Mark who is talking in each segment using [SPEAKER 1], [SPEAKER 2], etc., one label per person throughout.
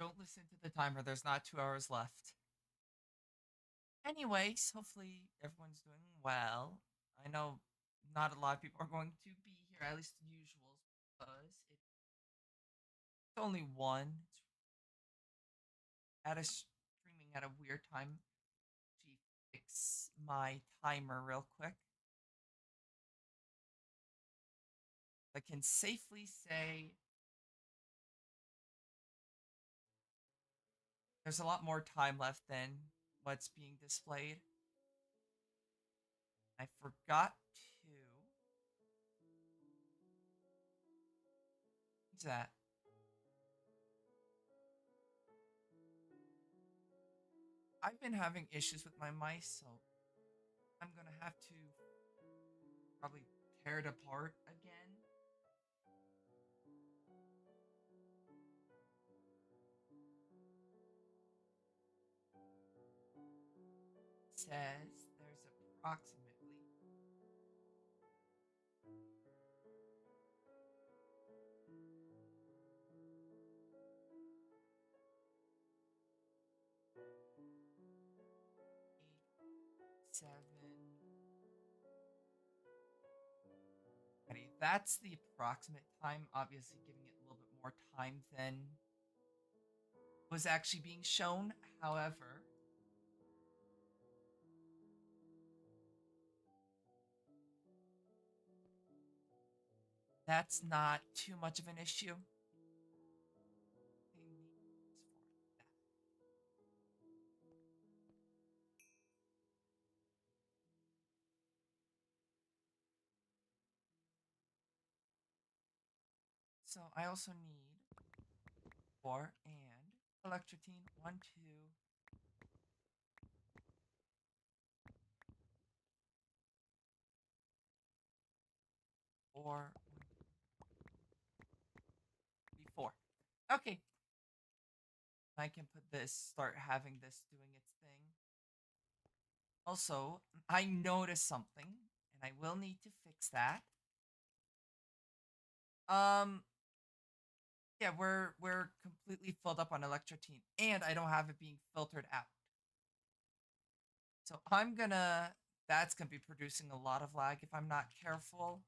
[SPEAKER 1] don't listen to the timer. There's not 2 hours left. Anyways, hopefully everyone's doing well. I know not a lot of people are going to be here, at least the usuals, because it's only one. It's at a streaming at a weird time. Actually, fix my timer real quick. I can safely say there's a lot more time left than what's being displayed. I forgot to. What's that? I've been having issues with my mice, so I'm gonna have to probably tear it apart again. It says there's approximately 7. That's the approximate time, obviously giving it a little bit more time than was actually being shown. However, that's not too much of an issue. So I also need 4 and electrotine 1, 2, or 4. Okay. I can put this, start having this doing its thing. Also, I noticed something, and I will need to fix that. Um, yeah, we're completely filled up on electrotine, and I don't have it being filtered out. So that's gonna be producing a lot of lag if I'm not careful.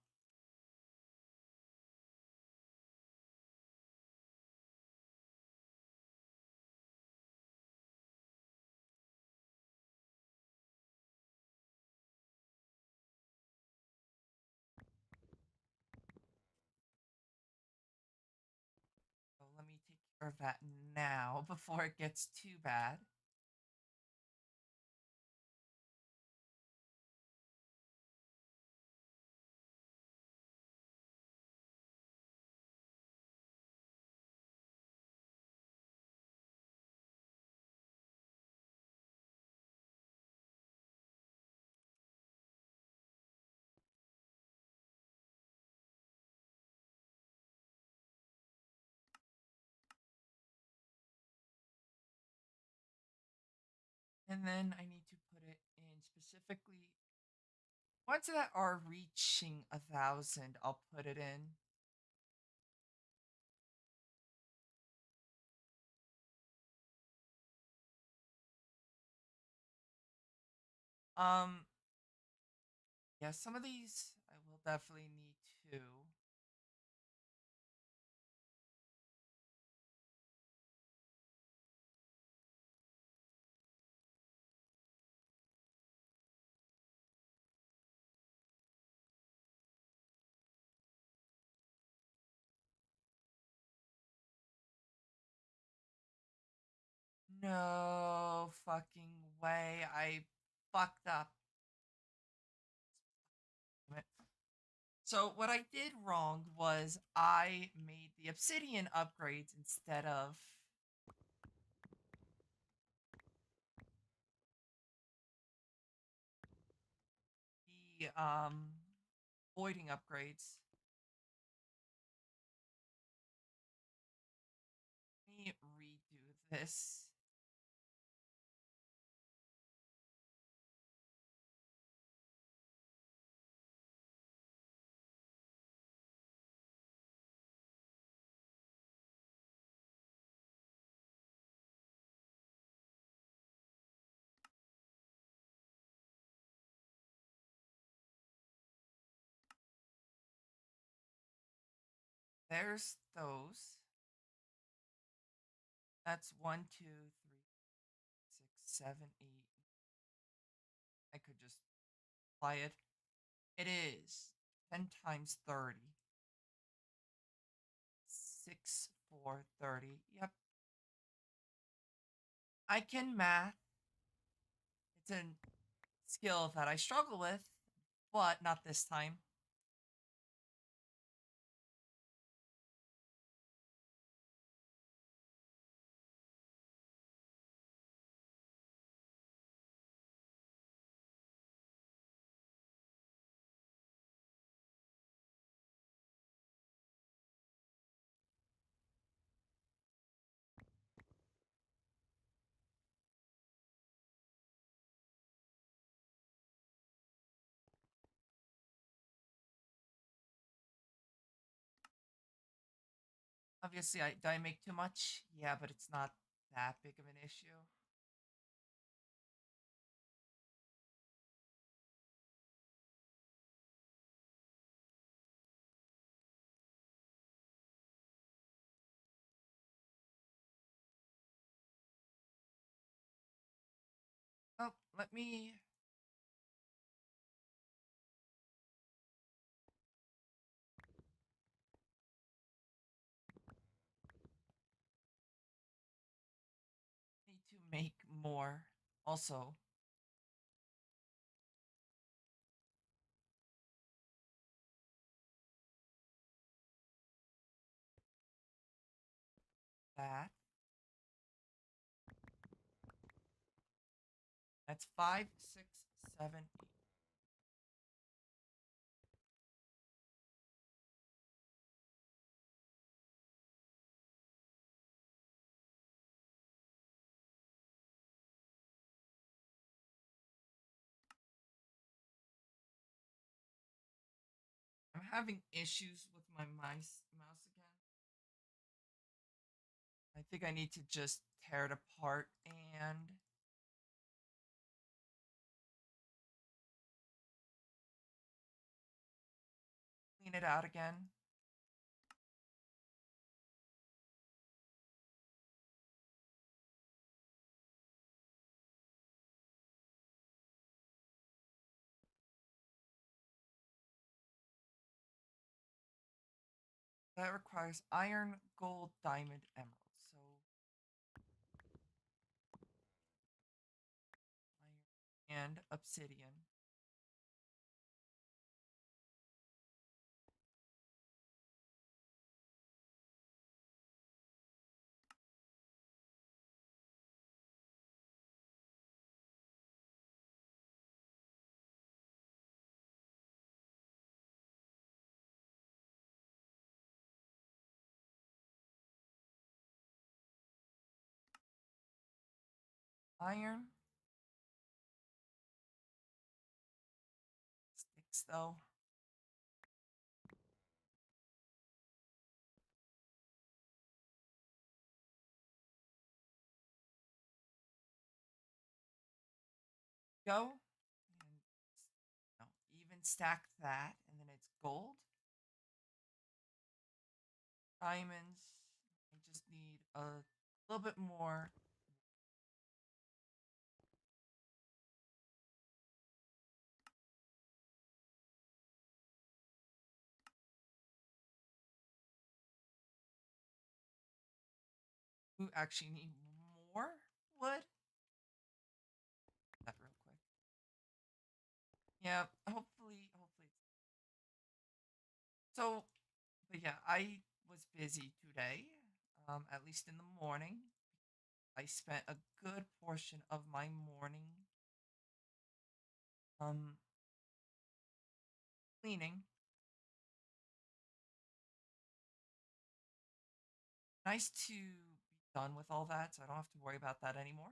[SPEAKER 1] So let me take care of that now before it gets too bad. And then I need to put it in specifically ones that are reaching 1,000. I'll put it in. Um, yeah, some of these I will definitely need to. No fucking way. I fucked up. So what I did wrong was I made the obsidian upgrades instead of the voiding upgrades. Let me redo this. There's those. That's one, two, three, six, seven, eight. I could just apply it. It is 10 times 30. 6, 4, 30. Yep. I can math. It's a skill that I struggle with, but not this time. Obviously, do I make too much? Yeah, but it's not that big of an issue. Oh, let me need to make more. Also, that. That's 5, 6, 7, 8. I'm having issues with my mouse again. I think I need to just tear it apart and clean it out again. That requires iron, gold, diamond, emerald. So, iron and obsidian. Iron sticks though. Go and no, even stack that, and then it's gold, diamonds. I just need a little bit more. We actually need more wood. That real quick. Yeah, hopefully. So, but yeah, I was busy today. At least in the morning. I spent a good portion of my morning um cleaning. Nice to be done with all that, so I don't have to worry about that anymore.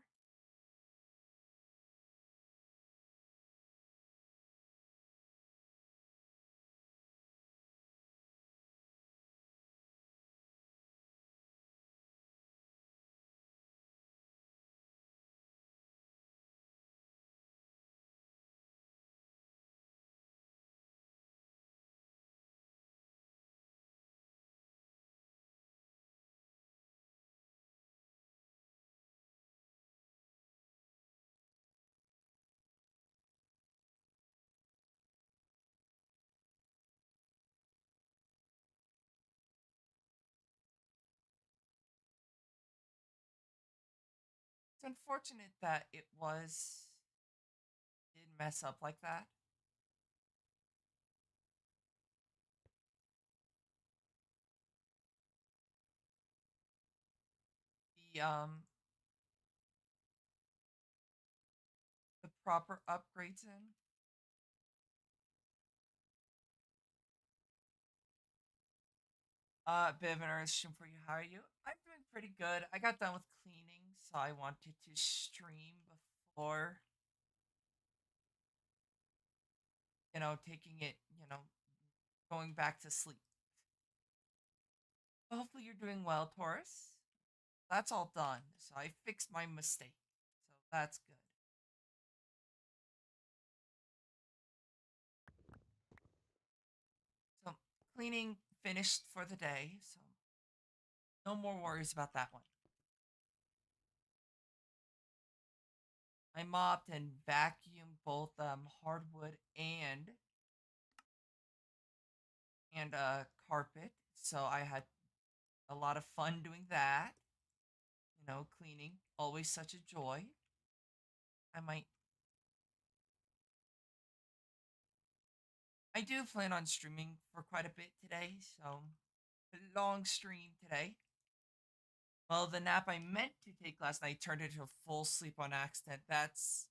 [SPEAKER 1] unfortunate that did mess up like that. The proper upgrades in. Bit of an question for you. How are you? I'm doing pretty good. I got done with cleaning, so I wanted to stream before, taking it, going back to sleep. But hopefully you're doing well, Taurus. That's all done. So I fixed my mistake. So that's good. So cleaning finished for the day. So no more worries about that one. I mopped and vacuumed both hardwood and carpet. So I had a lot of fun doing that. Cleaning always such a joy. I might I do plan on streaming for quite a bit today, so a long stream today. Well, the nap I meant to take last night turned into a full sleep on accident. That's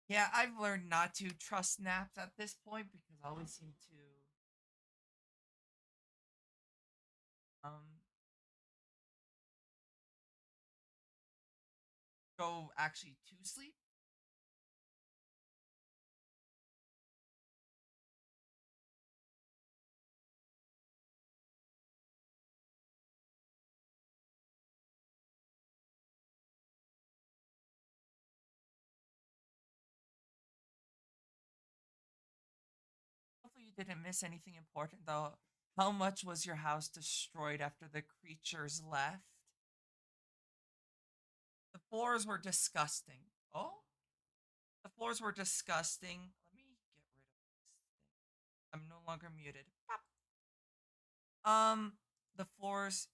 [SPEAKER 1] Yeah, I've learned not to trust naps at this point because I always seem to um go actually to sleep. Hopefully you didn't miss anything important though. How much was your house destroyed after the creatures left? The floors were disgusting. Oh, the floors were disgusting. Let me get rid of this thing. I'm no longer muted. Pop. The floors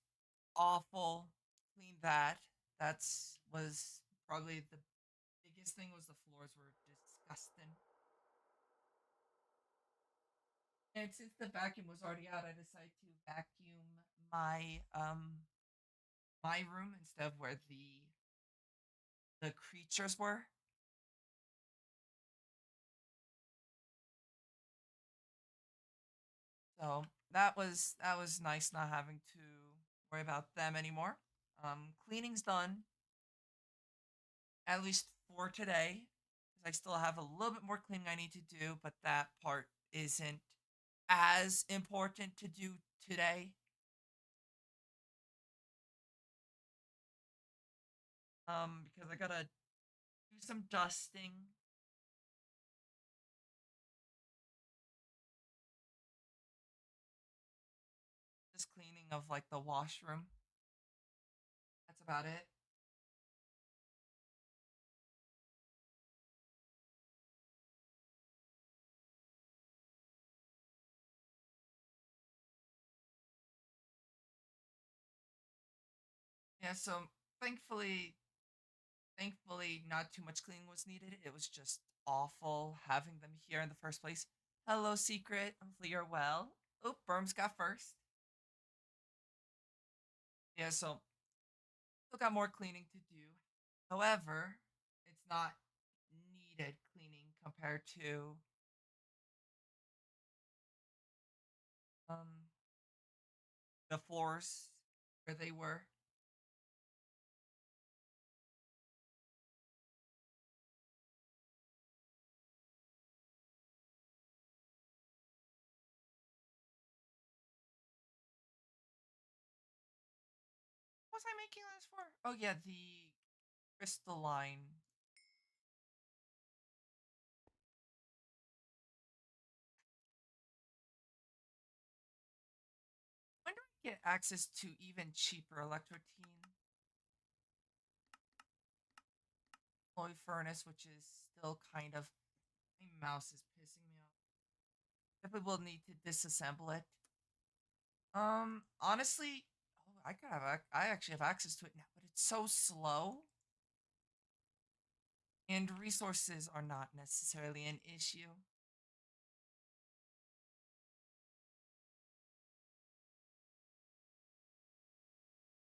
[SPEAKER 1] awful. Clean that. That's was probably the biggest thing was the floors were disgusting. And since the vacuum was already out, I decided to vacuum my my room instead of where the creatures were. So that was nice not having to worry about them anymore. Cleaning's done, at least for today. 'Cause I still have a little bit more cleaning I need to do, but that part isn't as important to do today. Because I gotta do some dusting, just cleaning of like the washroom. That's about it. Yeah, so thankfully, thankfully, not too much cleaning was needed. It was just awful having them here in the first place. Hello, Secret. Hopefully you're well. Oh, Burms got first. Yeah, so still got more cleaning to do. However, it's not needed cleaning compared to um the floors where they were. What was I making this for? Oh yeah, the crystalline. When do I get access to even cheaper electrotine? Chloe furnace, which is still kind of my mouse is pissing me off. Definitely will need to disassemble it. Honestly, oh, I actually have access to it now, but so slow, and resources are not necessarily an issue.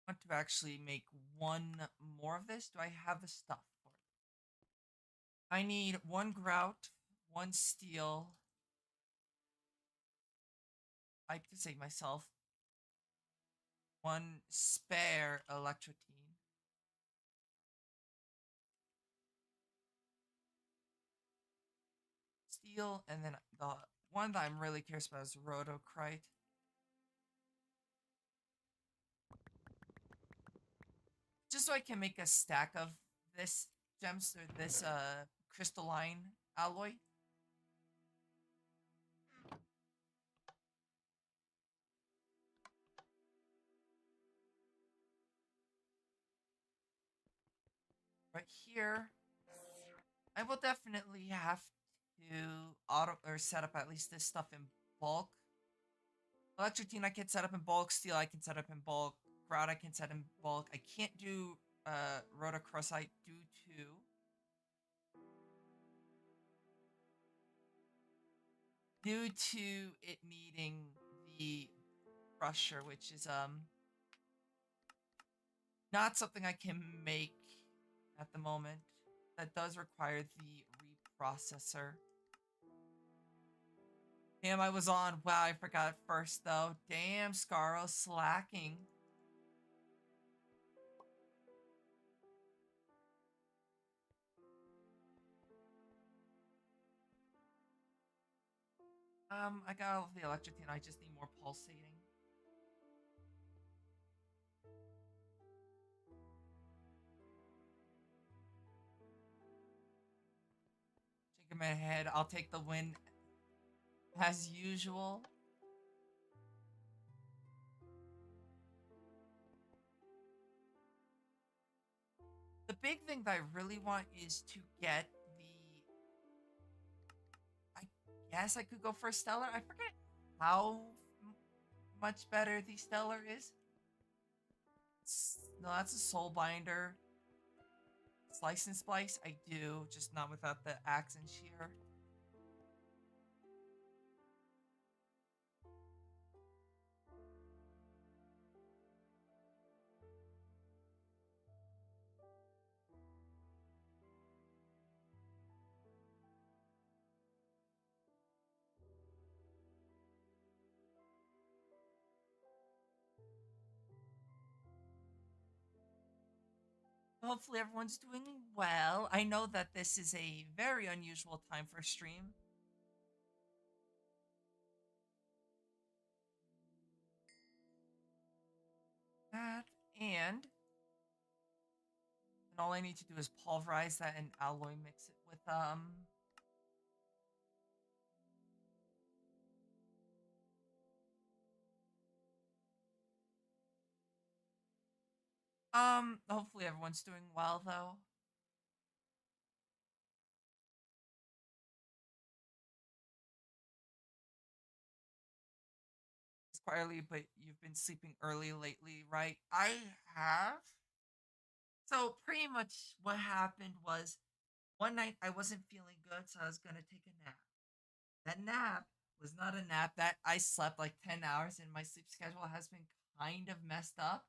[SPEAKER 1] I want to actually make one more of this. Do I have the stuff for it? I need one grout, one steel. I could save myself one spare electrotine. Steel, and then the one that I'm really curious about is rhodocrite. Just so I can make a stack of this gems or this crystalline alloy. Right here, I will definitely have to auto or set up at least this stuff in bulk. Electrotine I can set up in bulk, steel I can set up in bulk, grout I can set in bulk. I can't do rhodochrosite due to it needing the crusher, which is not something I can make at the moment. That does require the reprocessor. Damn, I was on. Wow, I forgot first though. Damn, Scaro slacking. I got all of the electrotine. I just need more pulsating. Shaking my head. I'll take the win as usual. The big thing that I really want is to get the. I guess I could go for a stellar. I forget how much better the stellar is. No, that's a soul binder. Slice and splice, I do, just not without the axe and shear. Hopefully everyone's doing well. I know that this is a very unusual time for stream. That and all I need to do is pulverize that and alloy mix it with hopefully everyone's doing well though. It's quite early, but you've been sleeping early lately, right? I have. So pretty much what happened was one night I wasn't feeling good, so I was gonna take a nap. That nap was not a nap. That I slept like 10 hours and my sleep schedule has been kind of messed up.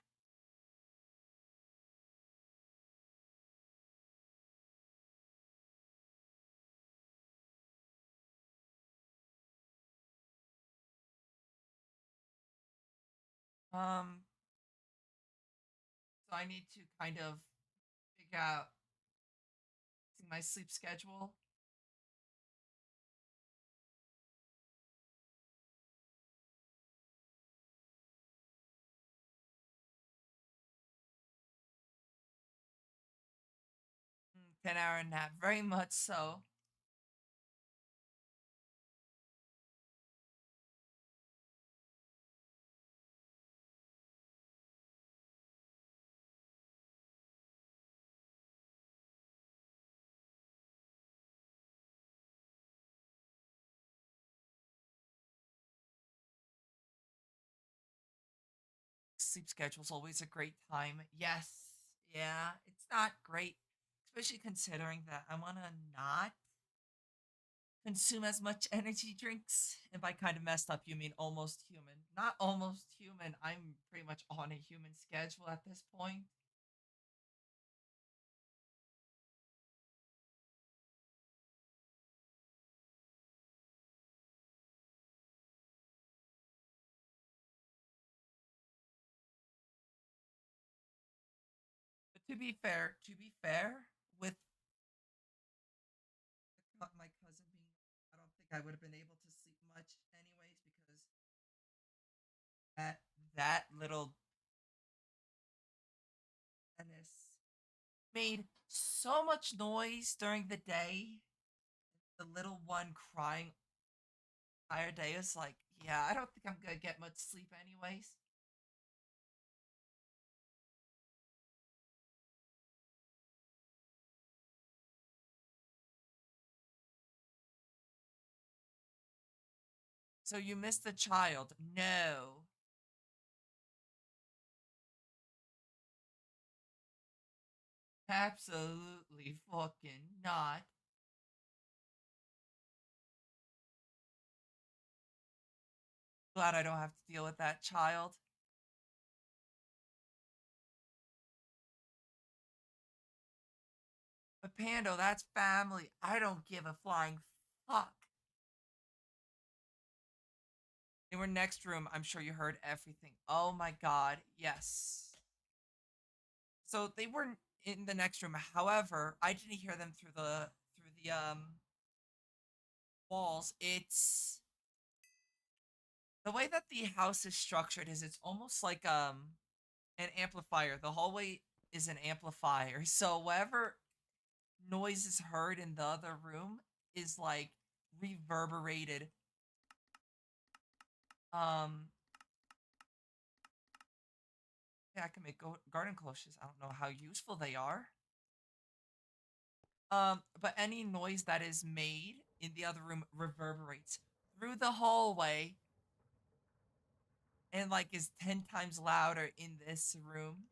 [SPEAKER 1] Um, so I need to kind of figure out my sleep schedule. 10-hour nap, very much so. Sleep schedule is always a great time. Yes, Yeah, it's not great, especially considering that I want to not consume as much energy drinks. And by kind of messed up, you mean almost human. Not almost human. I'm pretty much on a human schedule at this point. But to be fair, with my cousin being, I don't think I would have been able to sleep much anyways because that that little menace made so much noise during the day. The little one crying entire day is like, yeah, I don't think I'm gonna get much sleep anyways. So you missed the child? No, absolutely fucking not. Glad I don't have to deal with that child. But Pando, that's family. I don't give a flying fuck. They were next room. I'm sure you heard everything. Oh my god, yes. So they were in the next room. However, I didn't hear them through the walls. It's the way that the house is structured is it's almost like an amplifier. The hallway is an amplifier. So whatever noise is heard in the other room is like reverberated. Um yeah, I can make garden cloches. I don't know how useful they are. But any noise that is made in the other room reverberates through the hallway and like is 10 times louder in this room.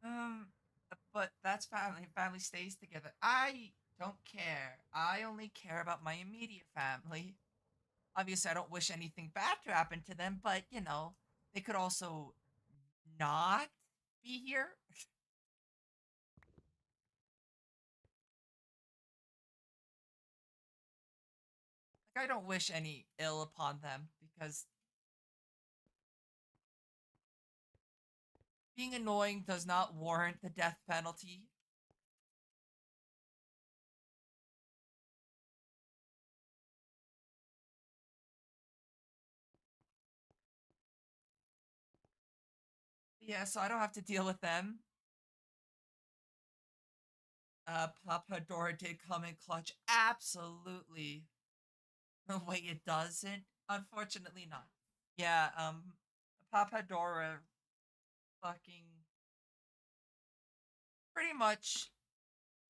[SPEAKER 1] Um, but that's family. Family stays together. I don't care. I only care about my immediate family. Obviously, I don't wish anything bad to happen to them, but they could also not be here. Like, I don't wish any ill upon them because being annoying does not warrant the death penalty. Yeah, so I don't have to deal with them. Papa Dora did come in clutch. Absolutely. No way it doesn't. Unfortunately not. Yeah, Papa Dora fucking pretty much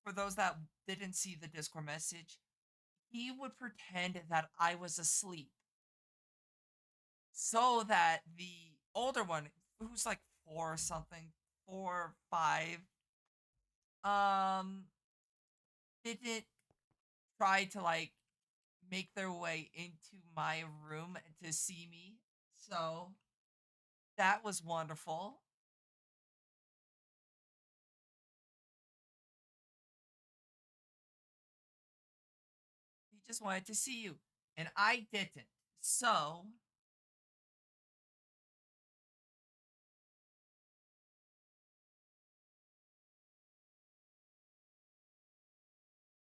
[SPEAKER 1] for those that didn't see the Discord message, he would pretend that I was asleep so that the older one, who's like four or something, 4, 5, um, didn't try to like make their way into my room to see me. So that was wonderful. He just wanted to see you, and I didn't. So,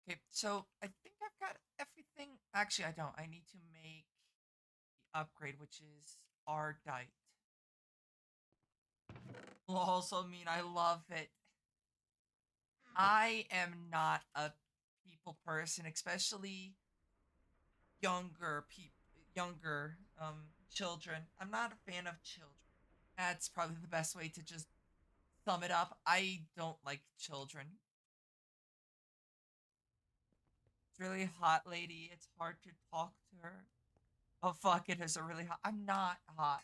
[SPEAKER 1] okay, so I think I've got everything. Actually, I don't. I need to make the upgrade, which is Ardite. Will also mean I love it. I am not a people person, especially younger children. I'm not a fan of children. That's probably the best way to just sum it up. I don't like children. really hot lady. It's hard to talk to her. Oh fuck, it is a really hot. I'm not hot.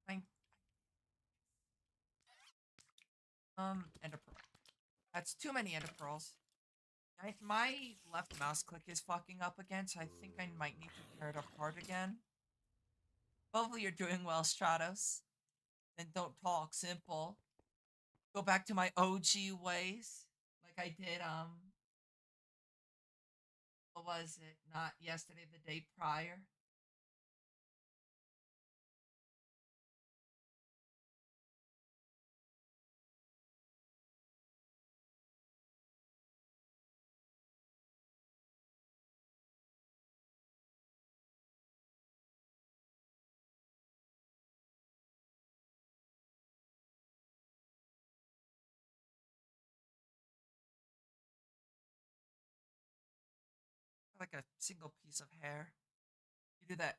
[SPEAKER 1] I ender pearl. That's too many ender pearls. My left mouse click is fucking up again, so I think I might need to tear it apart again. Hopefully you're doing well, Stratos. Then don't talk, simple. Go back to my OG ways. Like I did, what was it? Not yesterday, the day prior. Like a single piece of hair. You do that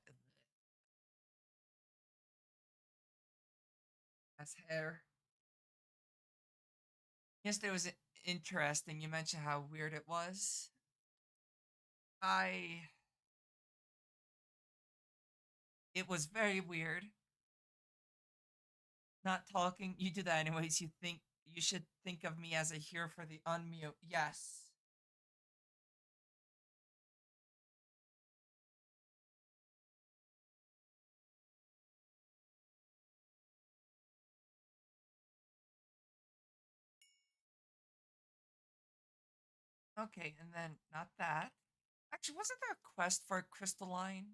[SPEAKER 1] as hair. Yesterday was interesting. You mentioned how weird it was. I. It was very weird. Not talking. You do that anyways. You think you should think of me as a here for the unmute. Yes. Okay, and then not that. Actually, wasn't there a quest for a crystalline?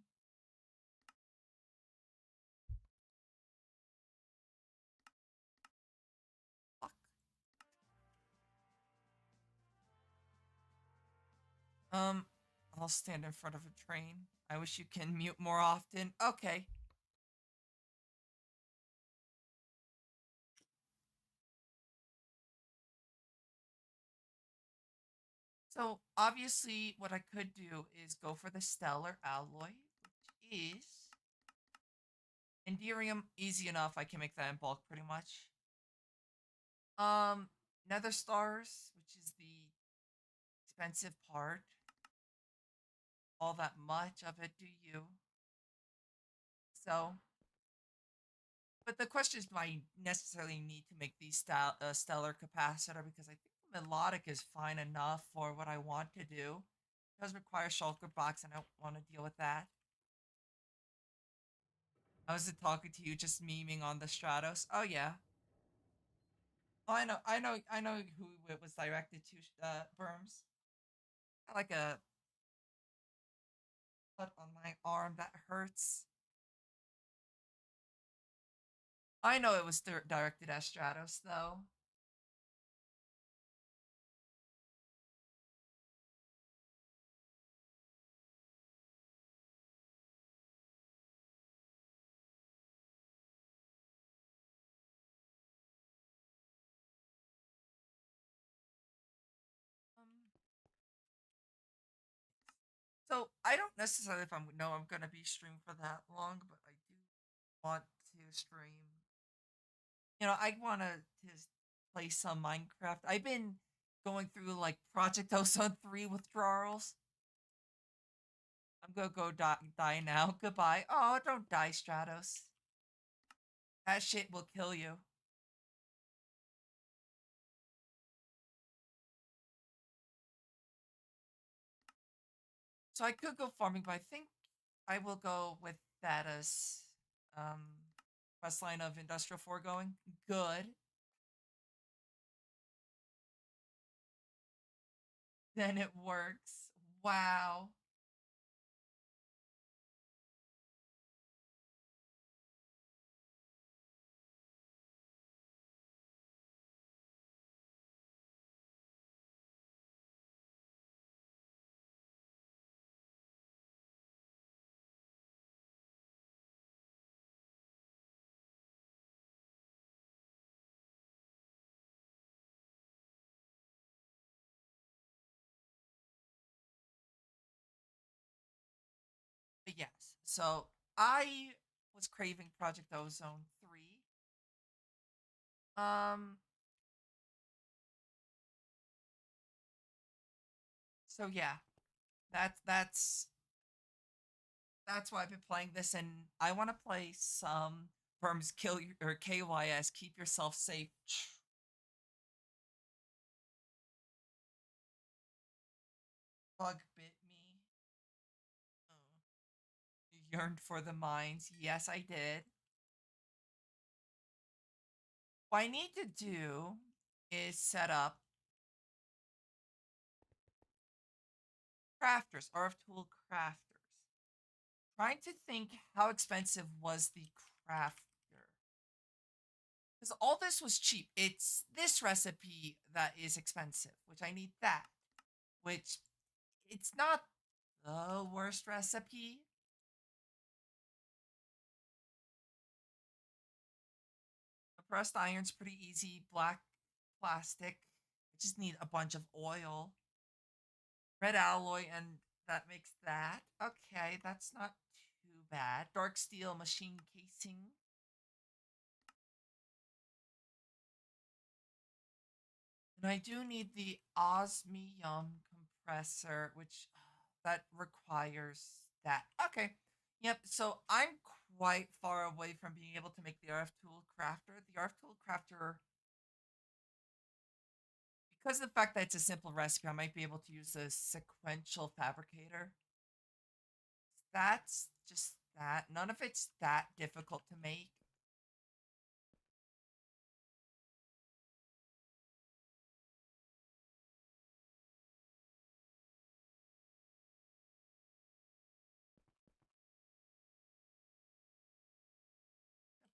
[SPEAKER 1] Fuck. Um, I'll stand in front of a train. I wish you can mute more often. Okay. So obviously, what I could do is go for the stellar alloy, which is Enderium. Easy enough. I can make that in bulk pretty much. Um, Nether stars, which is the expensive part. All that much of it, do you? So, but the question is, do I necessarily need to make the stellar capacitor? Because I think the melodic is fine enough for what I want to do. It does require shulker box, and I don't want to deal with that. I wasn't talking to you, just memeing on the Stratos. Oh yeah. Oh, I know who it was directed to. Berms. I like a cut on my arm that hurts. I know it was directed at Stratos though. Um, so I don't necessarily if I'm know I'm gonna be streaming for that long, but I do want to stream. I want to play some Minecraft. I've been going through like Project Ozone 3 withdrawals. I'm gonna go die now. Goodbye. Oh, don't die, Stratos. That shit will kill you. So I could go farming, but I think I will go with that as um quest line of industrial foregoing. Good. Then it works. Wow. But yes. So I was craving Project Ozone 3. Um, so yeah, that's why I've been playing this, and I want to play some Firms Kill or KYS. Keep yourself safe. Bug bit me. Oh. You yearned for the mines. Yes, I did. What I need to do is set up crafters, RF tool crafters. Trying to think how expensive was the crafter. Because all this was cheap. It's this recipe that is expensive, which I need that. Which it's not the worst recipe. The pressed iron's pretty easy. Black plastic. I just need a bunch of oil. Red alloy, and that makes that. Okay, that's not too bad. Dark steel machine casing. And I do need the osmium compressor, which that requires that. Okay. Yep. So I'm quite far away from being able to make the RF tool crafter. The RF tool crafter, because of the fact that it's a simple recipe, I might be able to use the sequential fabricator. That's just that. None of it's that difficult to make.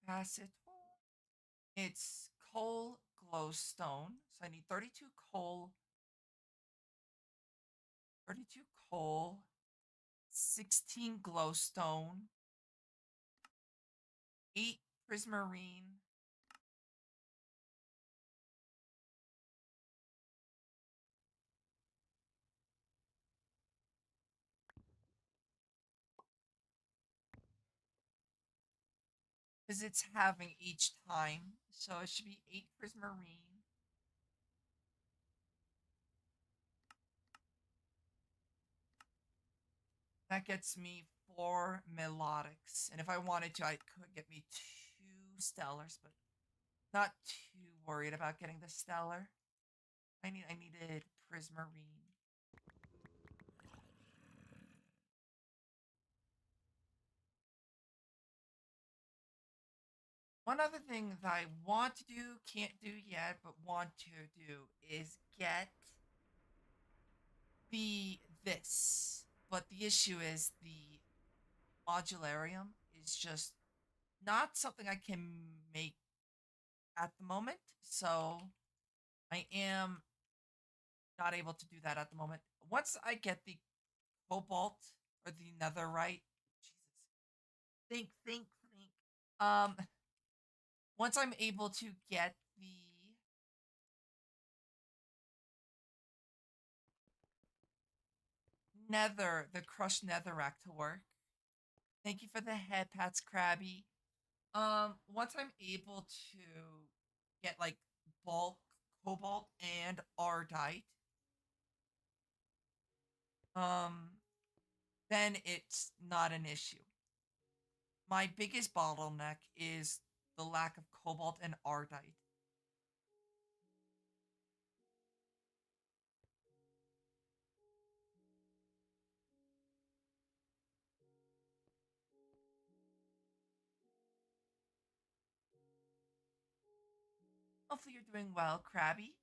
[SPEAKER 1] Capacitor. It's coal glowstone. So I need 32 coal, 16 glowstone, 8 prismarine, because it's having each time. So it should be 8 prismarine. That gets me 4 melodics. And if I wanted to, I could get me 2 stellars, but not too worried about getting the stellar. I needed prismarine. One other thing that I want to do, can't do yet, but want to do is get the this. But the issue is the modularium is just not something I can make at the moment. So I am not able to do that at the moment. Once I get the cobalt or the netherite, Jesus, think. Um, once I'm able to get the crushed netherrack to work. Thank you for the head pats, Krabby. Once I'm able to get like bulk cobalt and ardite, um, then it's not an issue. My biggest bottleneck is the lack of cobalt and ardite. Hopefully you're doing well, Krabby.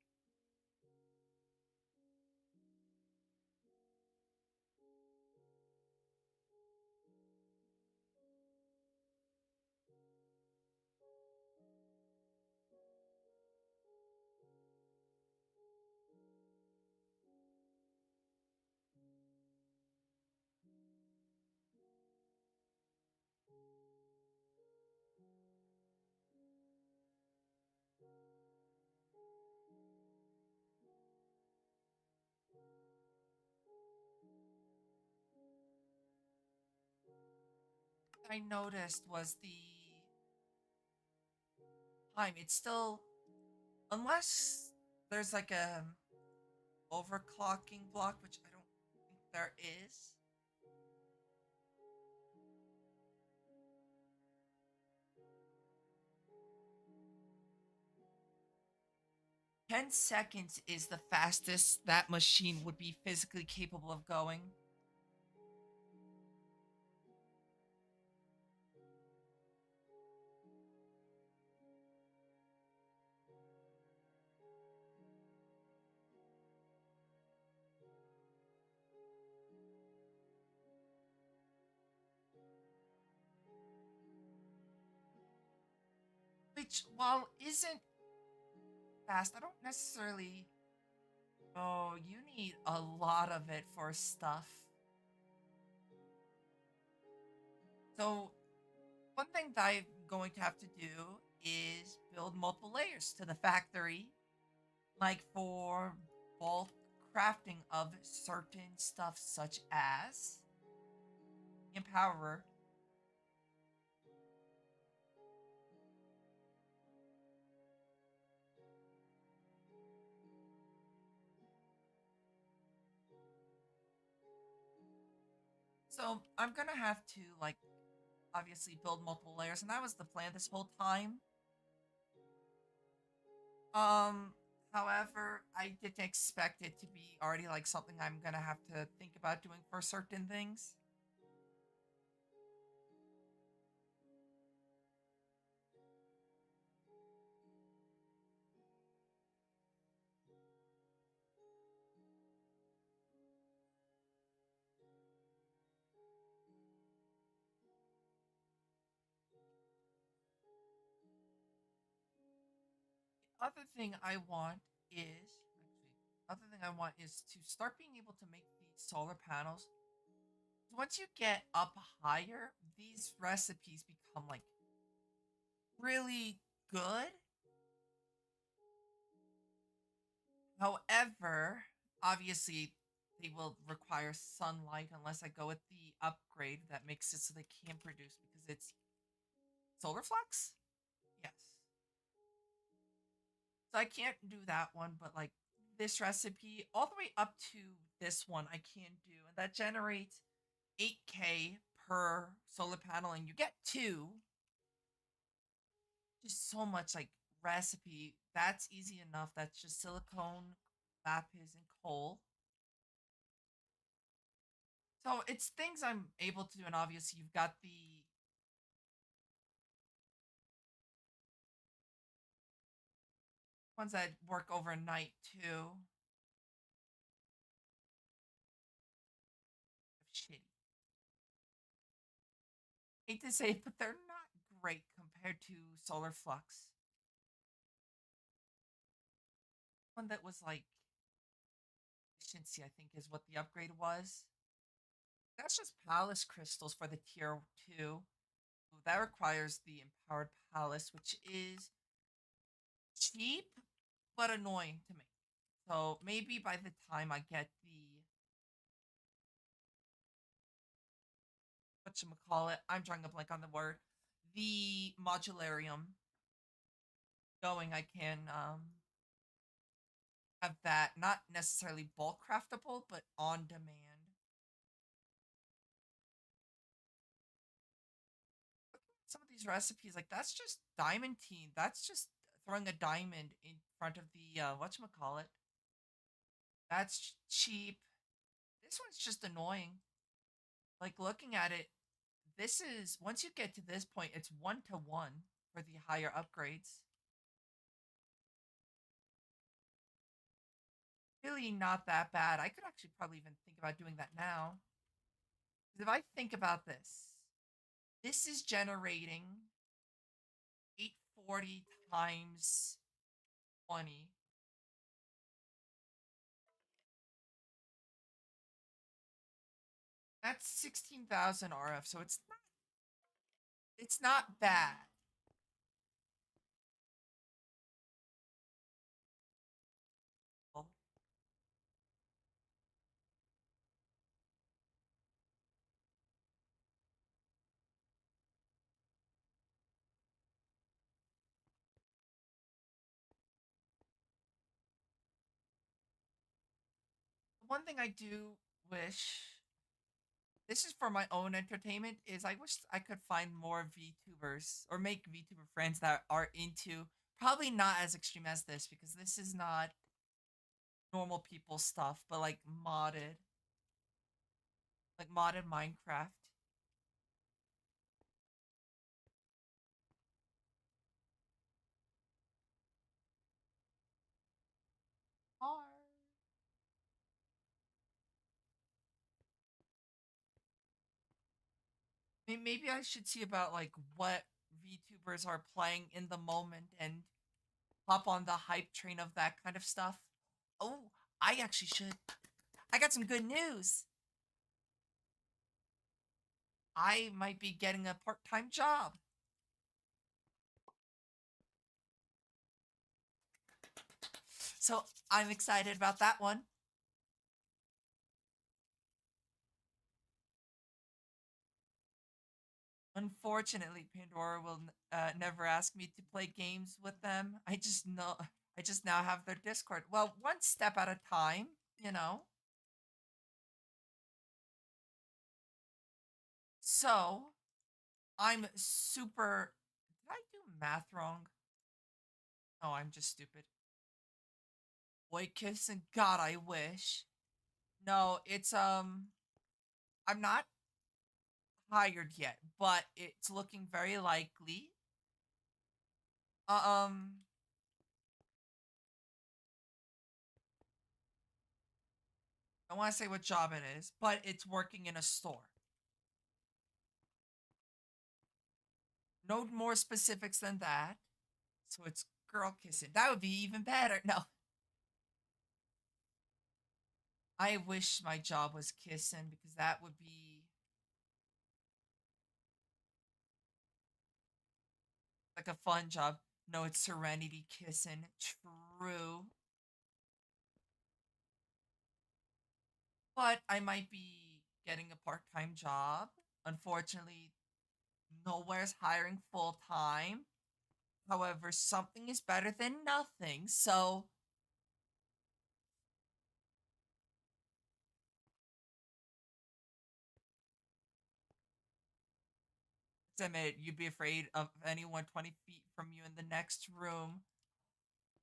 [SPEAKER 1] I noticed was the time. It's still, unless there's like a overclocking block, which I don't think there is. 10 seconds is the fastest that machine would be physically capable of going. Which, while isn't fast, I don't necessarily. Oh, you need a lot of it for stuff. So, one thing that I'm going to have to do is build multiple layers to the factory, like for bulk crafting of certain stuff, such as Empowerer. So, I'm gonna have to, like, obviously build multiple layers, and that was the plan this whole time. Um, However, I didn't expect it to be already like something I'm gonna have to think about doing for certain things. Other thing I want is other thing I want is to start being able to make these solar panels. Once you get up higher, these recipes become like really good. However, obviously they will require sunlight unless I go with the upgrade that makes it so they can produce because it's solar flux. Yes. So I can't do that one, but like this recipe, all the way up to this one, I can do. And that generates 8K per solar panel, and you get two. Just so much like recipe. That's easy enough. That's just silicone, lapis, and coal. So it's things I'm able to do, and obviously you've got the ones that work overnight too. Shitty. Hate to say it, but they're not great compared to Solar Flux. One that was like efficiency, I think, is what the upgrade was. That's just palace crystals for the tier 2. That requires the empowered palace, which is cheap but annoying to make. So maybe by the time I get the whatchamacallit, I'm drawing a blank on the word, the modularium going, I can have that not necessarily bulk craftable, but on demand. Some of these recipes, like that's just diamantine. That's just throwing a diamond in front of the whatchamacallit. That's cheap. This one's just annoying. Like looking at it, this is once you get to this point, it's 1 to 1 for the higher upgrades. Really not that bad. I could actually probably even think about doing that now. Because if I think about this is generating 840 times 20. That's 16,000 RF, so it's not bad. Well, one thing I do wish, this is for my own entertainment, is I wish I could find more VTubers or make VTuber friends that are into, probably not as extreme as this because this is not normal people stuff, but like modded Minecraft. Or maybe I should see about like what VTubers are playing in the moment and hop on the hype train of that kind of stuff. Oh, I actually should. I got some good news. I might be getting a part-time job. So I'm excited about that one. Unfortunately, Pandora will never ask me to play games with them. I just now have their Discord. Well, one step at a time, you know. So I'm super. Did I do math wrong? Oh, I'm just stupid. Boy kissing. God, I wish. No, it's I'm not hired yet, but it's looking very likely. Uh, um, I want to say what job it is, but it's working in a store. No more specifics than that. So it's girl kissing. That would be even better. No, I wish my job was kissing because that would be like a fun job. No, it's Serenity kissing. True. But I might be getting a part time job. Unfortunately, nowhere's hiring full time. However, something is better than nothing. So, admit you'd be afraid of anyone 20 feet from you in the next room.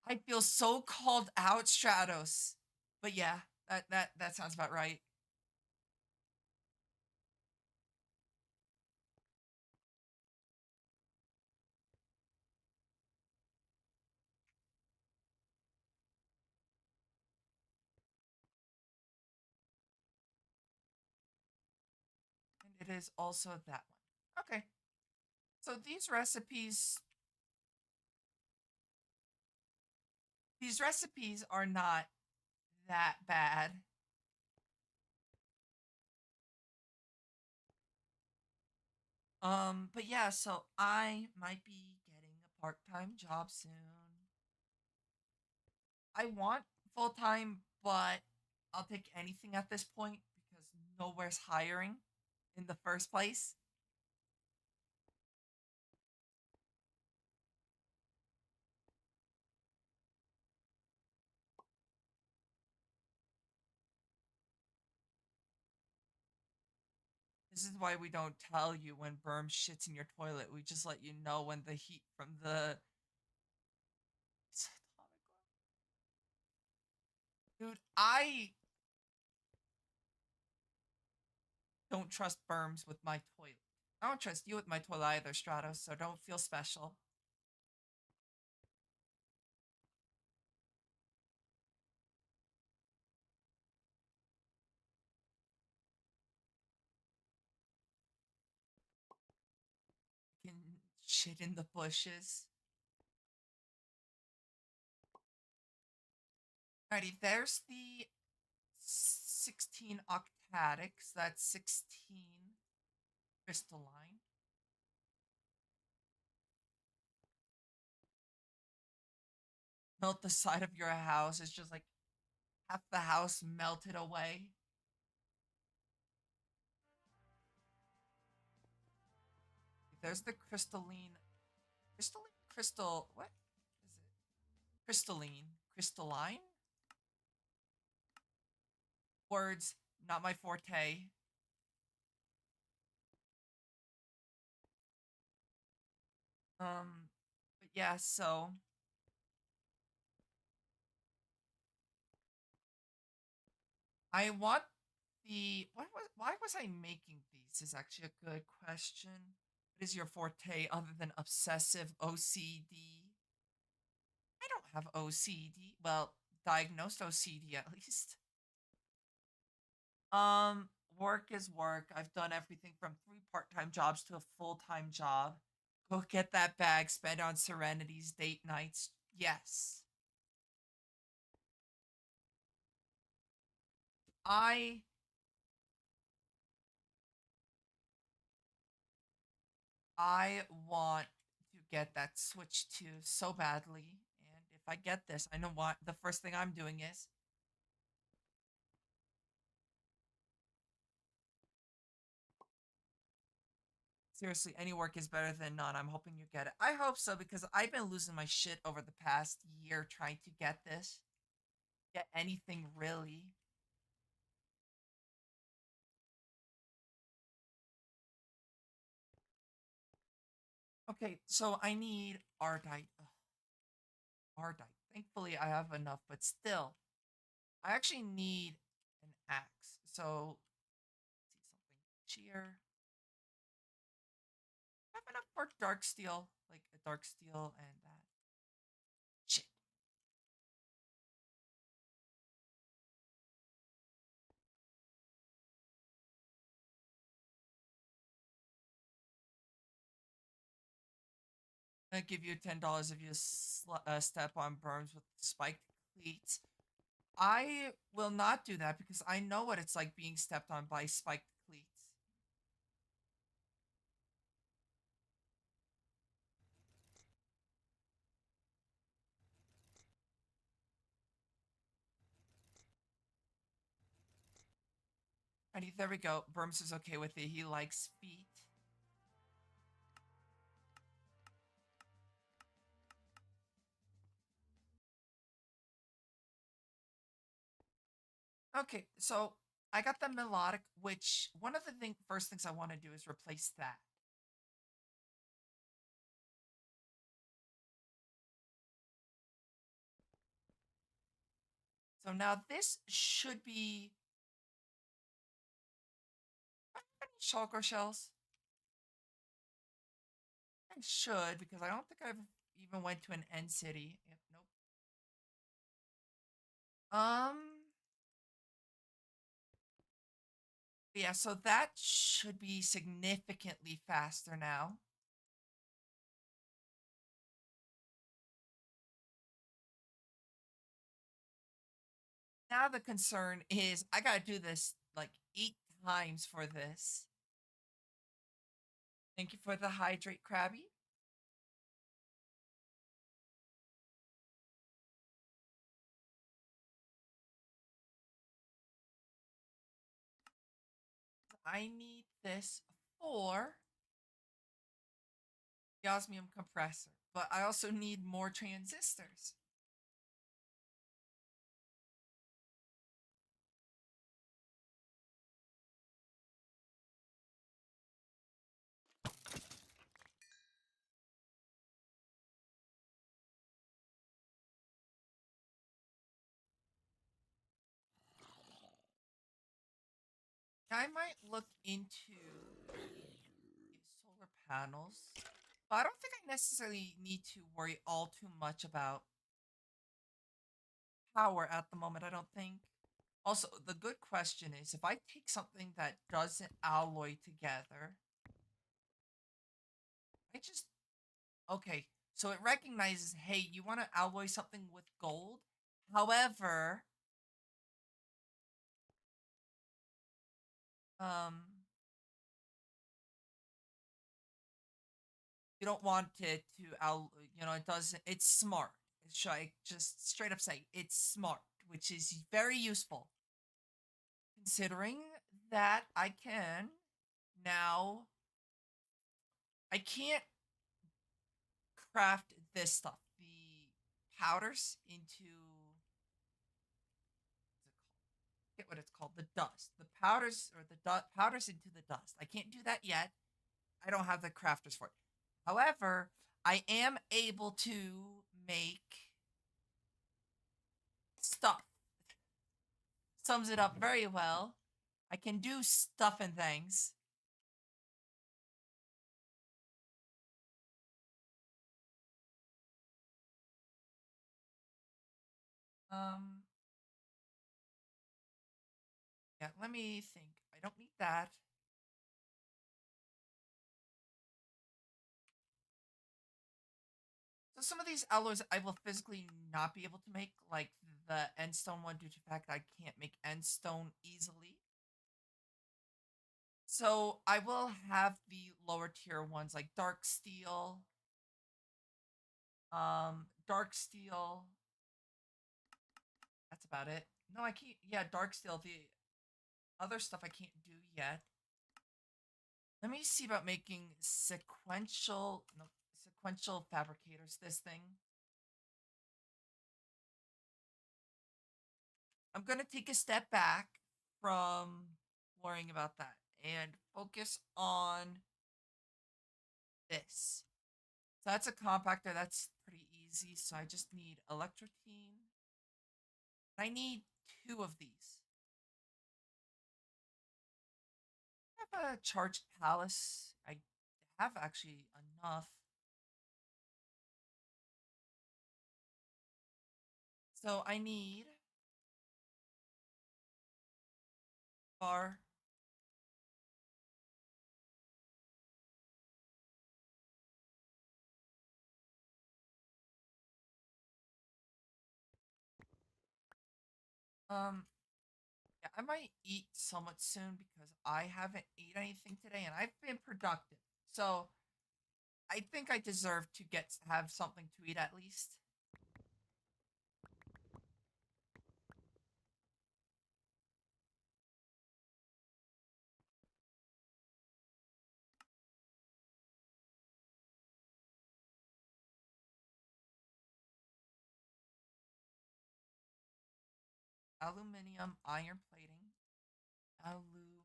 [SPEAKER 1] I feel so called out, Stratos. But yeah, that sounds about right. And it is also that one. Okay. So these recipes are not that bad. But yeah, so I might be getting a part-time job soon. I want full-time, but I'll take anything at this point because nowhere's hiring in the first place. This is why we don't tell you when Berm shits in your toilet. We just let you know when the heat from the dude, I don't trust Berms with my toilet. I don't trust you with my toilet either, Stratos, so don't feel special. You can shit in the bushes. Alrighty, there's the 16 octadics. That's 16 crystalline. Melt the side of your house. It's just like half the house melted away. There's the crystal. What is it? Crystalline. Crystalline? Words, not my forte. But yeah, so I want why was I making these is actually a good question. What is your forte other than obsessive OCD? I don't have OCD. Well, diagnosed OCD at least. Um, Work is work. I've done everything from 3 part-time jobs to a full-time job. Go get that bag, spend on serenities, date nights. Yes. I I want to get that Switch 2 so badly. And if I get this, I know what the first thing I'm doing is. Seriously, any work is better than none. I'm hoping you get it. I hope so because I've been losing my shit over the past year trying to get this. Get anything really. Okay, so I need Ardite. Ugh, Ardite. Thankfully, I have enough, but still, I actually need an axe. So, let's see something cheer. I have enough for dark steel, like a dark steel and that. Shit. I give you $10 if you step on berms with spiked cleats. I will not do that because I know what it's like being stepped on by spiked cleats. Alrighty, there we go. Berms is okay with it. He likes feet. Okay, so I got the melodic, which one of the first things I want to do is replace that. So now this should be any shulker shells. I should because I don't think I've even went to an end city. Yep, nope. Yeah, so that should be significantly faster now. Now the concern is I gotta do this like 8 times for this. Thank you for the hydrate, Krabby. I need this for the osmium compressor, but I also need more transistors. I might look into solar panels, but I don't think I necessarily need to worry all too much about power at the moment. I don't think. Also, the good question is if I take something that doesn't alloy together, I just okay. So it recognizes, hey, you want to alloy something with gold. However, um, you don't want it to it doesn't. It's smart. Should I just straight up say it's smart, which is very useful considering that I can now. I can't craft this stuff, the powders into forget what it's called, the dust, the powders or the powders into the dust. I can't do that yet. I don't have the crafters for it. However, I am able to make stuff. Sums it up very well. I can do stuff and things. Um, yeah, let me think. I don't need that. So some of these alloys I will physically not be able to make, like the end stone one, due to the fact I can't make end stone easily. So I will have the lower tier ones like dark steel. That's about it. No, I can't. Yeah, dark steel. The other stuff I can't do yet. Let me see about making sequential fabricators. This thing. I'm gonna take a step back from worrying about that and focus on this. So that's a compactor. That's pretty easy. So I just need electrotine. I need two of these. I have a charged palace. I have actually enough. So I need bar. Yeah, I might eat somewhat soon because I haven't eaten anything today and I've been productive. So I think I deserve to have something to eat at least. Aluminium, iron plating, aluminium.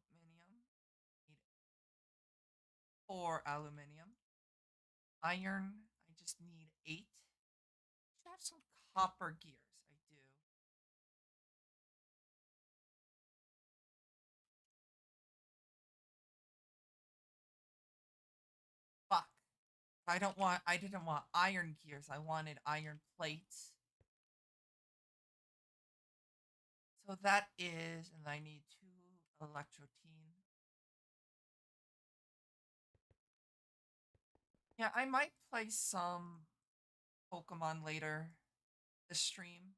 [SPEAKER 1] Need 4 aluminium. Iron, I just need 8. Should have some copper gears. I do. Fuck. I didn't want iron gears. I wanted iron plates. So that is, and I need 2 electrotine. Yeah, I might play some Pokemon later this stream.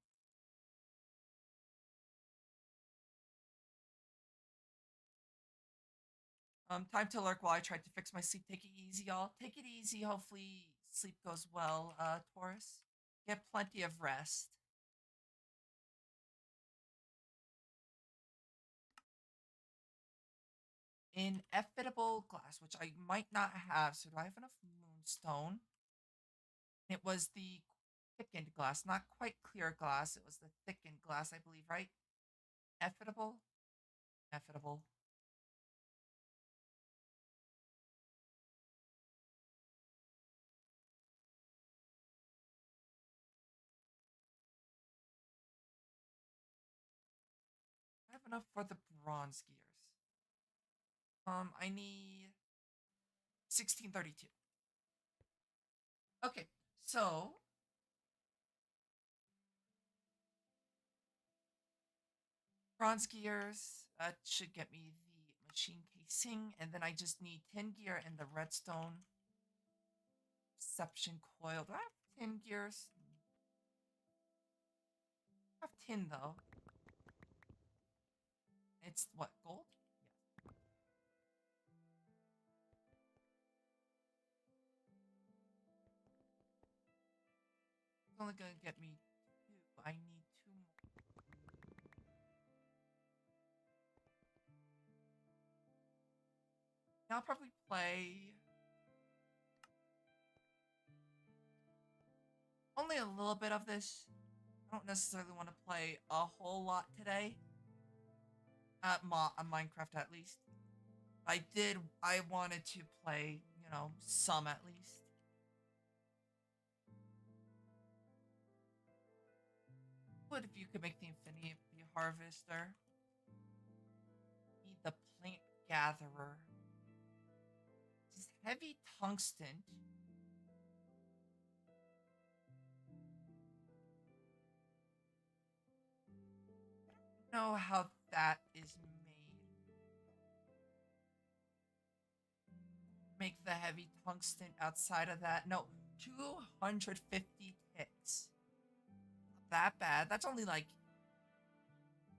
[SPEAKER 1] Time to lurk while I try to fix my sleep. Take it easy, y'all. Take it easy. Hopefully sleep goes well, Taurus. Get plenty of rest. Inevitable glass, which I might not have. So do I have enough moonstone? It was the thickened glass, not quite clear glass. It was the thickened glass, I believe, right? Inevitable? Inevitable. I have enough for the bronze gears. I need 1632. Okay, so bronze gears, that should get me the machine casing, and then I just need tin gear and the redstone reception coil. Do I have tin gears? I have tin though. It's what, gold? Yes. It's only gonna get me 2. I need 2 more. I'll probably play only a little bit of this. I don't necessarily want to play a whole lot today. Minecraft at least. I wanted to play, some at least. What if you could make the infinity harvester? Need the plant gatherer. This is heavy tungsten. Know how that is made. Make the heavy tungsten outside of that. No, 250 ticks. Not that bad. That's only like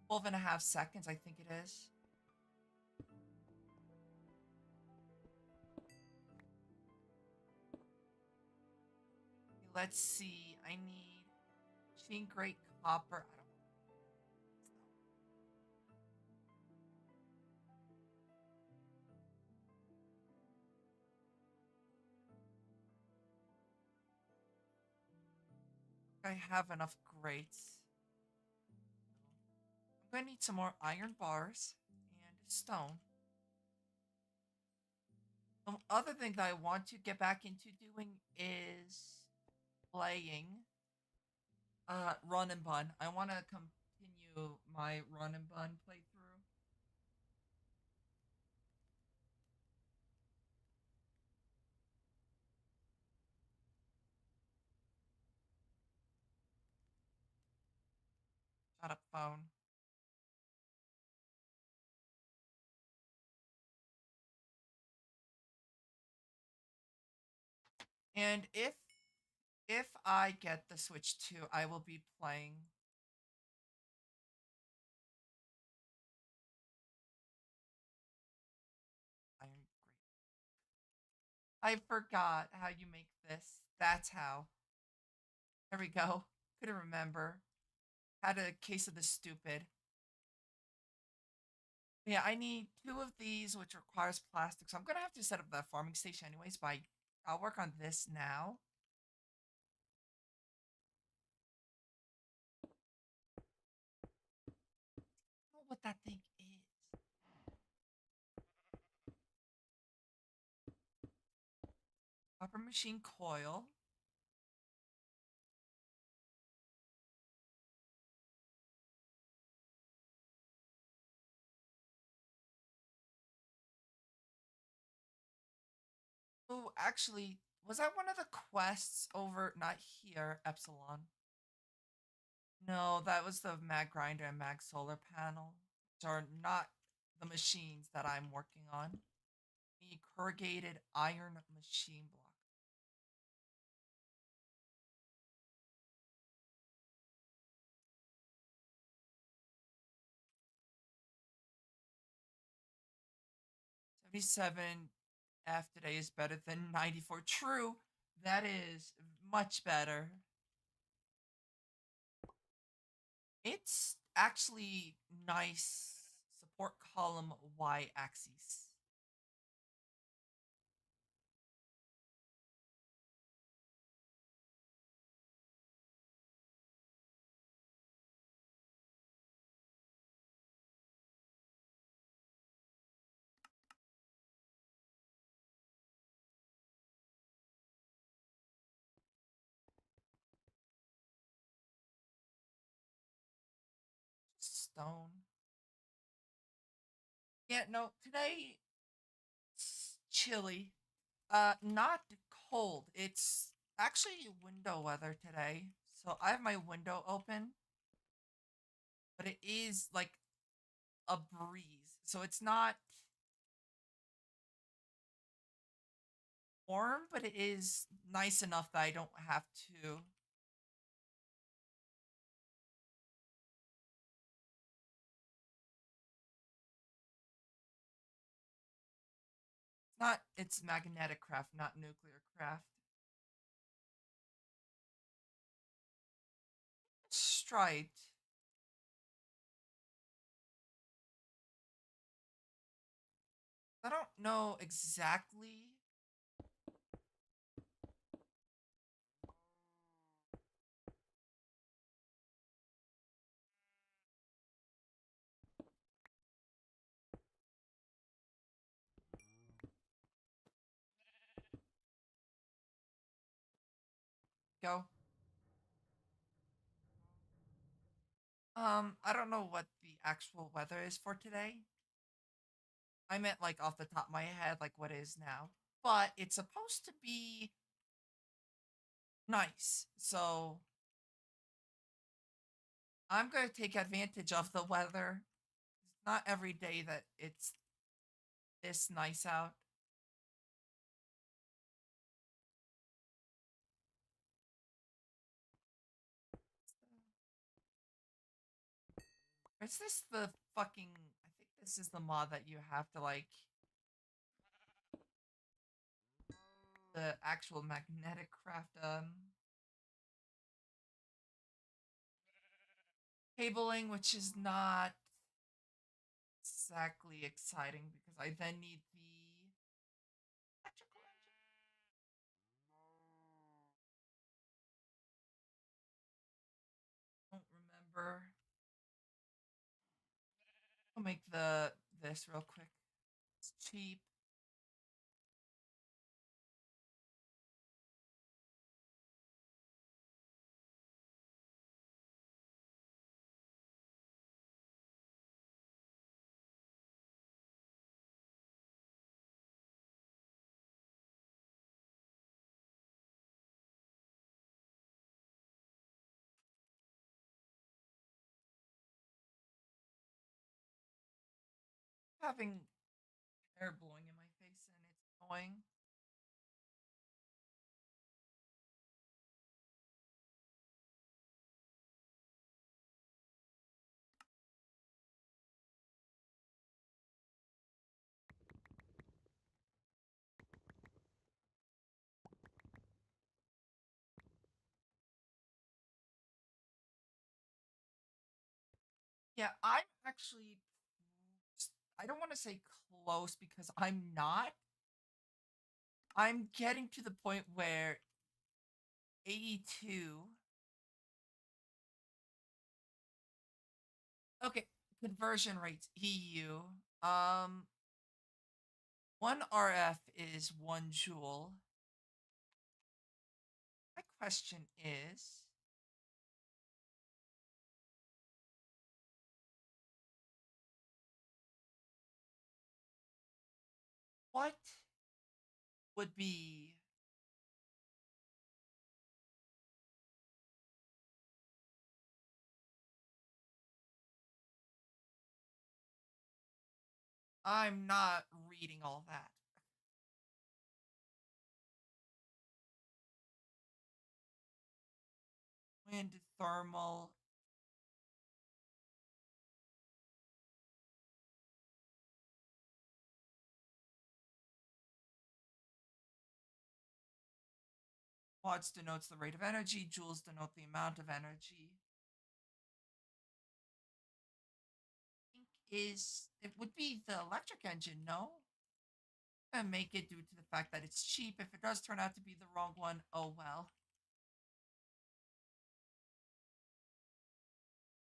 [SPEAKER 1] 12 and a half seconds, I think it is. Let's see. I need machine grade copper. I don't. I have enough grates. I'm gonna need some more iron bars and stone. The other thing that I want to get back into doing is playing Run and Bun. I want to continue my Run and Bun playthrough. Shut up, phone. And if I get the Switch 2, I will be playing Iron Great. I forgot how you make this. That's how. There we go. Couldn't remember. Had a case of the stupid. Yeah, I need two of these, which requires plastic. So I'm gonna have to set up that farming station anyways. But I'll work on this now. I don't know what that thing is. Copper machine coil. Oh, actually, was that one of the quests over? Not here, Epsilon. No, that was the mag grinder and mag solar panel, which are not the machines that I'm working on. The corrugated iron machine block. $77 F today is better than 94. True, that is much better. It's actually nice. Support column Y axis. Stone. Yeah, no, today it's chilly. Not cold. It's actually window weather today. So I have my window open, but it is like a breeze. So it's not warm, but it is nice enough that I don't have to. It's magnetic craft, not nuclear craft. Striped. I don't know exactly. Go. I don't know what the actual weather is for today. I meant like off the top of my head, like what it is now. But it's supposed to be nice. So I'm going to take advantage of the weather. It's not every day that it's this nice out. Is this the fucking. I think this is the mod that you have to like. The actual magnetic craft. Cabling, which is not exactly exciting because I then need the electrical engine. Don't remember. I'll make the this real quick. It's cheap. Having air blowing in my face and it's annoying. Yeah, I'm actually. I don't want to say close because I'm not. I'm getting to the point where 82. Okay, conversion rates EU. Um, 1 RF is 1 joule. My question is, what would be. I'm not reading all that. Wind, thermal, watts denotes the rate of energy, joules denote the amount of energy. I think it would be the electric engine, no? And make it due to the fact that it's cheap. If it does turn out to be the wrong one, oh well.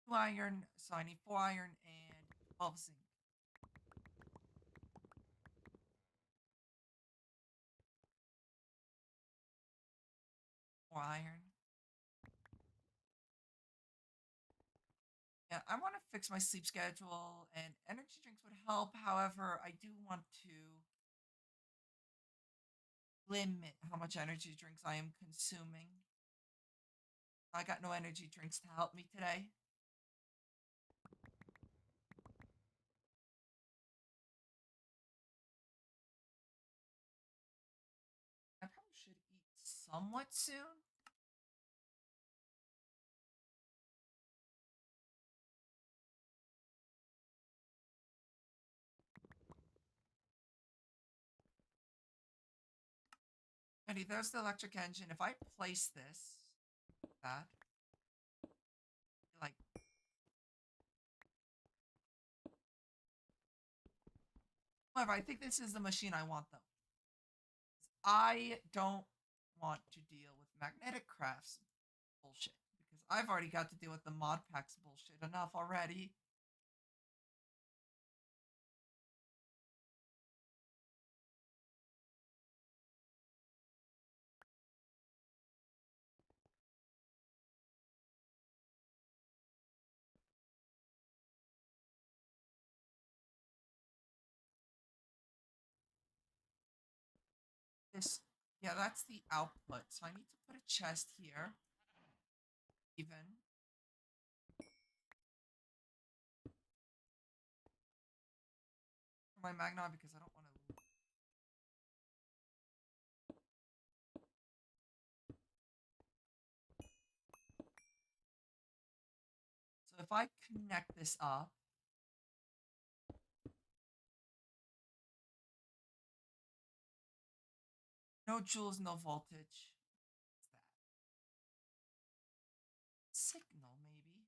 [SPEAKER 1] 2 iron, so I need 4 iron and 12 zinc. 4 iron. Yeah, I want to fix my sleep schedule, and energy drinks would help. However, I do want to limit how much energy drinks I am consuming. I got no energy drinks to help me today. I probably should eat somewhat soon. Andy, there's the electric engine. If I place this, that, like, however, I think this is the machine I want, though. I don't want to deal with magnetic crafts bullshit because I've already got to deal with the mod packs bullshit enough already. Yeah, that's the output. So I need to put a chest here, even for my magnon because I don't want to. So if I connect this up, no joules, no voltage. What's that? Signal, maybe.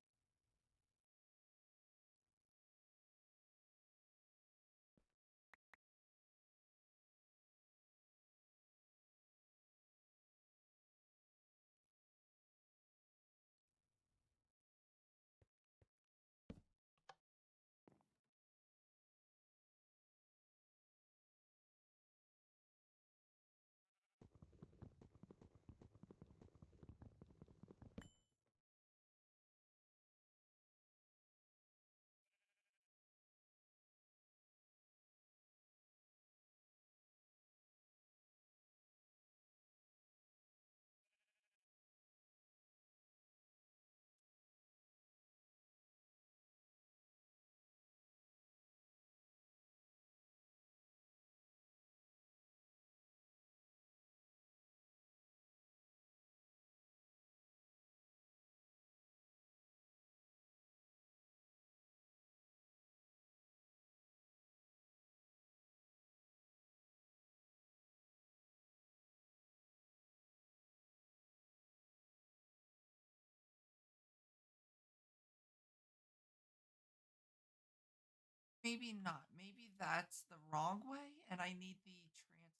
[SPEAKER 1] Maybe not. Maybe that's the wrong way, and I need the transform.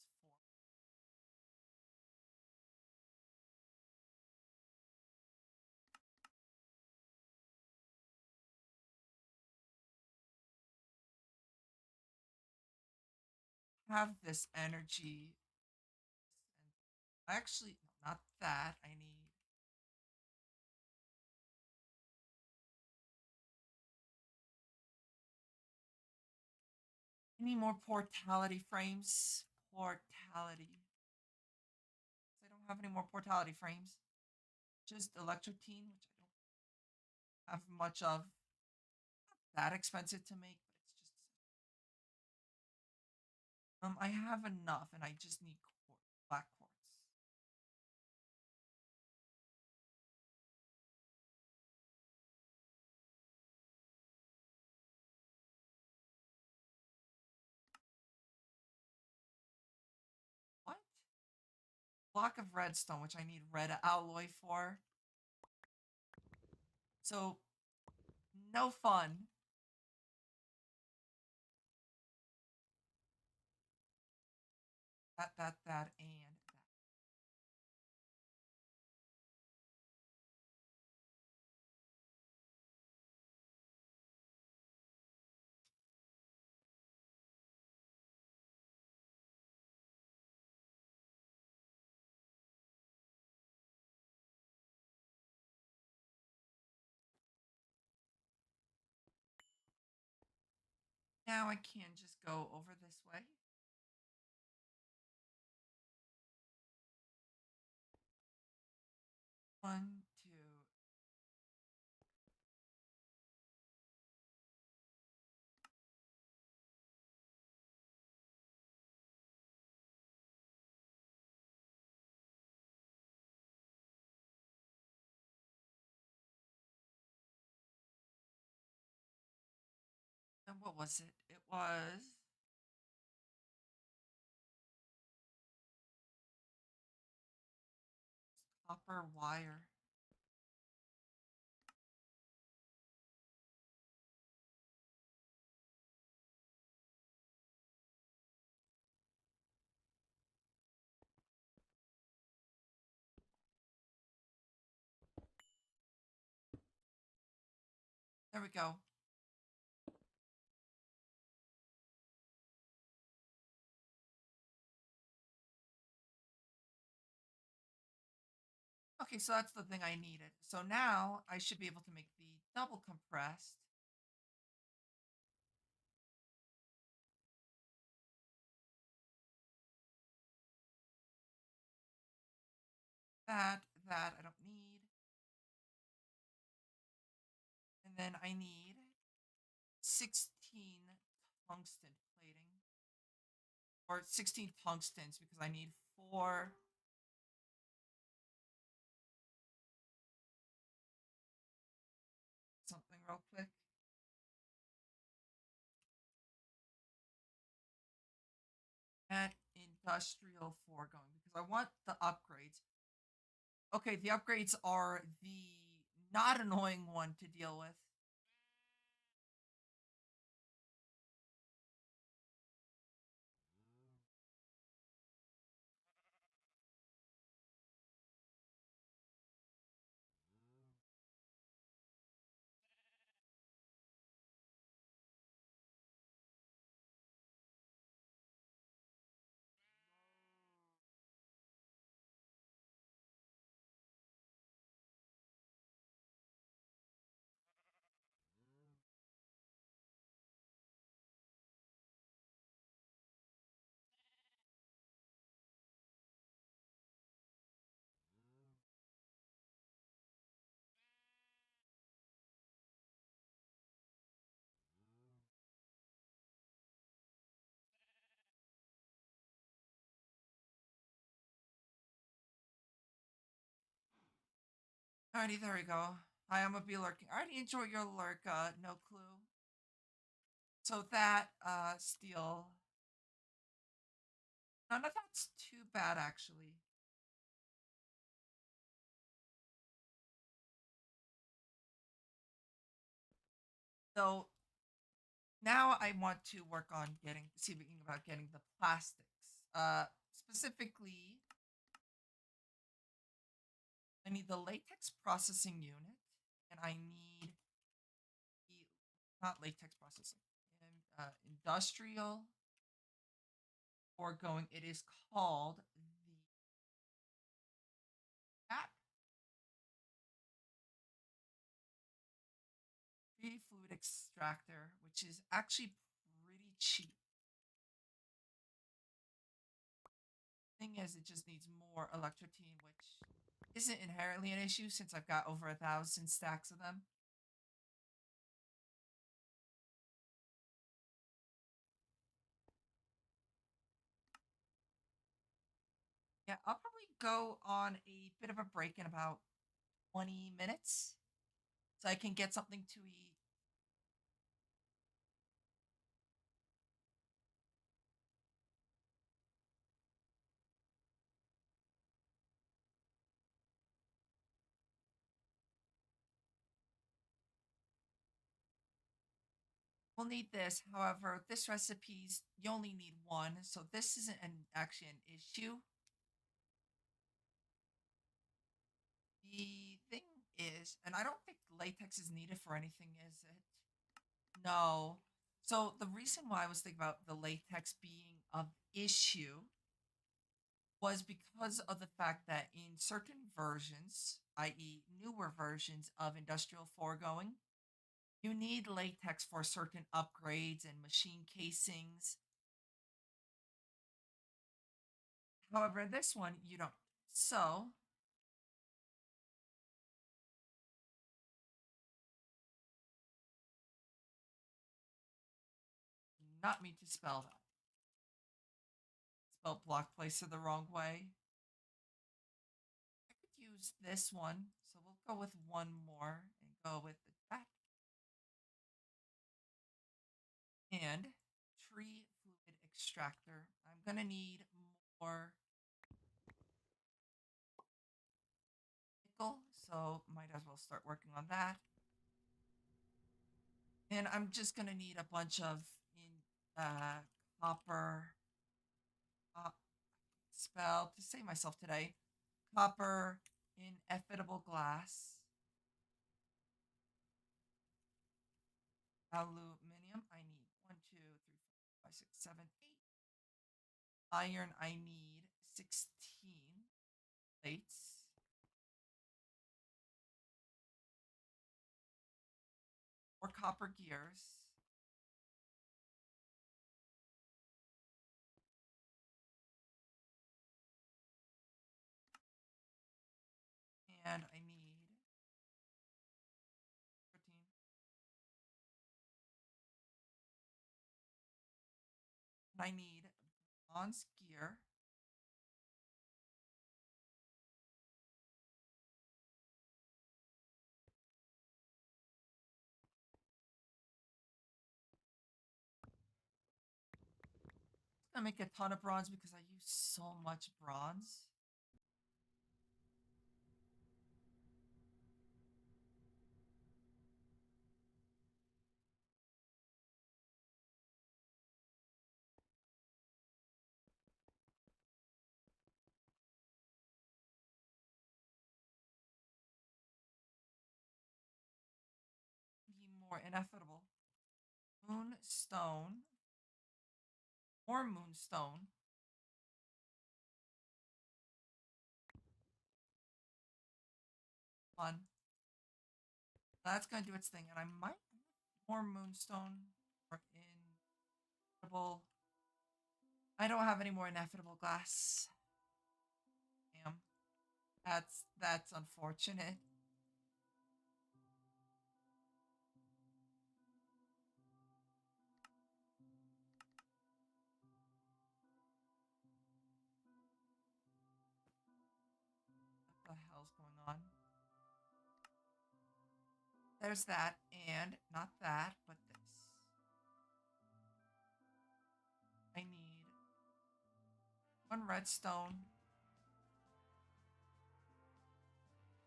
[SPEAKER 1] Have this energy. And actually, no, not that. I need more portality frames. Portality. I don't have any more portality frames. Just electrotine, which I don't have much of. That expensive to make, but it's just I have enough, and I just need black quartz. What? Block of redstone, which I need red alloy for. So no fun. That, and that. Now I can just go over this way. One, two. And what was it? It was copper wire. There we go. Okay, so that's the thing I needed. So now I should be able to make the double compressed. That, that I don't need. And then I need 16 tungsten plating. Or 16 tungstens because I need 4 something real quick. At industrial foregoing because I want the upgrades. Okay, the upgrades are the not annoying one to deal with. Alrighty, there we go. Hi, I'm gonna be lurking. Alrighty, enjoy your lurk, no clue. So that, steel. None of that's too bad, actually. So now I want to work on speaking about getting the plastics. Specifically, I need the latex processing unit, and I need the, not latex processing, industrial foregoing. It is called the app free fluid extractor, which is actually pretty cheap. Thing is, it just needs more electrotine, which isn't inherently an issue since I've got over 1,000 stacks of them. Yeah, I'll probably go on a bit of a break in about 20 minutes so I can get something to eat. We'll need this. However, this recipe's you only need one, so this isn't actually an issue. The thing is, and I don't think latex is needed for anything, is it? No. So the reason why I was thinking about the latex being of issue was because of the fact that in certain versions, i.e., newer versions of industrial foregoing, you need latex for certain upgrades and machine casings. However, in this one, you don't. So, not mean to spell that. Spelled block placer the wrong way. I could use this one, so we'll go with one more and go with that. And tree fluid extractor. I'm gonna need more nickel, so might as well start working on that. And I'm just gonna need a bunch of copper. Uh, spell to save myself today. Copper ineffable glass. Aluminium. I need 1, 2, 3, 4, 5, 6, 7, 8. Iron. I need 16 plates. Or copper gears. And I need protein. And I need bronze gear. It's gonna make a ton of bronze because I use so much bronze. Be more inevitable. Moonstone. More moonstone. Fun. That's gonna do its thing, and I might more moonstone or inevitable. I don't have any more inevitable glass. Damn. That's unfortunate. What the hell's going on? There's that, and not that, but this. I need one redstone,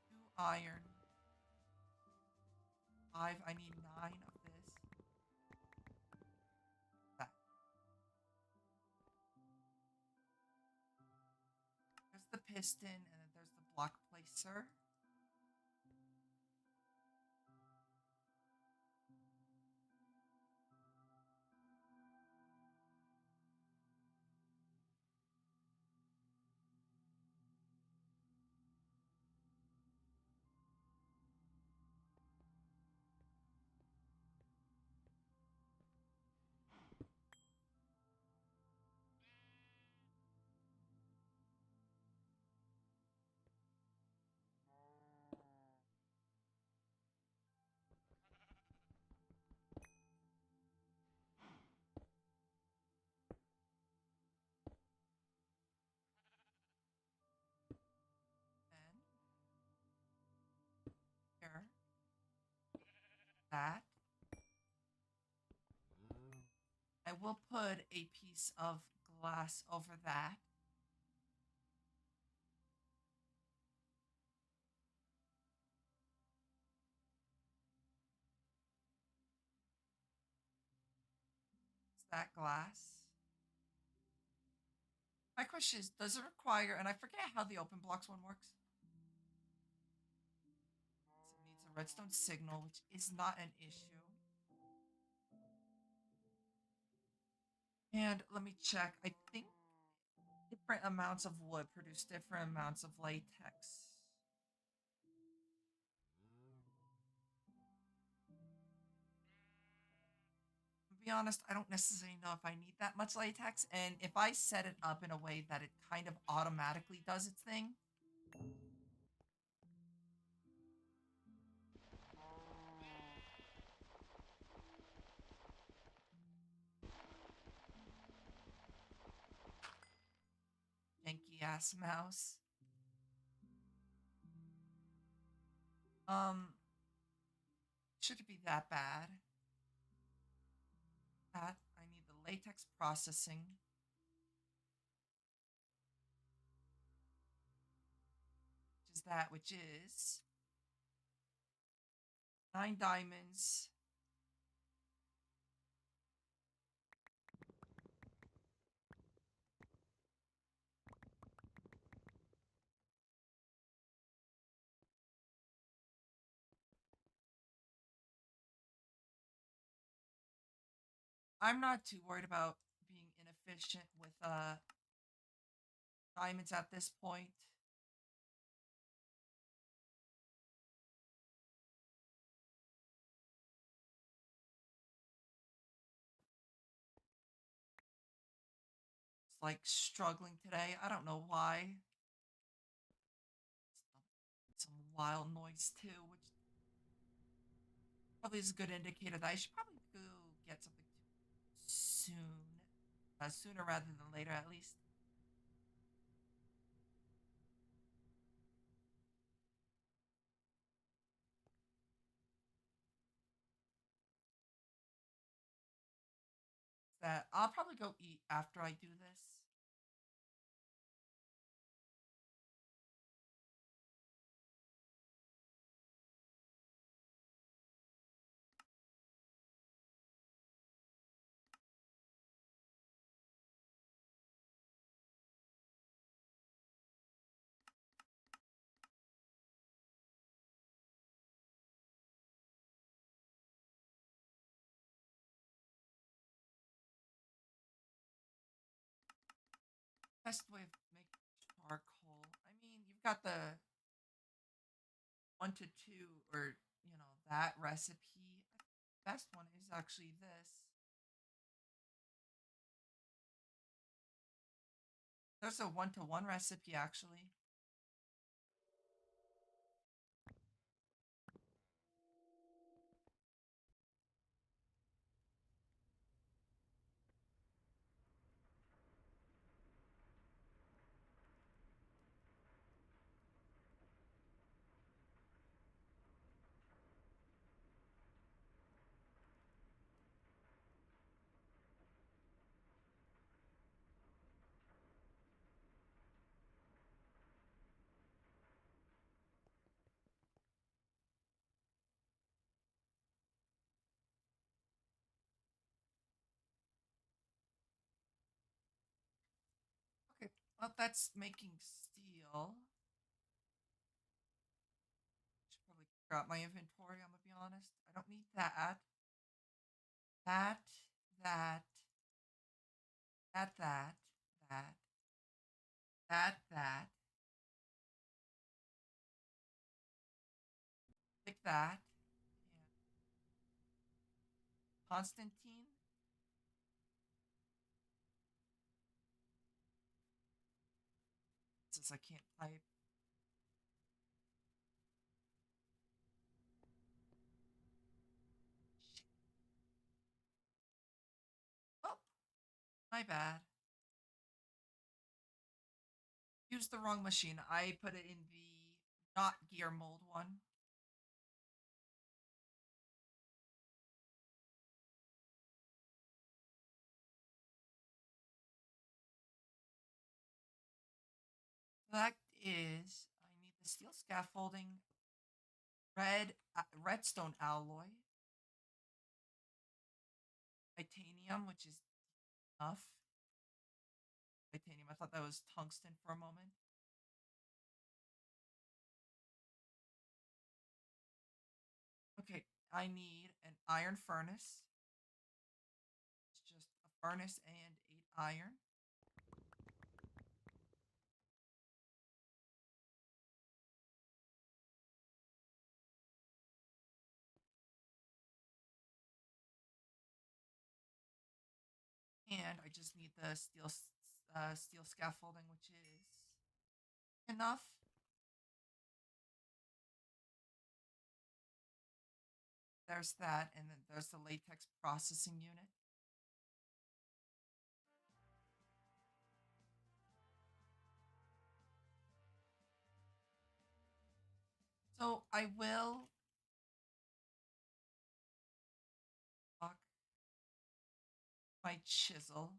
[SPEAKER 1] two iron, five. I need nine of this. That. There's the piston, and then there's the block placer. And here, that. I will put a piece of glass over that. It's that glass. My question is, does it require, and I forget how the open blocks one works. So it needs a redstone signal, which is not an issue. And let me check. I think different amounts of wood produce different amounts of latex. To be honest, I don't necessarily know if I need that much latex, and if I set it up in a way that it kind of automatically does its thing. Janky ass mouse. Um, should it be that bad? That I need the latex processing, which is that, which is 9 diamonds. I'm not too worried about being inefficient with diamonds at this point. It's like struggling today. I don't know why. Some wild noise too, which probably is a good indicator that I should probably go get something to soon, sooner rather than later, at least. That I'll probably go eat after I do this. Best way of making charcoal. I mean, you've got the 1 to 2, or that recipe. The best one is actually this. There's a 1 to 1 recipe actually. Okay, well that's making steel. Should probably clear out my inventory. I'm gonna be honest. I don't need that. That. That. That. That. That. That. That. Like that. And Constantine. Since I can't type. Oh, my bad. Used the wrong machine. I put it in the not gear mold one. Fact is, I need the steel scaffolding, redstone alloy, titanium, which is enough. Titanium. I thought that was tungsten for a moment. Okay, I need an iron furnace. It's just a furnace and 8 iron. And I just need the steel scaffolding, which is enough. There's that, and then there's the latex processing unit. So I will lock my chisel.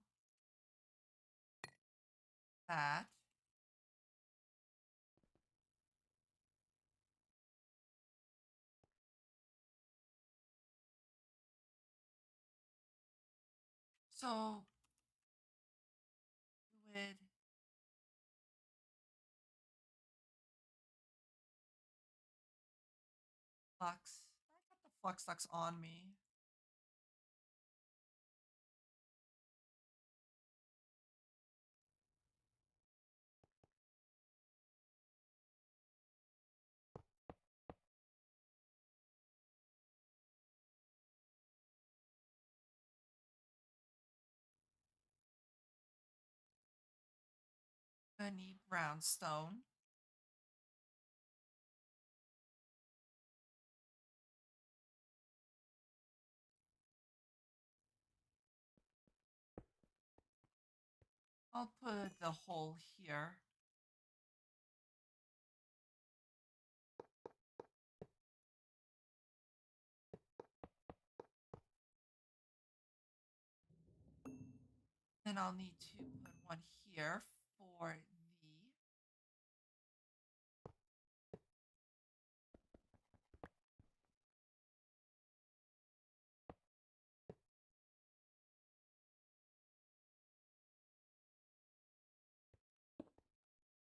[SPEAKER 1] That. So fluid, flux. I got the flux on me. I need brownstone. I'll put the hole here. Then I'll need to put one here for the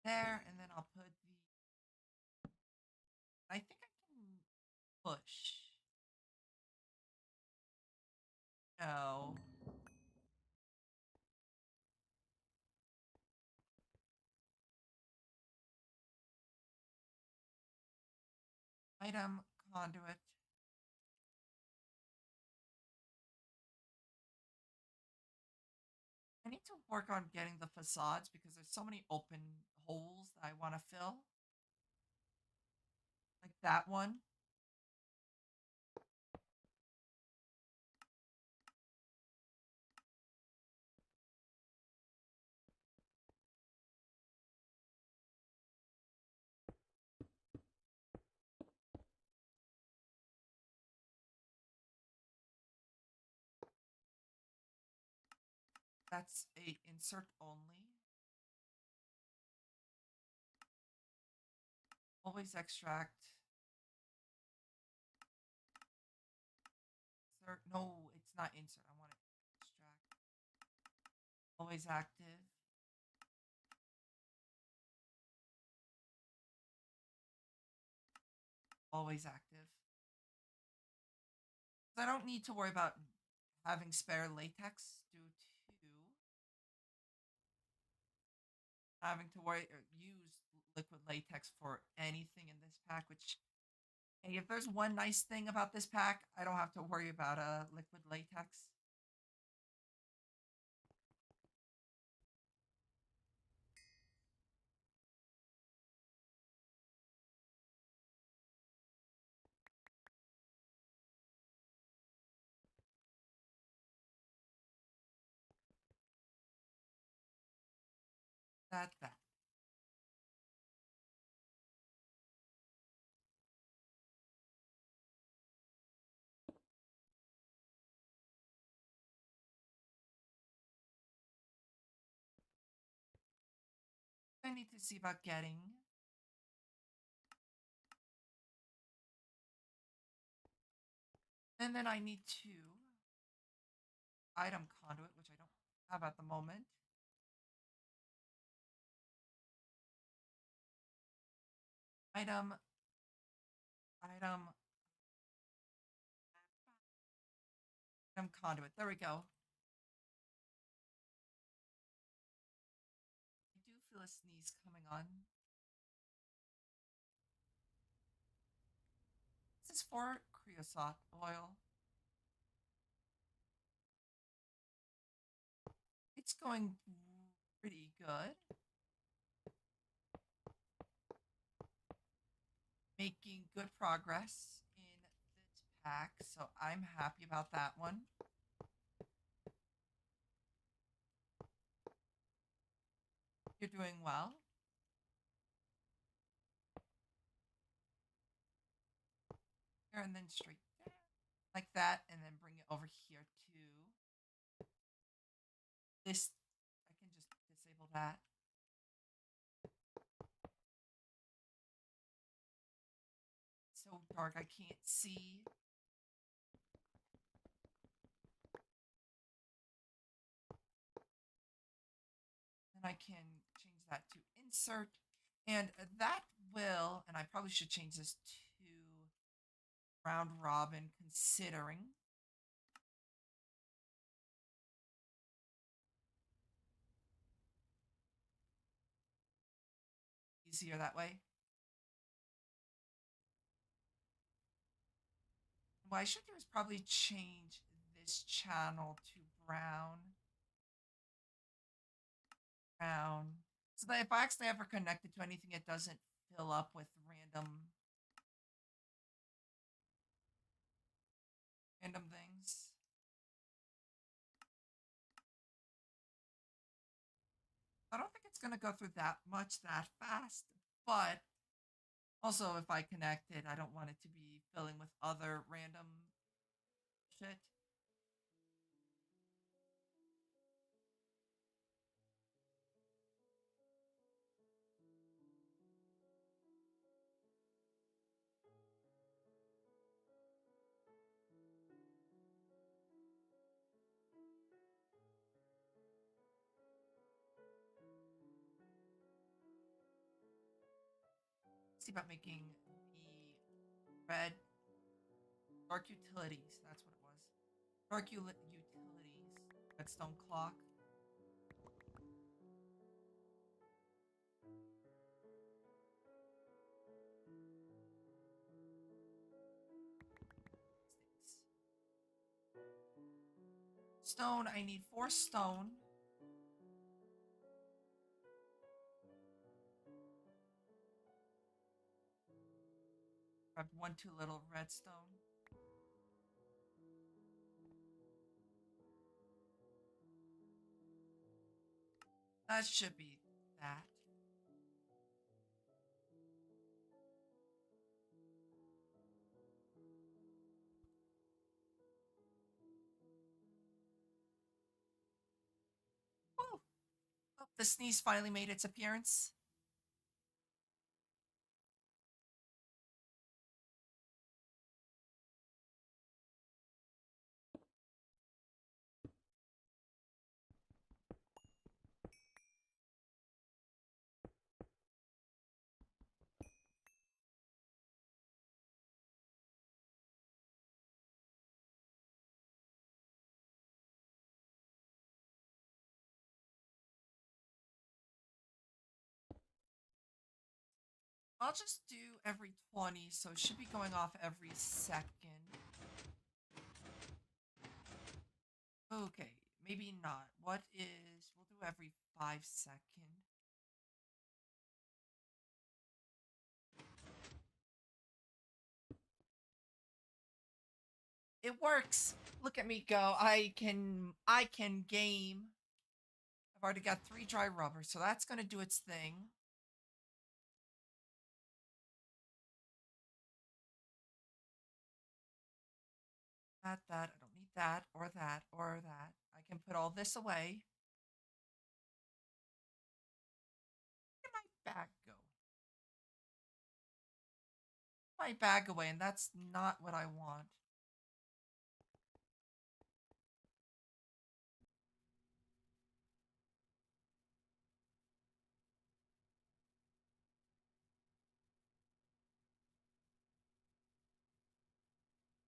[SPEAKER 1] there, and then I'll put the. I think I can push. No. Item conduit. I need to work on getting the facades because there's so many open holes that I want to fill. Like that one. That's a insert only. Always extract. Insert. No, it's not insert. I want it extract. Always active. Always active. I don't need to worry about having spare latex due to having to use liquid latex for anything in this pack, which, hey, if there's one nice thing about this pack, I don't have to worry about liquid latex. That. I need to see about getting. And then I need to item conduit, which I don't have at the moment. Item, item, item conduit. There we go. I do feel a sneeze coming on. This is for creosote oil. It's going pretty good. Making good progress in this pack, so I'm happy about that one. You're doing well. Here and then straight there, like that, and then bring it over here to this. I can just disable that. It's so dark, I can't see. And I can change that to insert. And that will, and I probably should change this to round robin considering. Easier that way. What I should do is probably change this channel to brown. Brown. So that if I actually ever connect it to anything, it doesn't fill up with random things. it's gonna go through that much that fast. But also, if I connect it, I don't want it to be filling with other random shit. See about making the red dark utilities. That's what it was. Utilities. Redstone clock. Stone. I need 4 stone. Grab one too little redstone. That should be that. Woo! Oh, the sneeze finally made its appearance. I'll just do every 20, so it should be going off every second. Okay, maybe not. What is... We'll do every 5 seconds. It works! Look at me go. I can game. I've already got 3 dry rubbers, so that's gonna do its thing. That. I don't need that, or that, or that. I can put all this away. Where did my bag go? My bag away, and that's not what I want.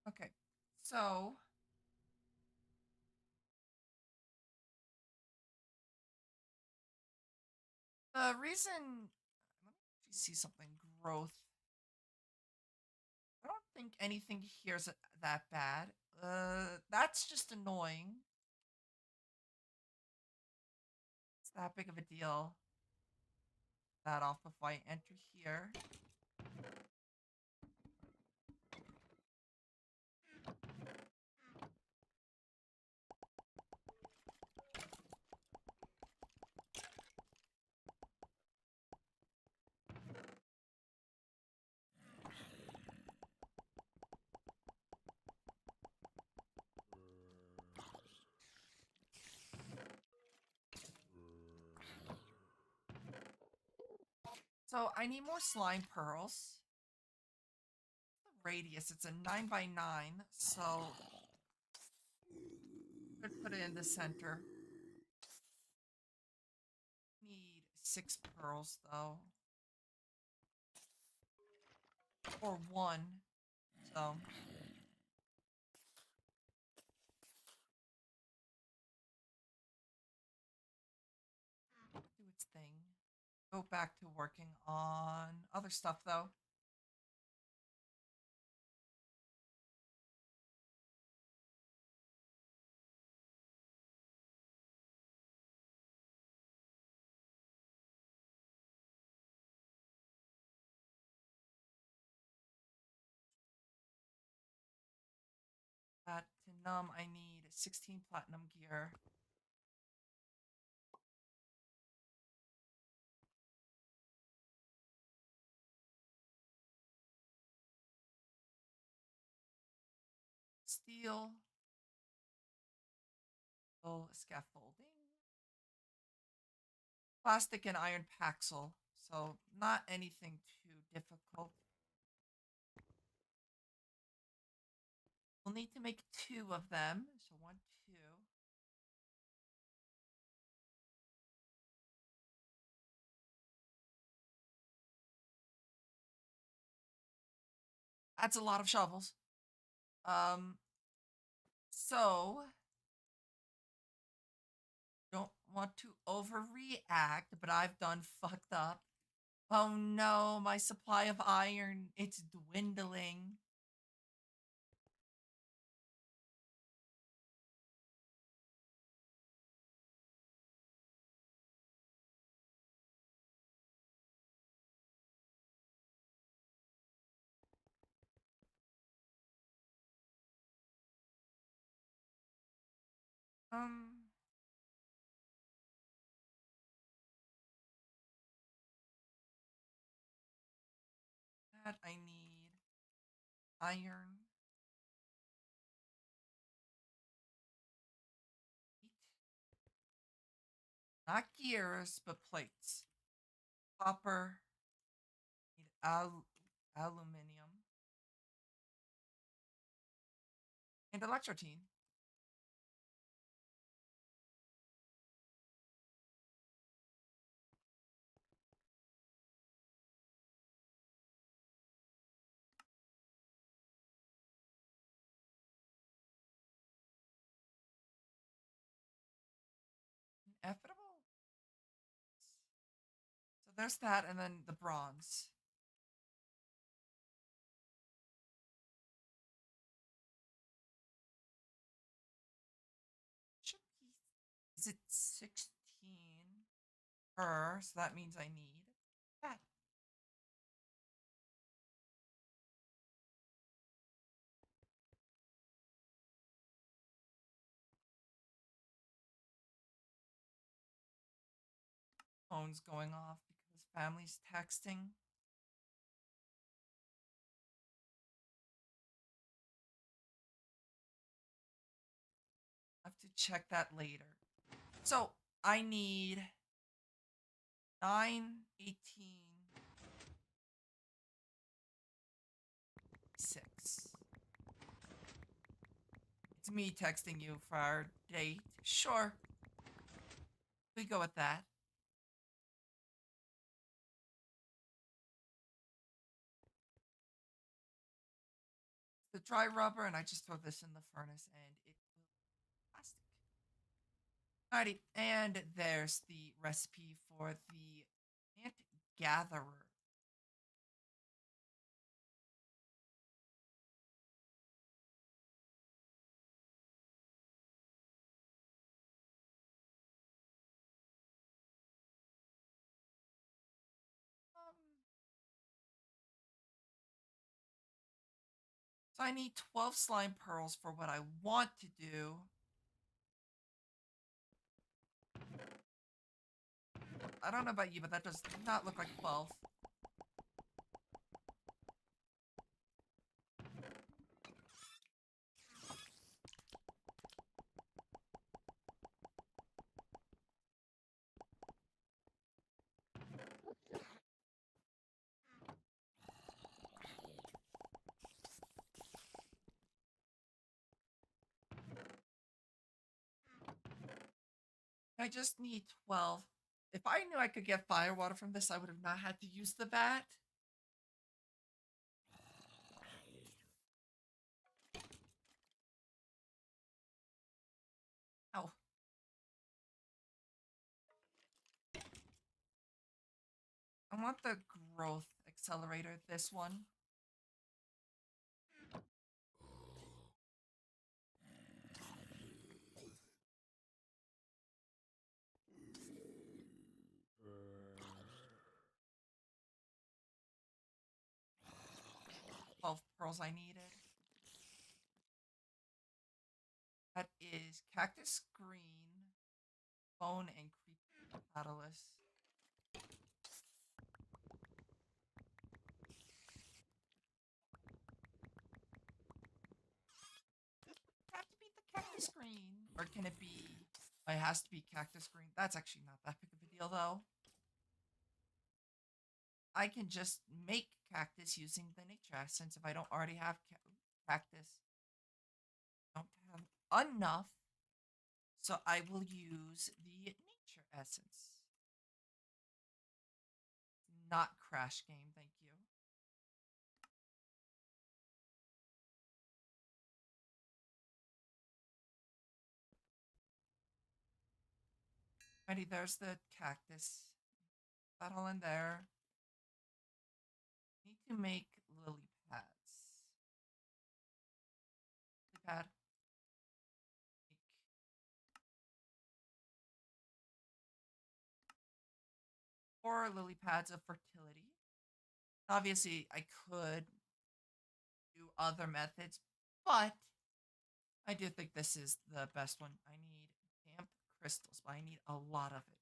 [SPEAKER 1] Okay, so the reason, let me see something. Growth. I don't think anything here is that bad. That's just annoying. It's that big of a deal. That off before I enter here. So I need more slime pearls. The radius, it's a 9 by 9, so could put it in the center. Need 6 pearls though. Or 1. So do its thing. Go back to working on other stuff though. To numb, I need 16 platinum gear. steel, oh, scaffolding, plastic and iron paxel. So not anything too difficult. We'll need to make two of them. So one, two. That's a lot of shovels. So don't want to overreact, but I've done fucked up. Oh no, my supply of iron, it's dwindling. Um, that I need iron, not gears, but plates. Copper, need aluminum, and electrotine. Inevitable. So there's that, and then the bronze. Should be. Is it 16 per? So that means I need that. Phone's going off because family's texting. I have to check that later. So I need 9, 18, 6. It's me texting you for our date. Sure, we go with that. The dry rubber, and I just throw this in the furnace, and it will plastic. Alrighty, and there's the recipe for the plant gatherer. Um, so I need 12 slime pearls for what I want to do. I don't know about you, but that does not look like 12. I just need 12. If I knew I could get fire water from this, I would have not had to use the bat. Oh. I want the growth accelerator, this one. Both pearls I needed. That is cactus green, bone, and creepy catalyst. cactus green, or can it be? It has to be cactus green. That's actually not that big of a deal, though. I can just make cactus using the nature essence if I don't already have cactus. I don't have enough, so I will use the nature essence. Not crash game, thank you. Ready, there's the cactus. That all in there. Need to make lily pads. Lily pad. Make 4 lily pads of fertility. Obviously, I could do other methods, but I do think this is the best one. I need damp crystals, but I need a lot of it.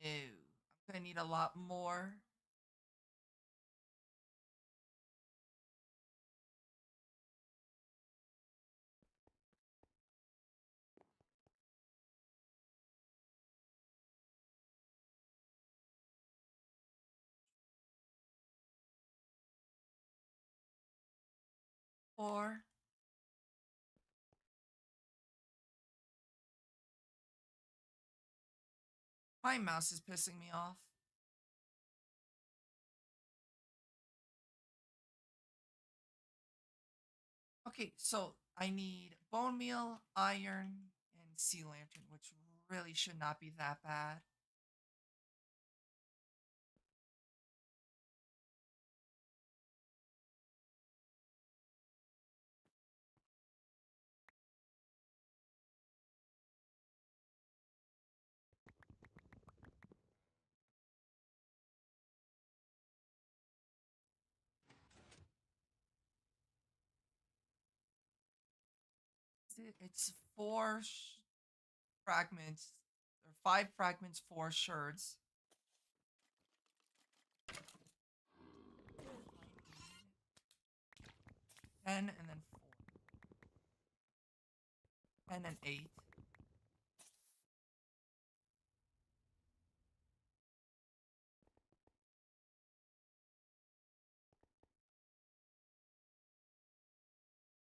[SPEAKER 1] Ew. I'm gonna need a lot more. Or my mouse is pissing me off. Okay, so I need bone meal, iron, and sea lantern, which really should not be that bad. It's fragments, or 5 fragments, 4 sherds. I need 10 and then 4. 10 and 8.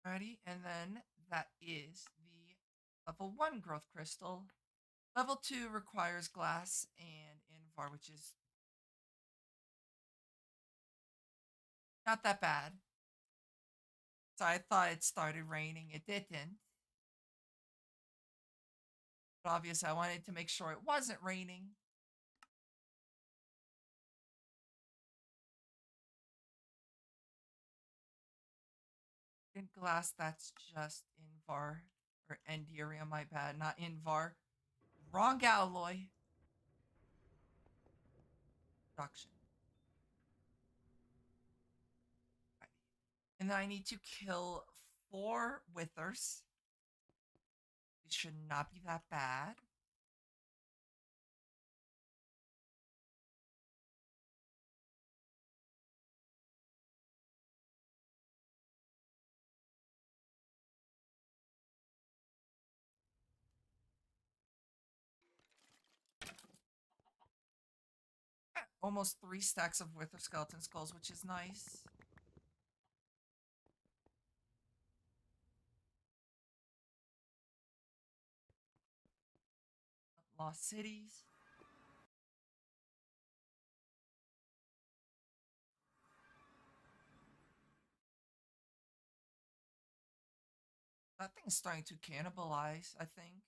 [SPEAKER 1] Alrighty, and then that is the level 1 growth crystal. Level 2 requires glass and invar, which is not that bad. So I thought it started raining. It didn't. But obviously I wanted to make sure it wasn't raining. In glass, that's just invar. Or enderia, my bad. Not invar. Wrong alloy. Production. And then I need to kill 4 withers. It should not be that bad. Almost 3 stacks of wither skeleton skulls, which is nice. Lost cities. That thing's starting to cannibalize, I think.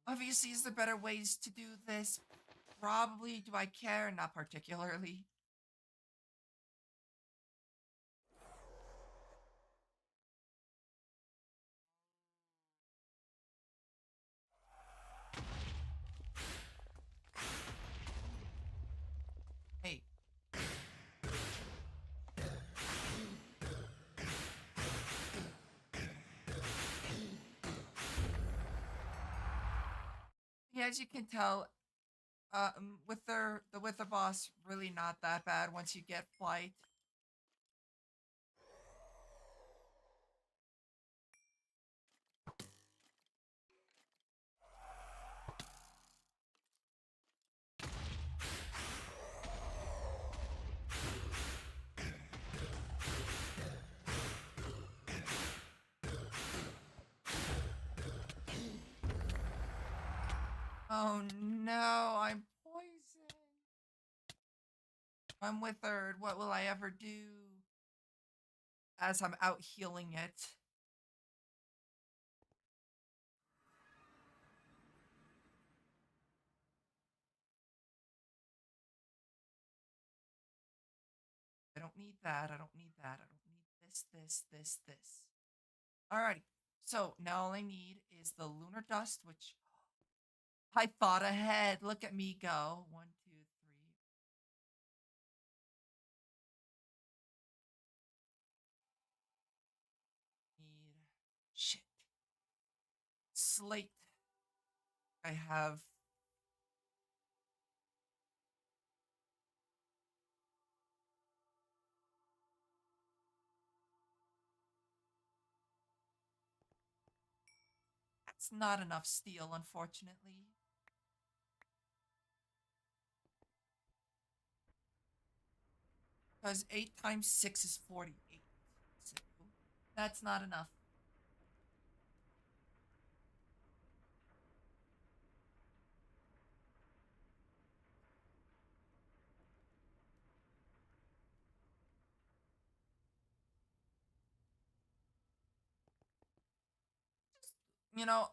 [SPEAKER 1] Obviously, is there better ways to do this? Probably. Do I care? Not particularly. Hey, yeah, as you can tell, with the Wither boss, really not that bad once you get flight. Oh no, I'm poisoned. I'm withered. What will I ever do? As I'm out healing it. I don't need that. I don't need that. I don't need this. Alrighty. So now all I need is the lunar dust, which I thought ahead. Look at me go. One, two, three. Need shit. Slate. I have that's not enough steel, unfortunately. Because 8 times 6 is 48. So that's not enough.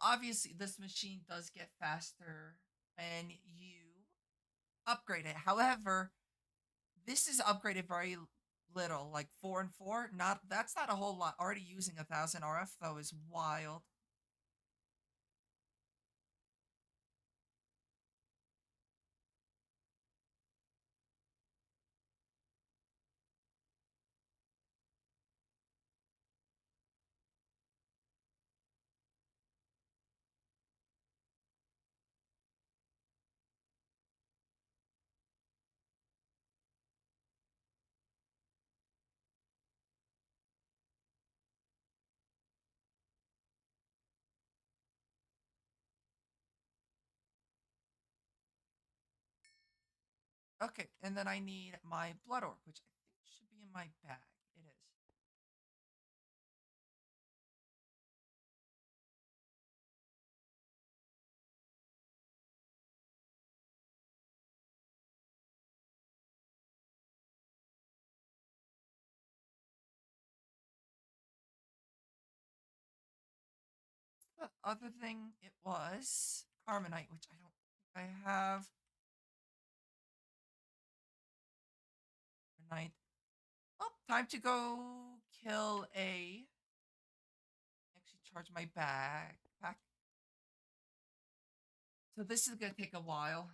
[SPEAKER 1] Obviously, this machine does get faster when you upgrade it. However, this is upgraded very little, like 4 and 4. Not That's not a whole lot. Already using 1,000 RF though is wild. Okay, and then I need my blood orb, which I think should be in my bag. It is. The other thing it was Carmenite, which I don't think I have. Carmenite. Oh, time to go kill a. Actually, charge my backpack. So this is gonna take a while.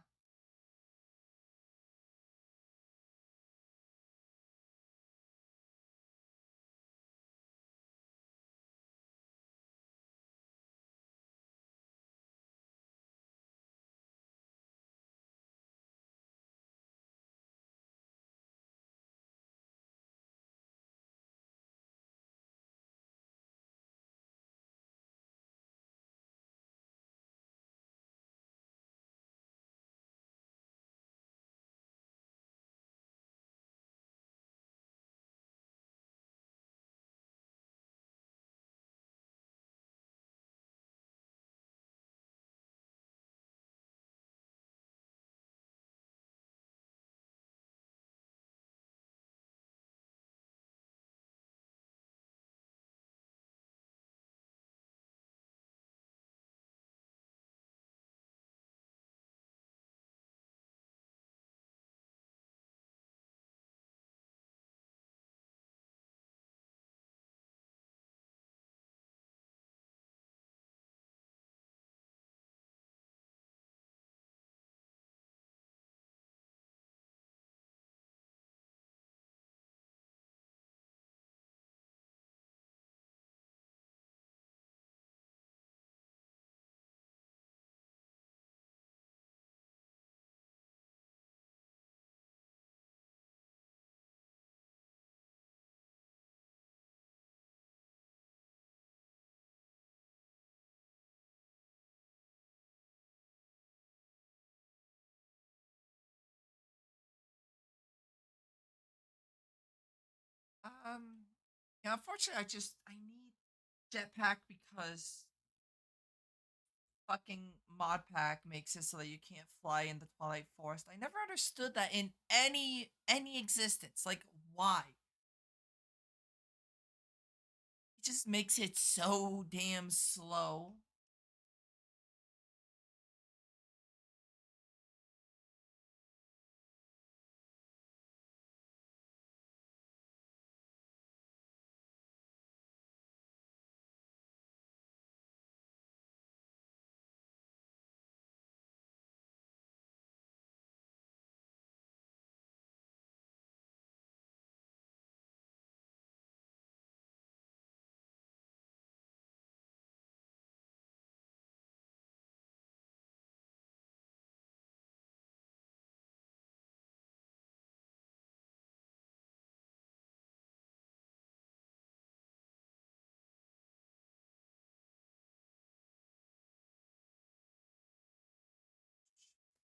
[SPEAKER 1] Um, yeah, unfortunately, I need jetpack because fucking mod pack makes it so that you can't fly in the Twilight Forest. I never understood that in any existence. Like, why? It just makes it so damn slow.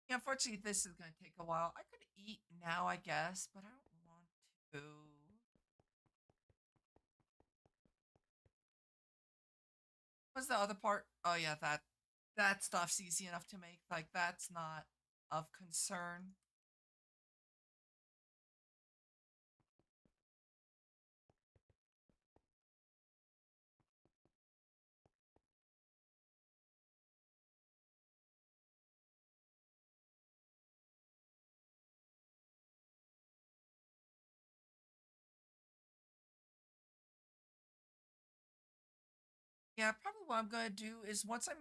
[SPEAKER 1] Yeah, unfortunately, this is gonna take a while. I could eat now, I guess, but I don't want to. What's the other part? Oh yeah, that stuff's easy enough to make. Like that's not of concern. Yeah, probably what I'm gonna do is once I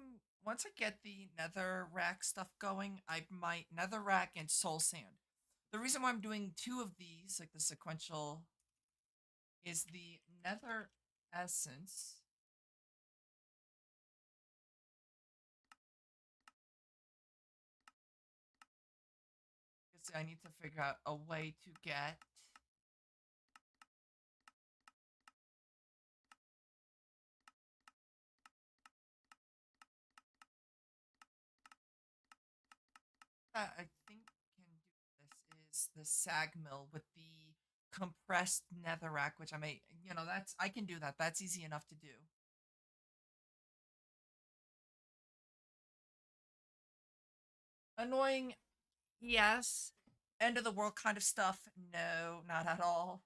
[SPEAKER 1] get the nether rack stuff going, I might nether rack and soul sand. The reason why I'm doing two of these, like the sequential, is the nether essence. Because I need to figure out a way to get that I think can do this is the sag mill with the compressed netherrack, which I may, that's I can do that. That's easy enough to do. Annoying, yes. End of the world kind of stuff, no, not at all.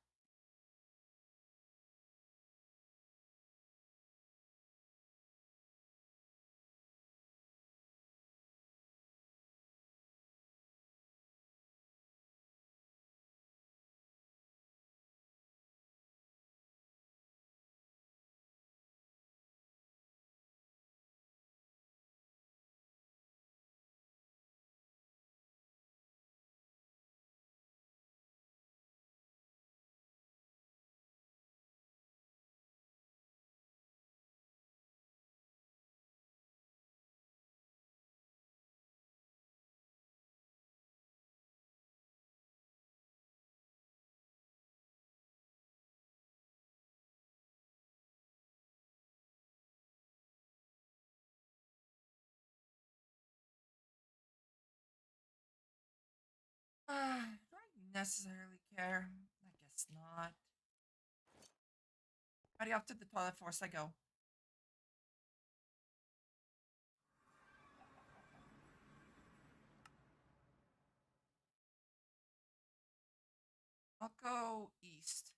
[SPEAKER 1] Do I necessarily care? I guess not. Alrighty, off to the toilet first I go. I'll go east.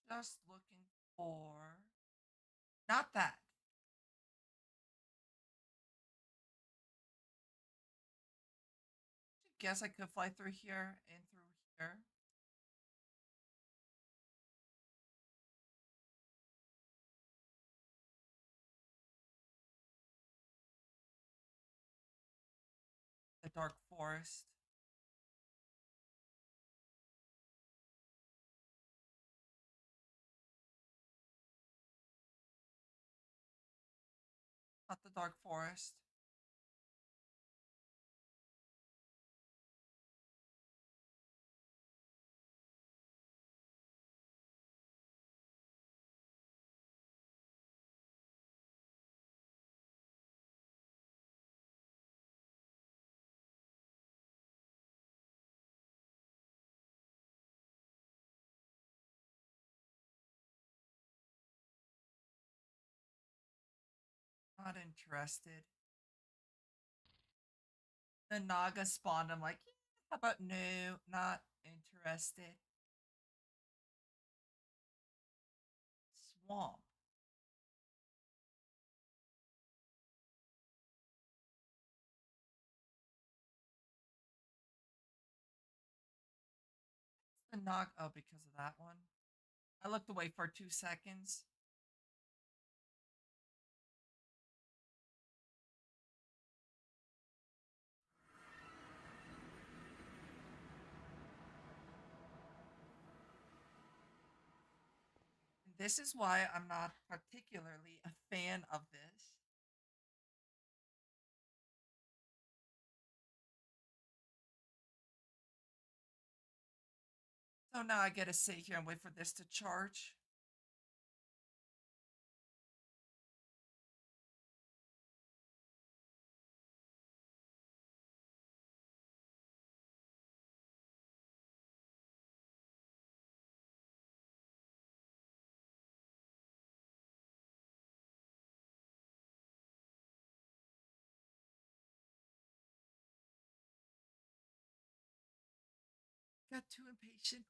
[SPEAKER 1] Just looking for. Not that. Guess I could fly through here and through here. dark forest. Not the dark forest. Not interested. The Naga spawned. I'm like, yeah, how about no? Not interested. Swamp. The Naga. Oh, because of that one. I looked away for 2 seconds. This is why I'm not particularly a fan of this. So now I gotta sit here and wait for this to charge. Got too impatient.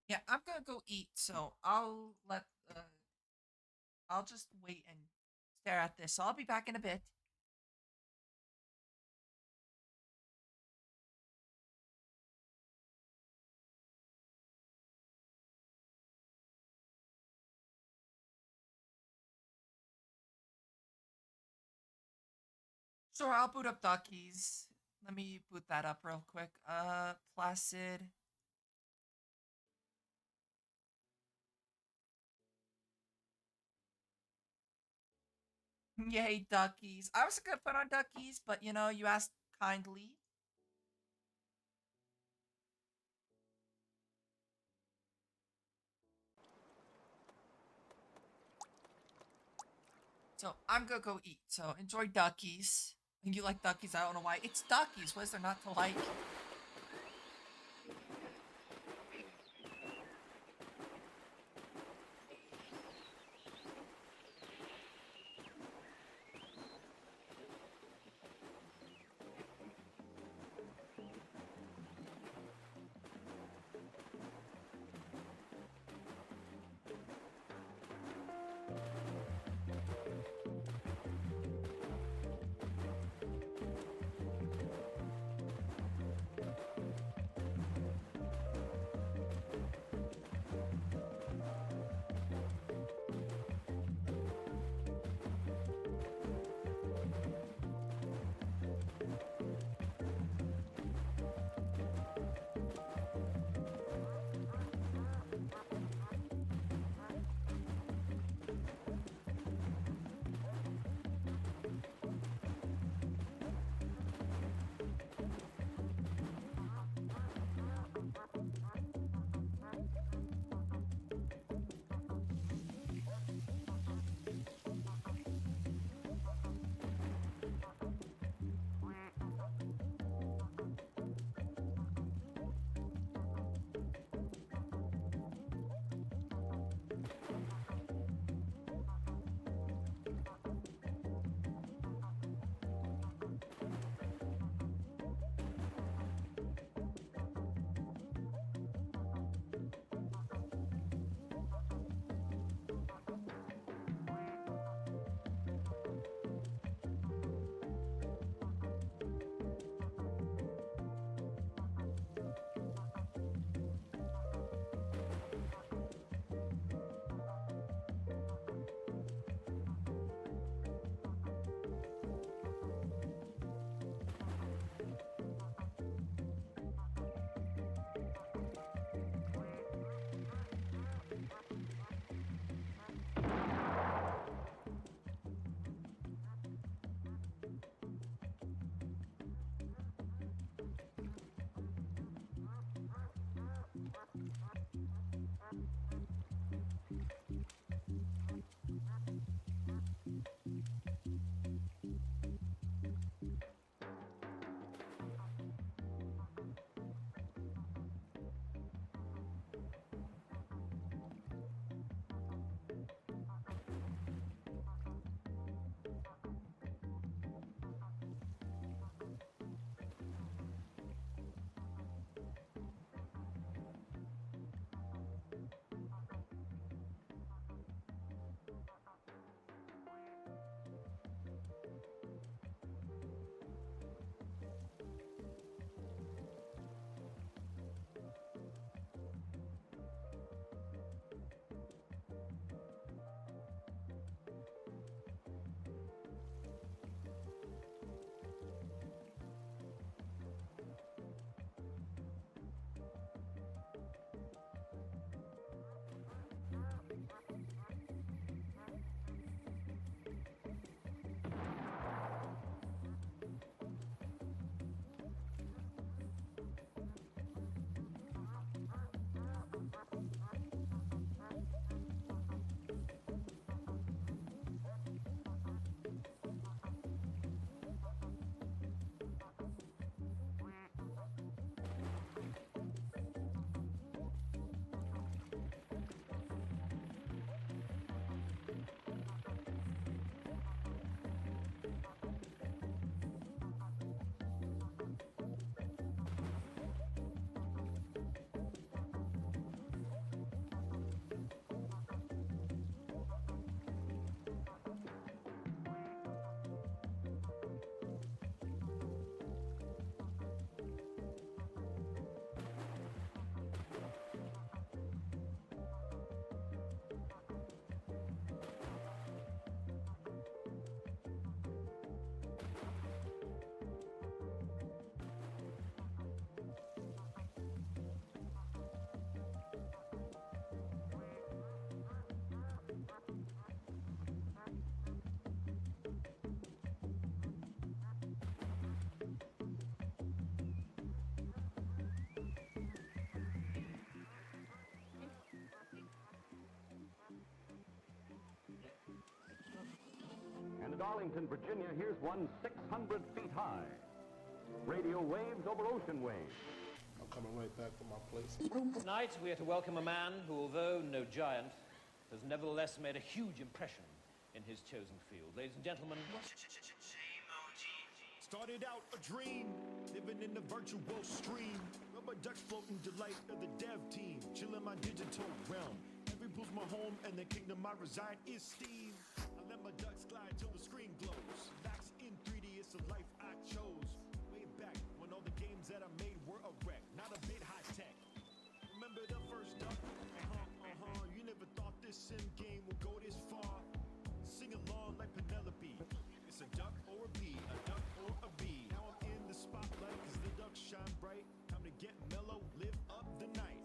[SPEAKER 1] Yeah, I'm gonna go eat, so I'll just wait and stare at this. So I'll be back in a bit. Sure, I'll boot up Duckies. Let me boot that up real quick. Placid. Yay, Duckies. I was gonna put on Duckies, but you asked kindly. So I'm gonna go eat. So enjoy Duckies. And you like Duckies, I don't know why. It's Duckies. What is there not to like?
[SPEAKER 2] Arlington, Virginia, here's one 600 feet high. Radio waves over ocean waves.
[SPEAKER 3] I'm coming right back to my place.
[SPEAKER 4] Tonight, we are to welcome a man who, although no giant, has nevertheless made a huge impression in his chosen field. Ladies and gentlemen,
[SPEAKER 5] started out a dream, living in the virtual stream. Rubber ducks floating, delight of the dev team. Chilling my digital realm. Every pool's my home, and the kingdom I reside is Steam. I let my ducks glide till the screen glows. Max in 3D, it's a life I chose. Way back when all the games that I made were a wreck, not a bit high tech. Remember the first duck? You never thought this sim game would go this far. Sing along like Penelope. It's a duck or a bee, a duck or a bee. Now I'm in the spotlight cause the ducks shine bright. Time to get mellow, live up the night.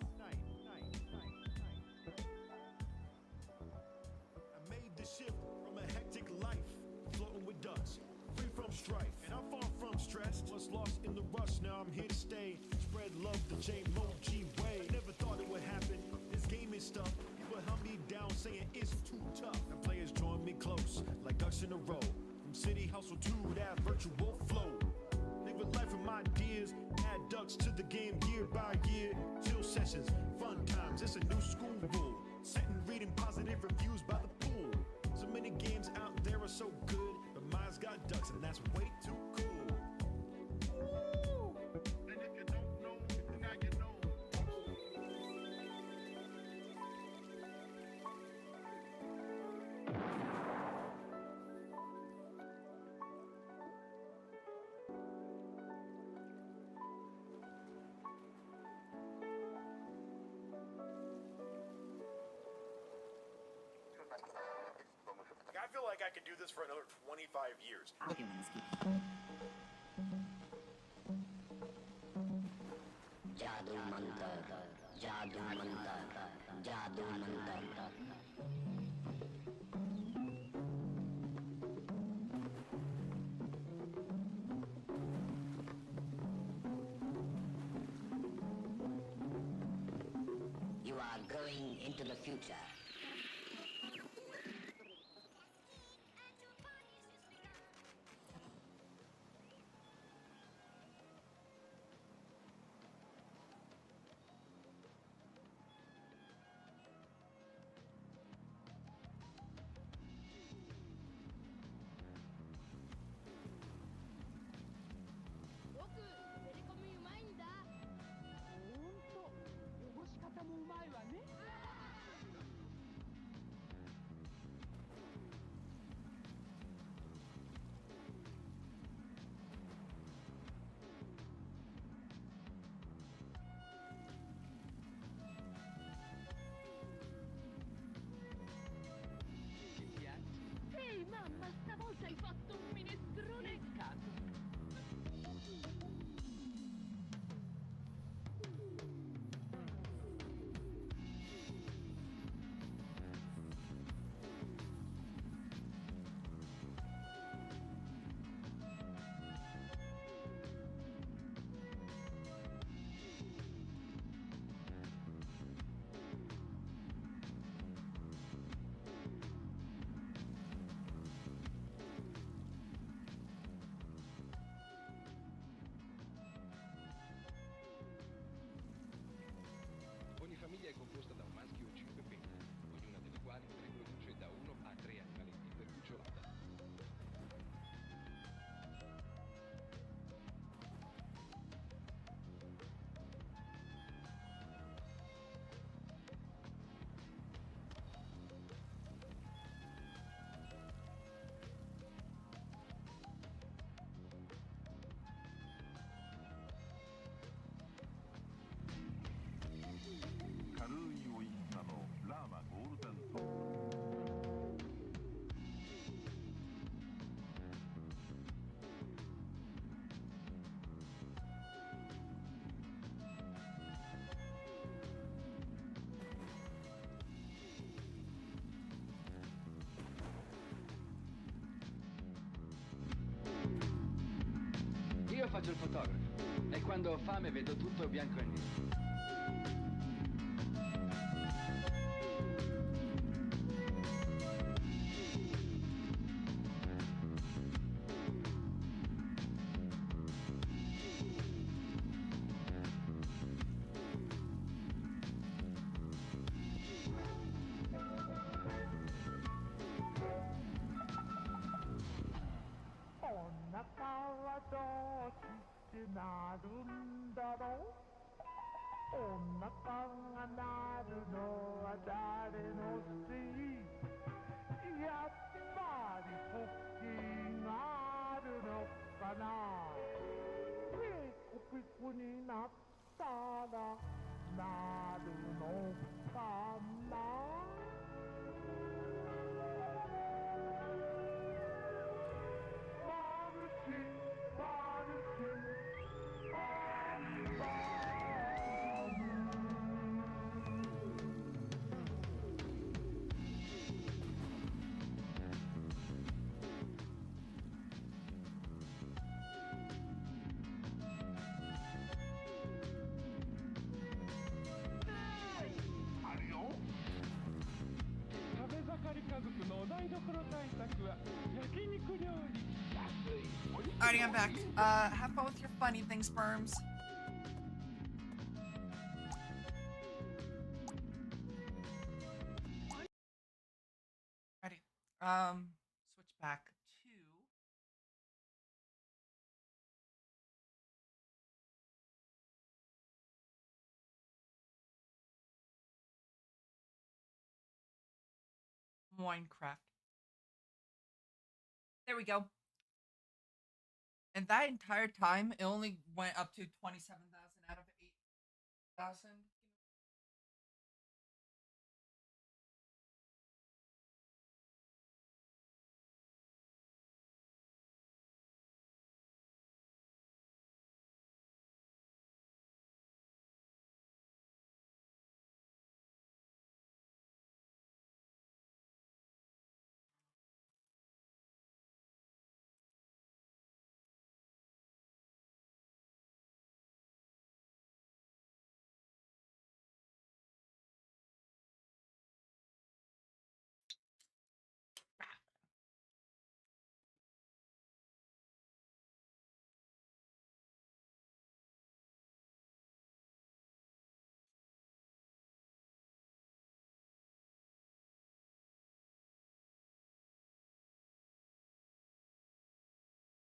[SPEAKER 5] I made the shift from a hectic life, floating with ducks, free from strife. And I'm far from stressed, was lost in the rush, now I'm here to stay. Spread love the J-Mo-G way. Never thought it would happen, this game is stuff. People held me down saying it's too tough. And players join me close, like ducks in a row. From city hustle to that virtual flow. Live a life of my ideas, add ducks to the game year by year. Chill sessions, fun times, it's a new school rule. Sitting reading positive reviews by the pool. So many games out there are so good, but mine's got ducks and that's way too cool. Woo! And if you don't know, now you know. I feel like I could do this for another 25 years.
[SPEAKER 6] Jadoo mantar, jadoo mantar, jadoo mantar. You are going into the future.
[SPEAKER 7] Ehi mamma, stavolta hai fatto un minestrone cazzo.
[SPEAKER 8] Ogni famiglia è composta da un maschio e 5 femmine, ognuna delle quali riproduce da 1 a 3 animaletti per cucciolata.
[SPEAKER 9] Io faccio il fotografo e quando ho fame vedo tutto bianco e nero.
[SPEAKER 10] なるんだろうお腹が鳴るのは誰のせいやっぱりポッキーがあるのかなペコペコになったらなるのかなマルチマルチバンバン
[SPEAKER 7] 食べ盛り家族のお台所対策は焼肉料理安いお肉
[SPEAKER 1] Alrighty, I'm back. Have fun with your funny things, sperms. Alrighty. Switch back to Minecraft. There we go. And that entire time, it only went up to 27,000 out of 8,000.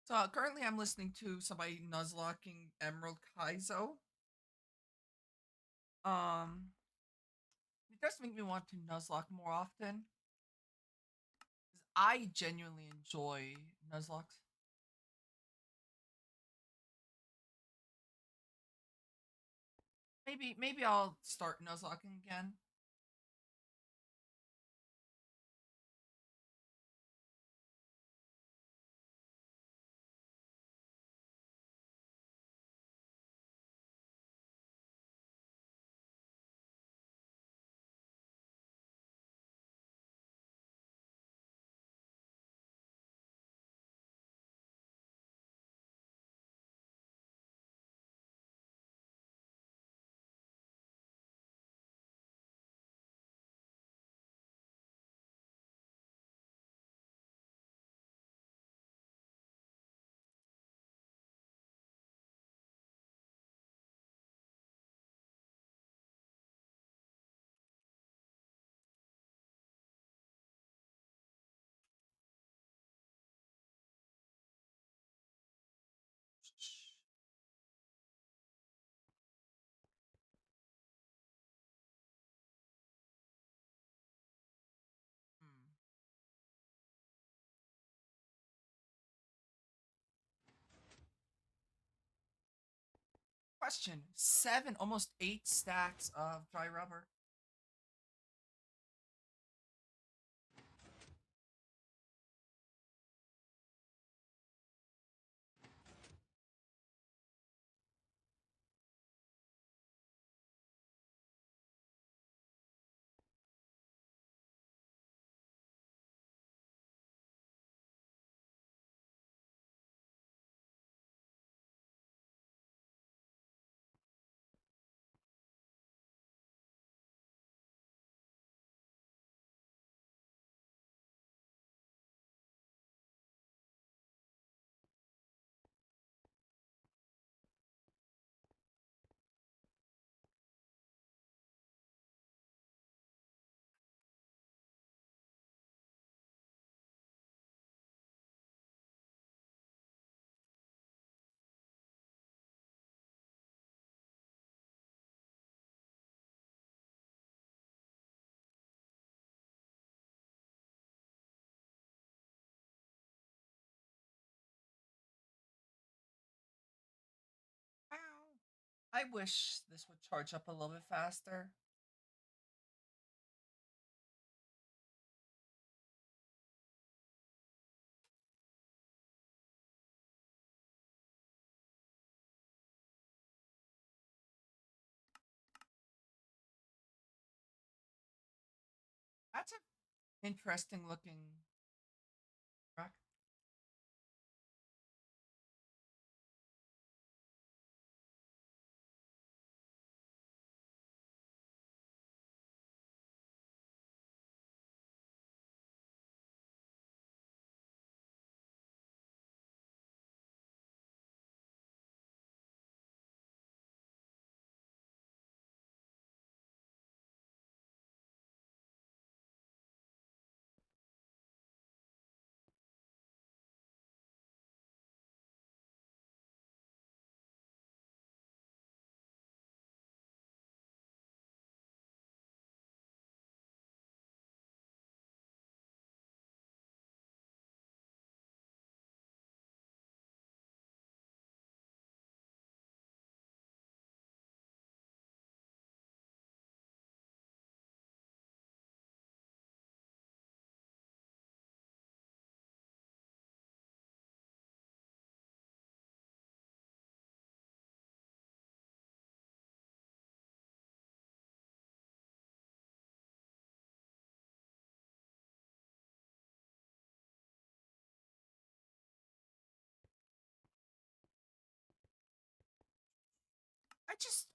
[SPEAKER 1] So currently I'm listening to somebody nuzlocking Emerald Kaizo. It does make me want to nuzlock more often. I genuinely enjoy nuzlocks. Maybe I'll start nuzlocking again. Hmm. Question: 7, almost 8 stacks of dry rubber. I wish this would charge up a little bit faster. That's an interesting looking truck.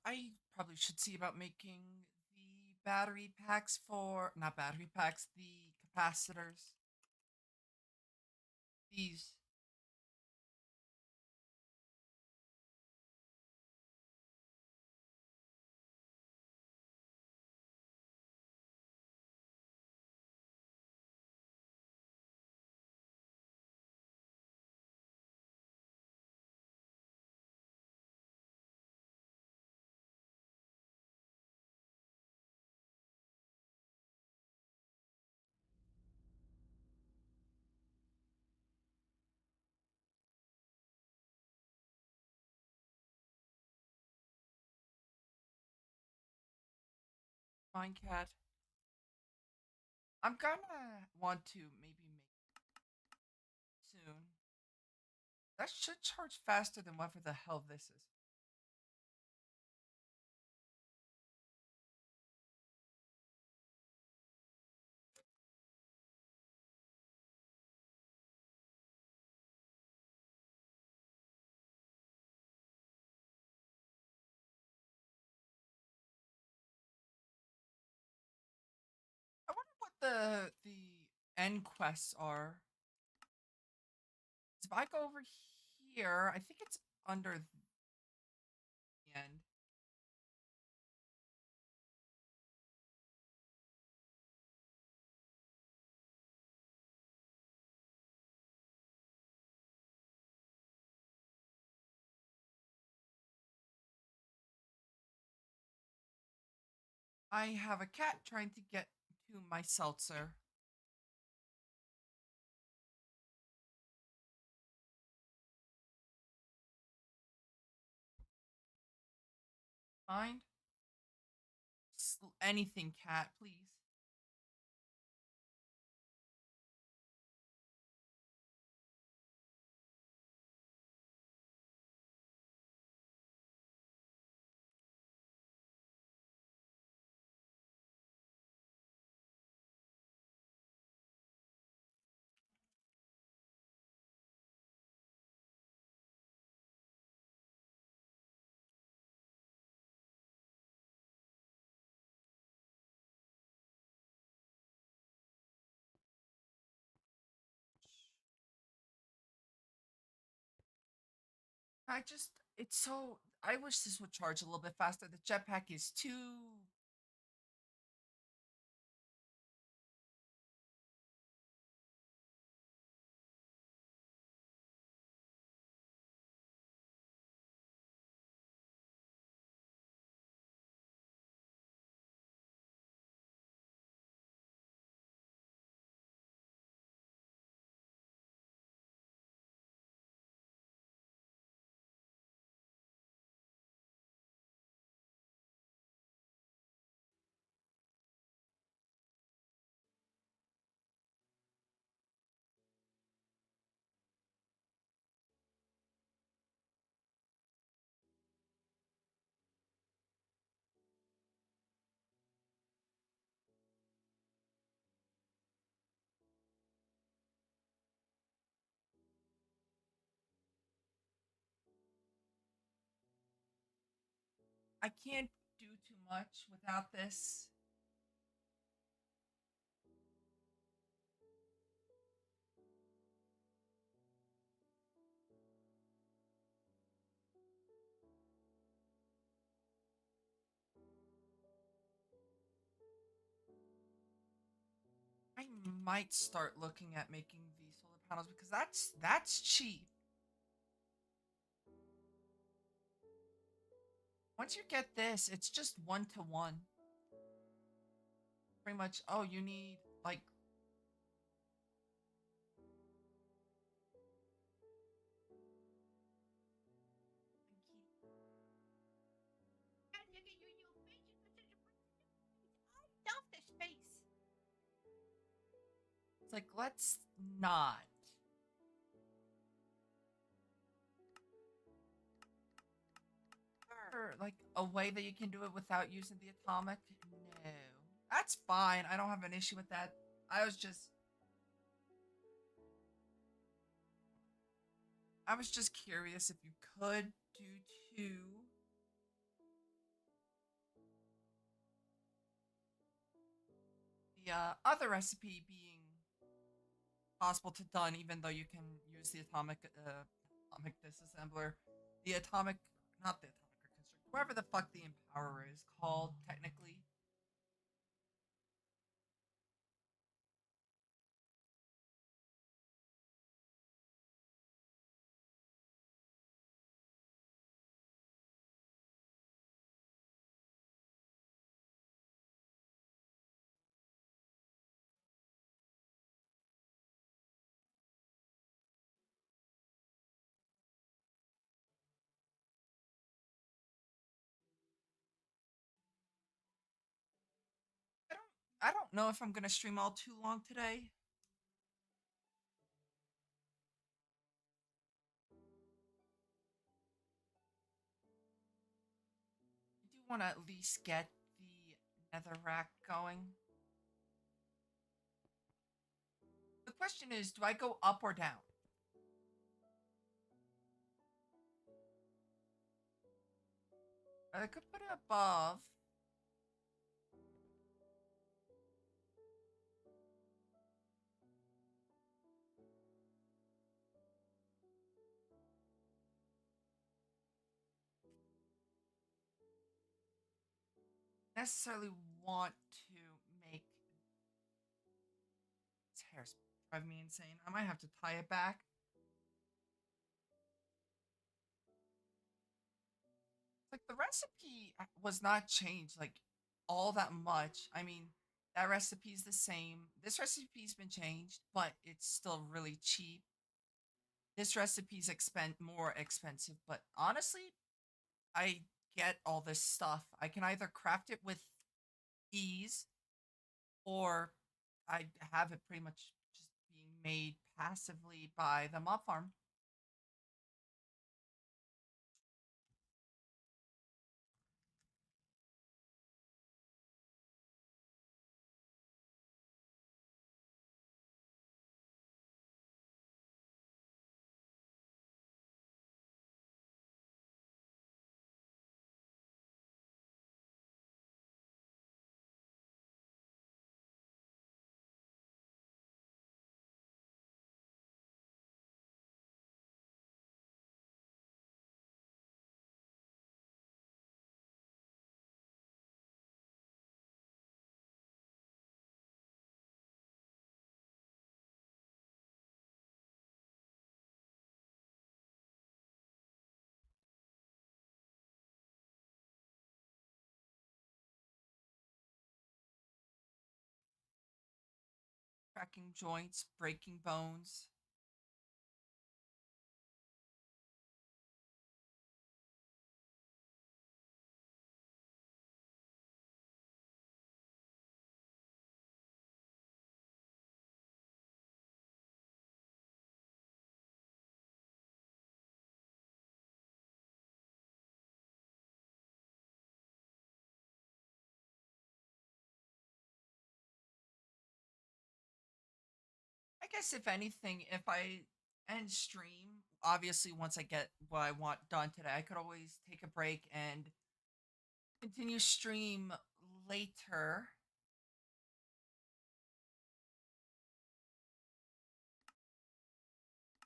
[SPEAKER 1] I probably should see about making the battery packs for, not battery packs, the capacitors. These. Fine, cat. I'm gonna want to maybe make soon. That should charge faster than whatever the hell this is. I wonder what the end quests are. If I go over here, I think it's under the end. I have a cat trying to get to my seltzer. Find anything, cat, please. It's so, I wish this would charge a little bit faster. The jetpack is too. I can't do too much without this. I might start looking at making these solar panels because that's cheap. Once you get this, it's just 1 to 1. Pretty much. Oh, you need like it's like let's not. Or like a way that you can do it without using the atomic? No. That's fine. I don't have an issue with that. I was just I was just curious if you could do two. The other recipe being possible to done, even though you can use the atomic disassembler, the atomic, not the atomic reconstructor, whatever the fuck the empowerer is called technically. I don't I don't know if I'm gonna stream all too long today. I do want to at least get the netherrack going. The question is, do I go up or down? I could put it above. Necessarily want to make its hair's driving me insane. I might have to tie it back. Like the recipe was not changed like all that much. I mean, that recipe's the same. This recipe's been changed, but it's still really cheap. This recipe's more expensive, but honestly, I get all this stuff. I can either craft it with ease or I have it pretty much just being made passively by the mob farm. Cracking joints, breaking bones. I guess if anything, if I end stream, obviously once I get what I want done today, I could always take a break and continue stream later.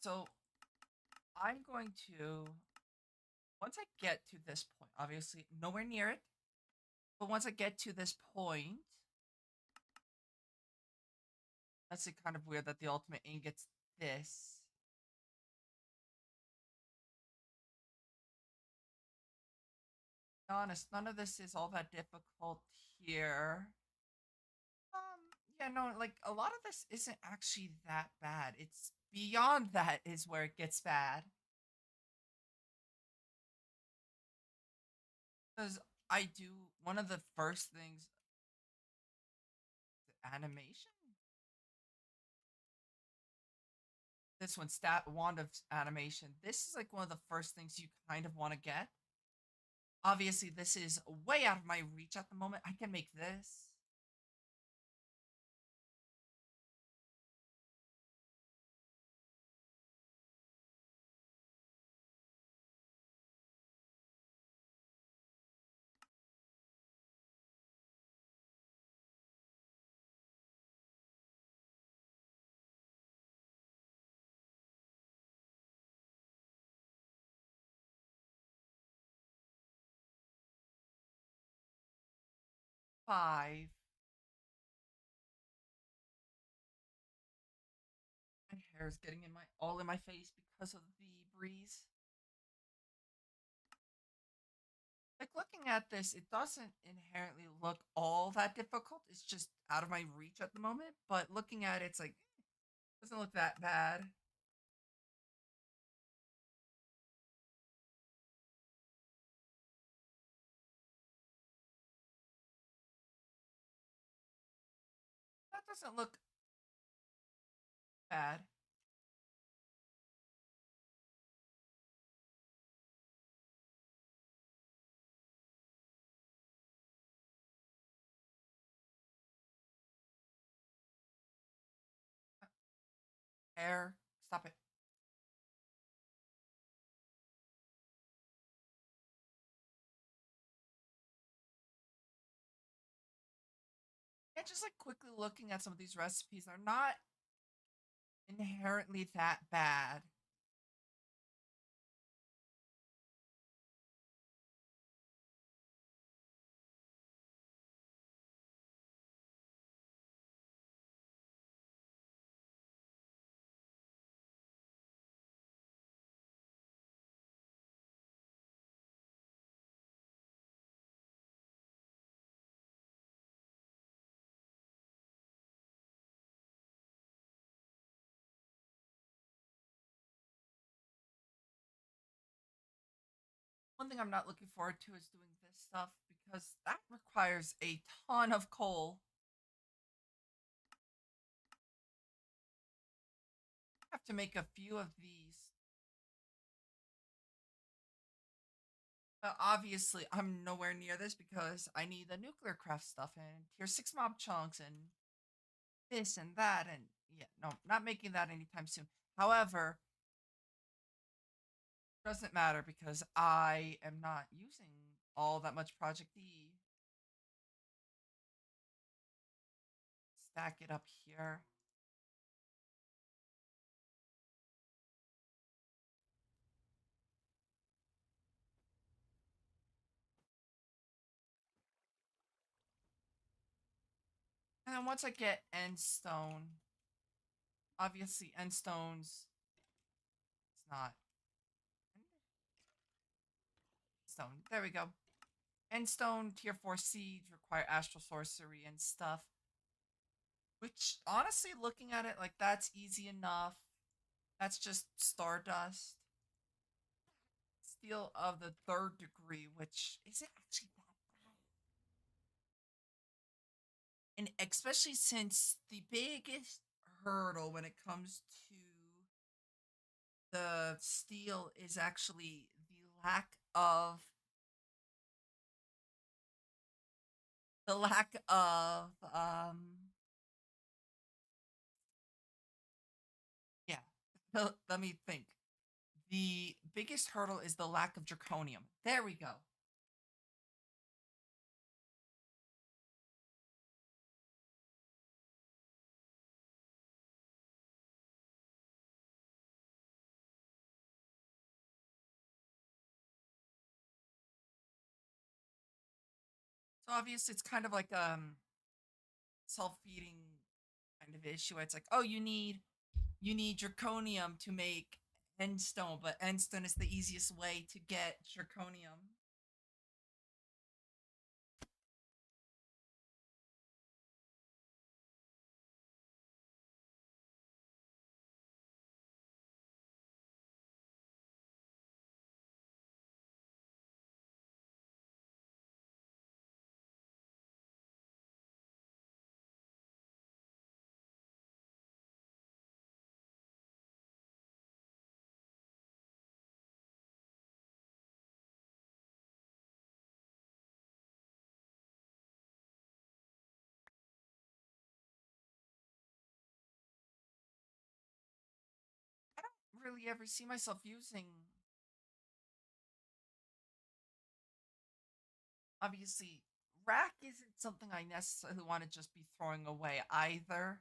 [SPEAKER 1] So I'm going to, once I get to this point, obviously nowhere near it, but once I get to this point, that's it kind of weird that the ultimate aim gets this. To be honest, none of this is all that difficult here. Yeah, no, like a lot of this isn't actually that bad. It's beyond that is where it gets bad. Because I do one of the first things, animation. This one, stat wand of animation. This is like one of the first things you kind of want to get. Obviously, this is way out of my reach at the moment. I can make this. Five. My hair is getting in my all in my face because of the breeze. Like looking at this, it doesn't inherently look all that difficult. It's just out of my reach at the moment. But looking at it, it's like doesn't look that bad. That doesn't look bad. Hair, stop it. And just like quickly looking at some of these recipes, they're not inherently that bad. One thing I'm not looking forward to is doing this stuff because that requires a ton of coal. I have to make a few of these. Obviously, I'm nowhere near this because I need the nuclear craft stuff and tier 6 mob chunks and this and that. And yeah, no, not making that anytime soon. However, doesn't matter because I am not using all that much Project E. Stack it up here. And then once I get end stone, obviously end stones, it's not stone. There we go. End stone tier 4 seeds require astral sorcery and stuff. Which honestly, looking at it like that's easy enough. That's just stardust. Steel of the 3rd degree, which isn't actually that bad. And especially since the biggest hurdle when it comes to the steel is actually the lack of yeah. Let me think. The biggest hurdle is the lack of draconium. There we go. So obviously it's kind of like self-feeding kind of issue. It's like, oh, you need zirconium to make endstone, but endstone is the easiest way to get zirconium. I don't really ever see myself using. Obviously, rack isn't something I necessarily want to just be throwing away either.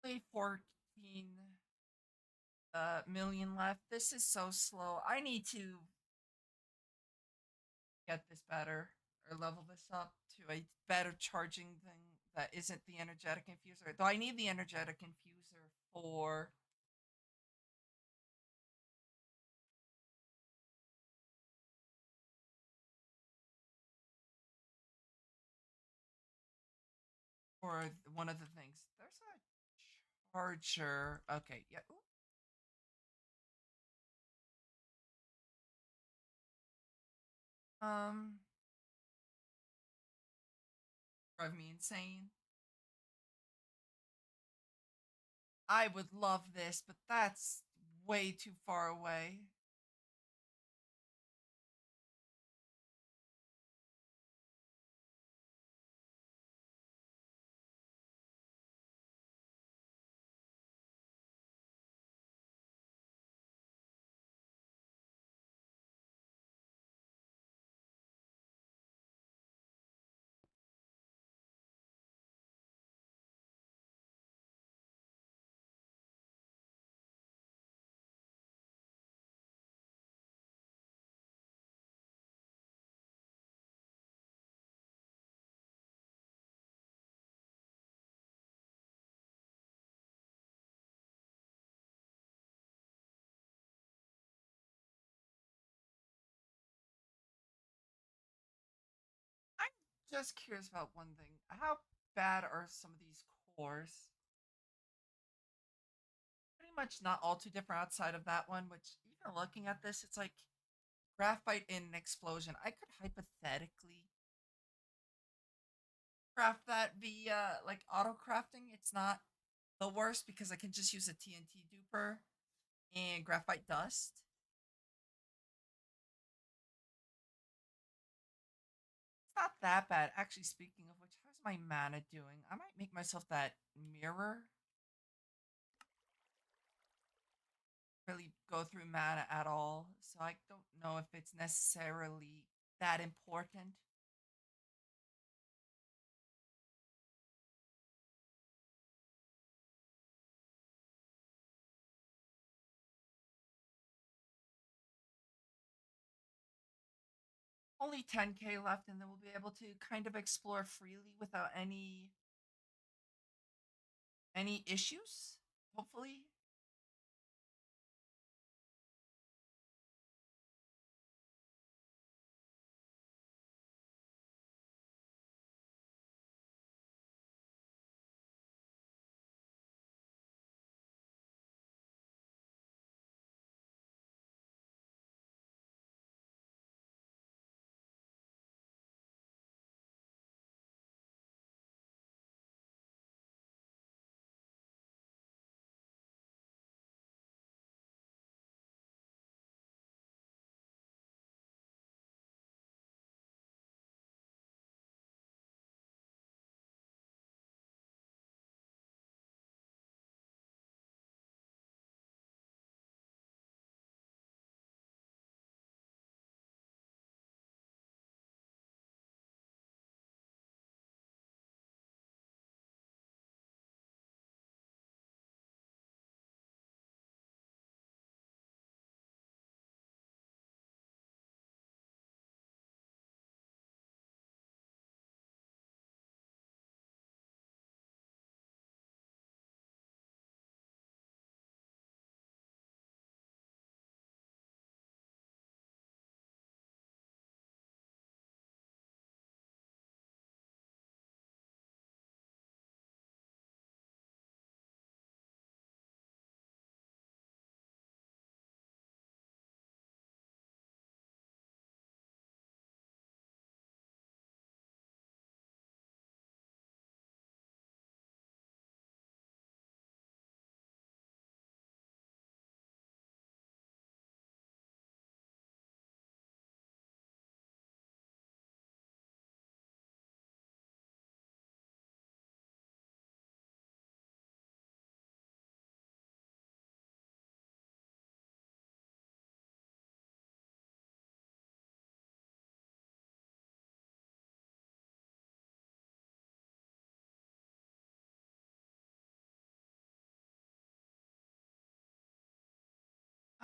[SPEAKER 1] Only 14 million left. This is so slow. I need to get this better or level this up to a better charging thing that isn't the energetic infuser. Though I need the energetic infuser for one of the things. There's a charger. Okay, yeah. Ooh. Um, drive me insane. I would love this, but that's way too far away. I'm just curious about one thing. How bad are some of these cores? Pretty much not all too different outside of that one, which even looking at this, it's like graphite in an explosion. I could hypothetically craft that via like auto crafting. It's not the worst because I can just use a TNT duper and graphite dust. It's not that bad. Actually, speaking of which, how's my mana doing? I might make myself that mirror. Really go through mana at all, so I don't know if it's necessarily that important. Only 10k left, and then we'll be able to kind of explore freely without any issues. Hopefully,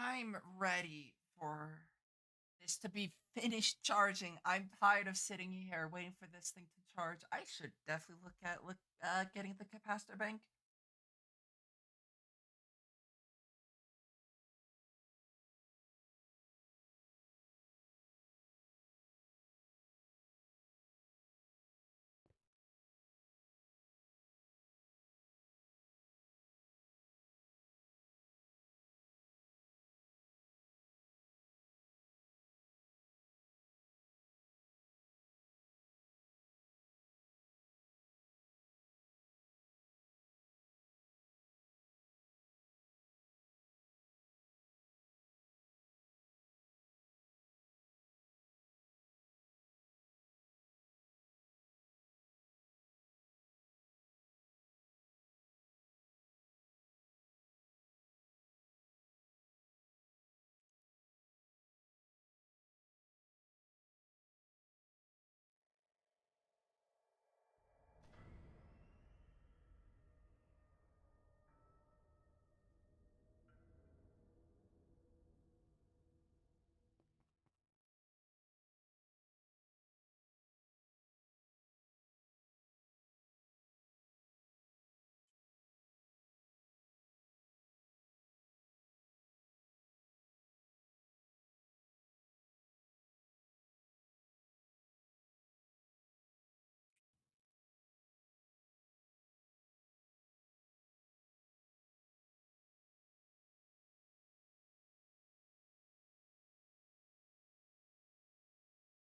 [SPEAKER 1] I'm ready for this to be finished charging. I'm tired of sitting here waiting for this thing to charge. I should definitely look getting the capacitor bank.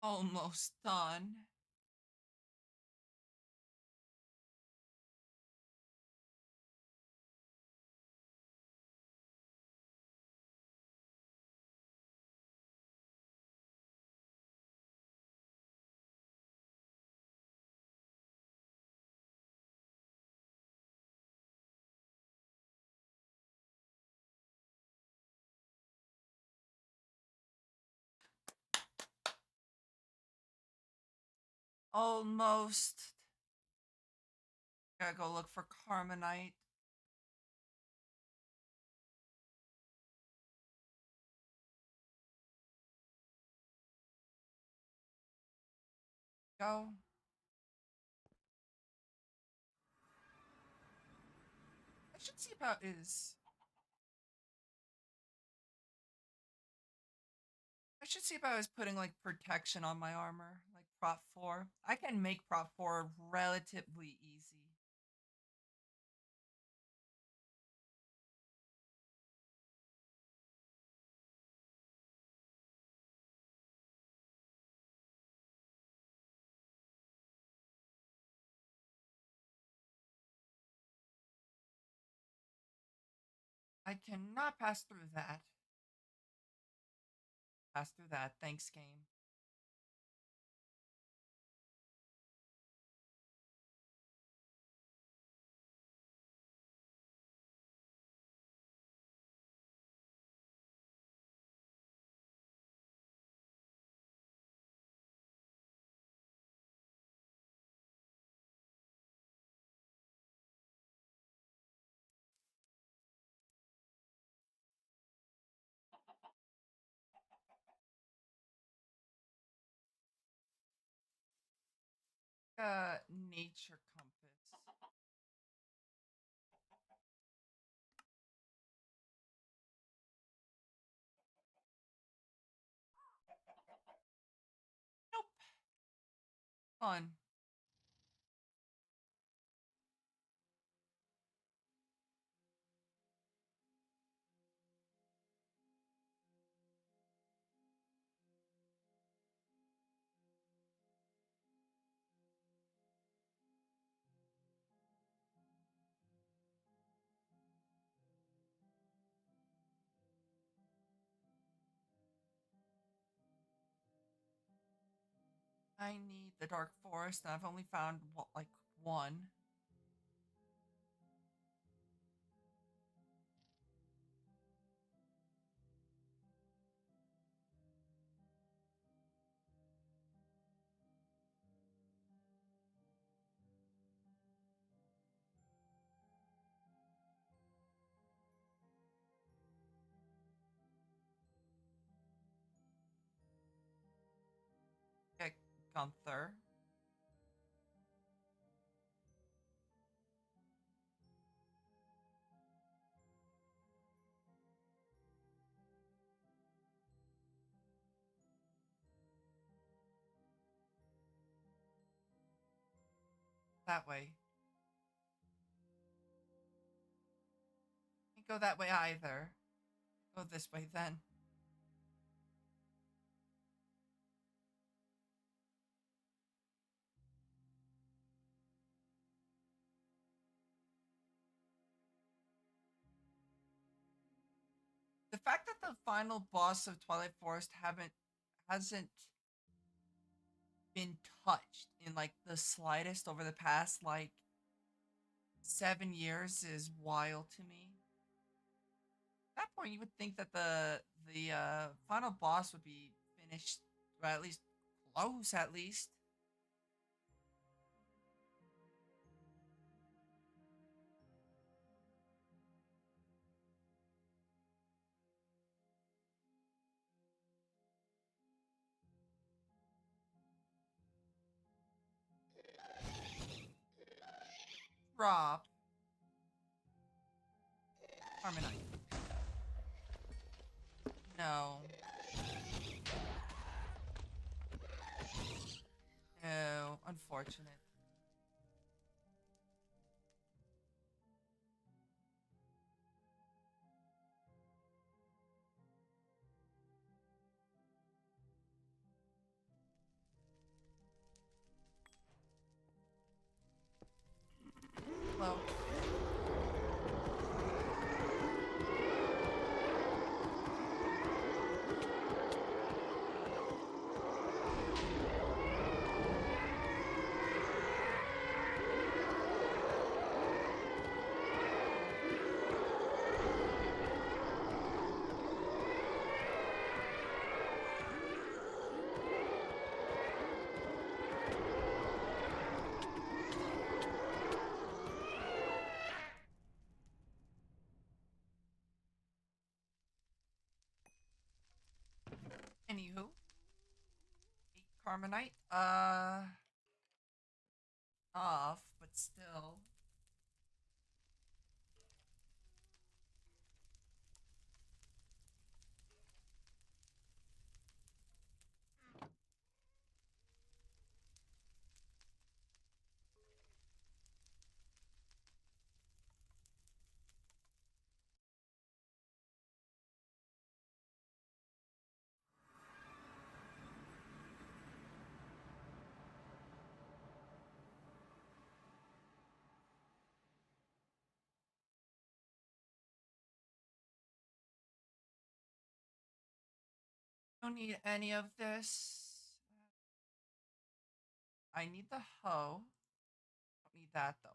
[SPEAKER 1] Almost done. Almost. Gotta go look for Carmenite. Go. I should see about is. I should see about is putting like protection on my armor, like prop 4. I can make prop 4 relatively easy. I cannot pass through that. Pass through that. Thanks, game. Nature compass. Nope. Fun. I need the dark forest, and I've only found like one. Gunther. That way. Can't go that way either. Go this way then. The fact that the final boss of Twilight Forest hasn't been touched in like the slightest over the past like 7 years is wild to me. At that point, you would think that the final boss would be finished, or at least close, at least. Rob. Harmonite. No. No. Unfortunate. Hello. Anywho, 8 Carmenite. Off, but still. Don't need any of this. I need the hoe. Don't need that though.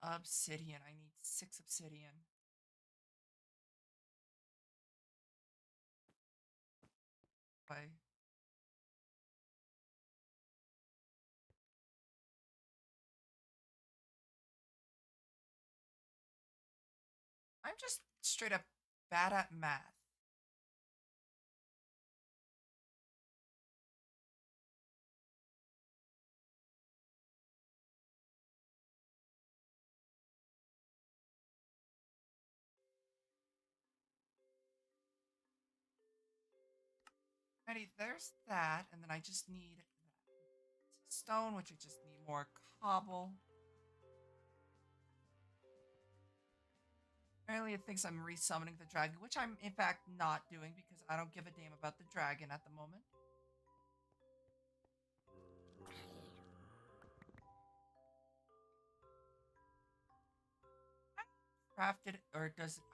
[SPEAKER 1] Obsidian. I need 6 obsidian. Okay. I'm just straight up bad at math. Alrighty, there's that, and then I just need stone, which I just need more cobble. Apparently it thinks I'm resummoning the dragon, which I'm in fact not doing because I don't give a damn about the dragon at the moment. Crafted, or does it?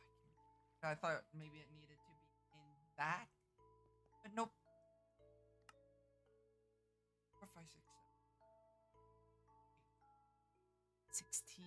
[SPEAKER 1] I thought maybe it needed to be in that, but nope. 4, 5, 6, 7, 16.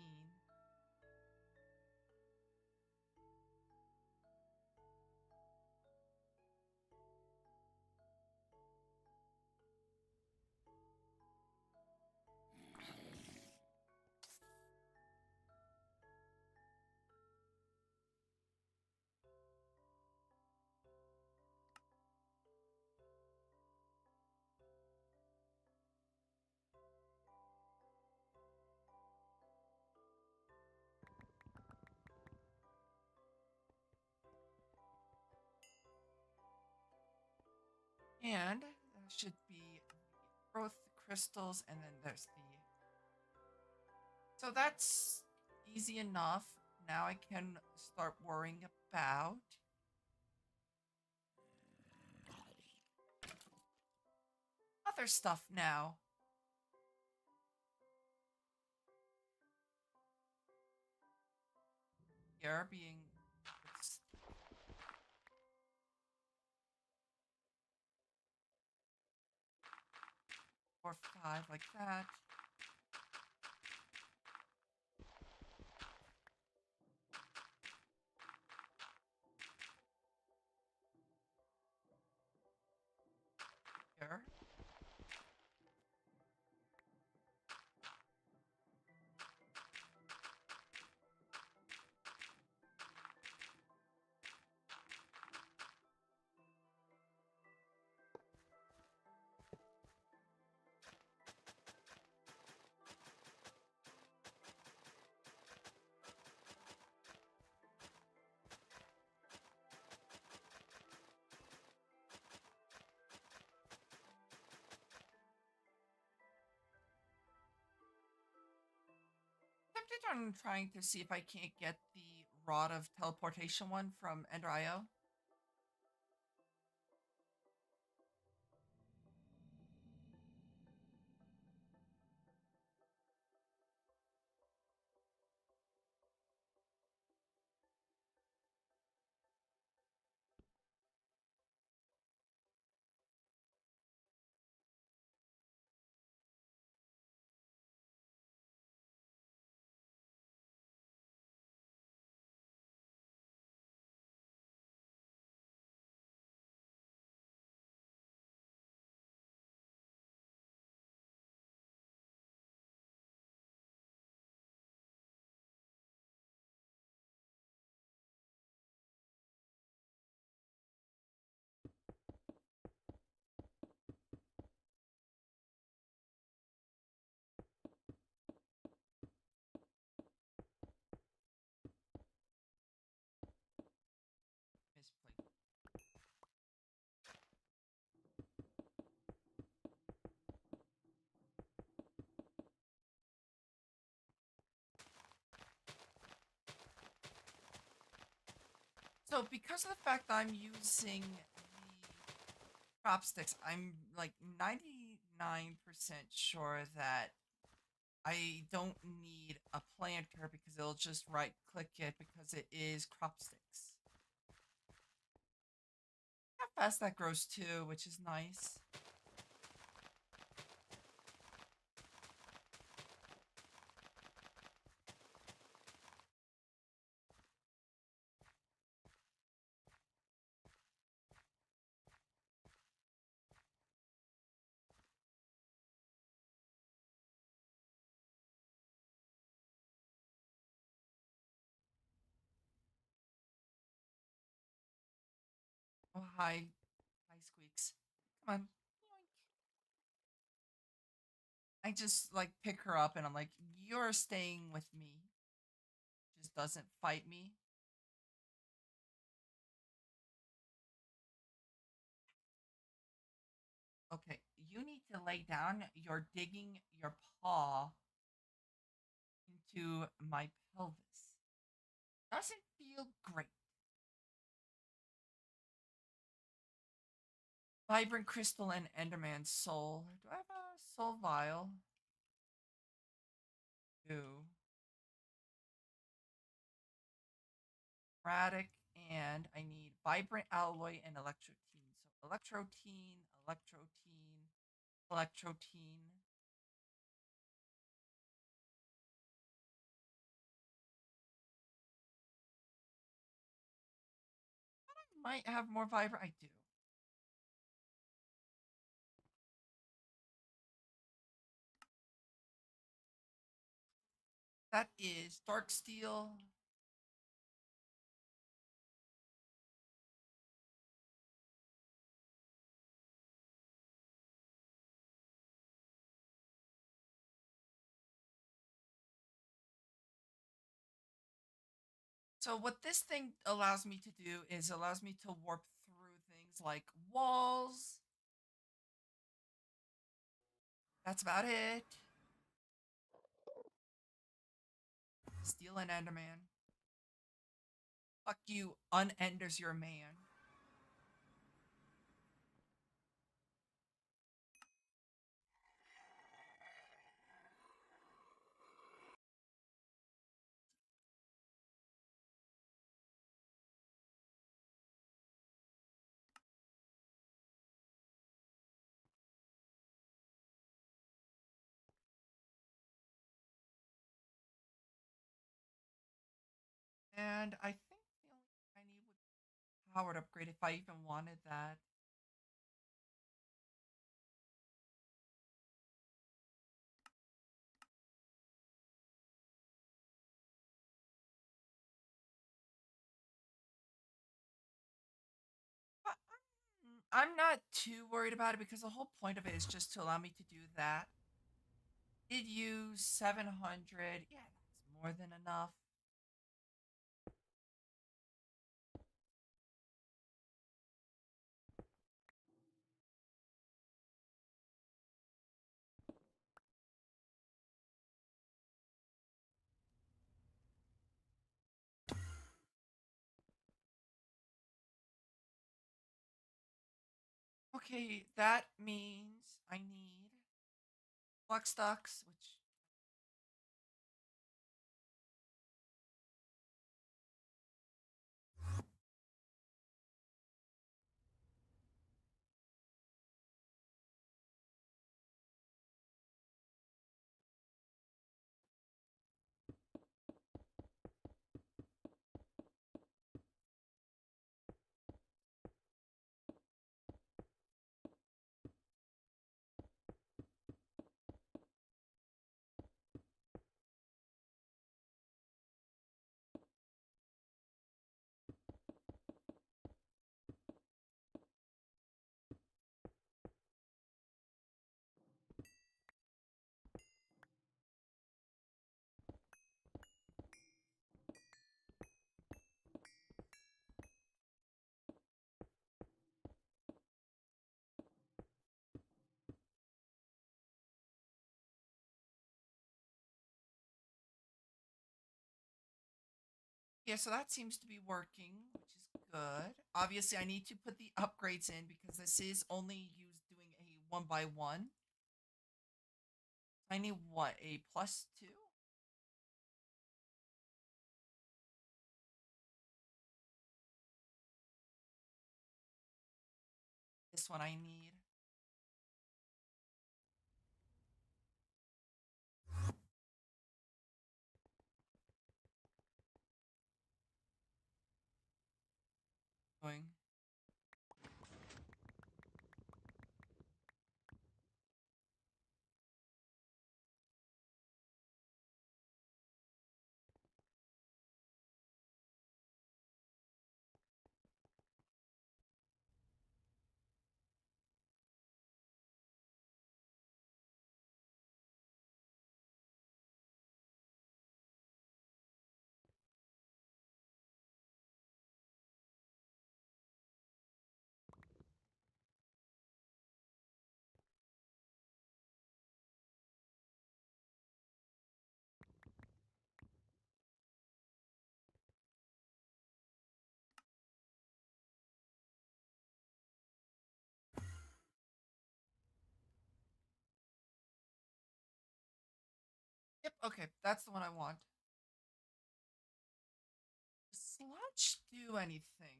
[SPEAKER 1] And there should be the growth crystals, and then there's the. So that's easy enough. Now I can start worrying about other stuff now. Here being it's 4, 5 like that. Here. Tempted on trying to see if I can't get the Rod of Teleportation one from Ender.io. Misplayed. So because of the fact that I'm using the chopsticks, I'm like 99% sure that I don't need a planter because it'll just right click it because it is chopsticks. How fast that grows too, which is nice. Oh, hi. Hi, Squeaks. Come on. I just like pick her up and I'm like, you're staying with me. Just doesn't fight me. Okay, you need to lay down. You're digging your paw into my pelvis. Doesn't feel great. Vibrant crystal and Enderman soul. Do I have a soul vial? Do. Erratic, and I need vibrant alloy and electrotine. So electrotine, electrotine, electrotine. I might have more vibrant. I do. That is dark steel. So what this thing allows me to do is allows me to warp through things like walls, That's about it. Steal an Enderman. Fuck you, unenders your man. And I think the only thing I need would be powered upgrade if I even wanted that. I'm not too worried about it because the whole point of it is just to allow me to do that. Did use 700. Yeah, that's more than enough. Okay, that means I need block stocks, which yeah, so that seems to be working, which is good. Obviously, I need to put the upgrades in because this is only used doing a 1 by 1. I need what, a +2? This one I need. Going. Yep, okay, that's the one I want. Does sludge do anything?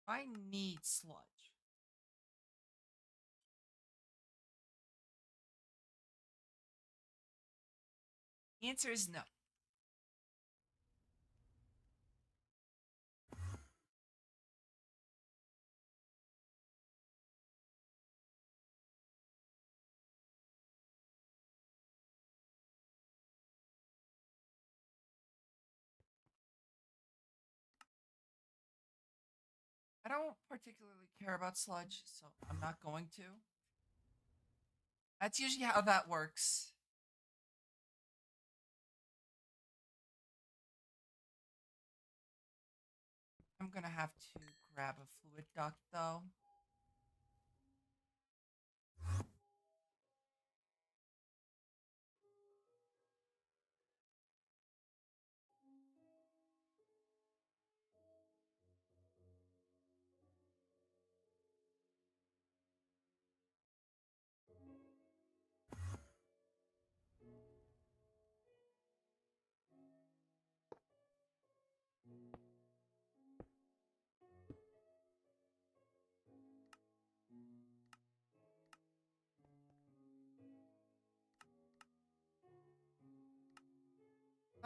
[SPEAKER 1] I need sludge. The answer is no. I don't particularly care about sludge, so I'm not going to. That's usually how that works. I'm gonna have to grab a fluid duct though.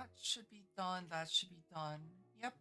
[SPEAKER 1] That should be done. That should be done. Yep.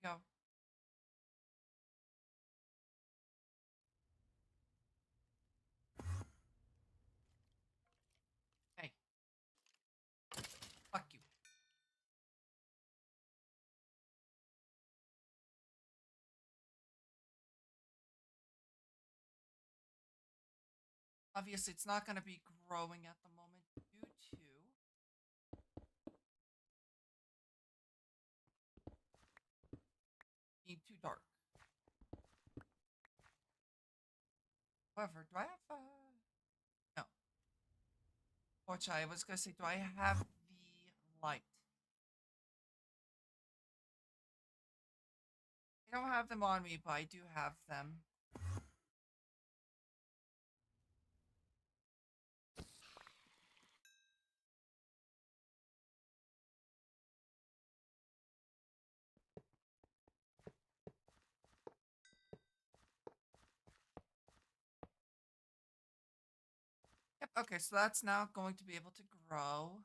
[SPEAKER 1] Here we go. Hey. Fuck you. Obviously, it's not going to be growing at the moment due to being too dark. However, do I have no. Fortunately, I was going to say, do I have the light? I don't have them on me, but I do have them. Yep, okay, so that's now going to be able to grow.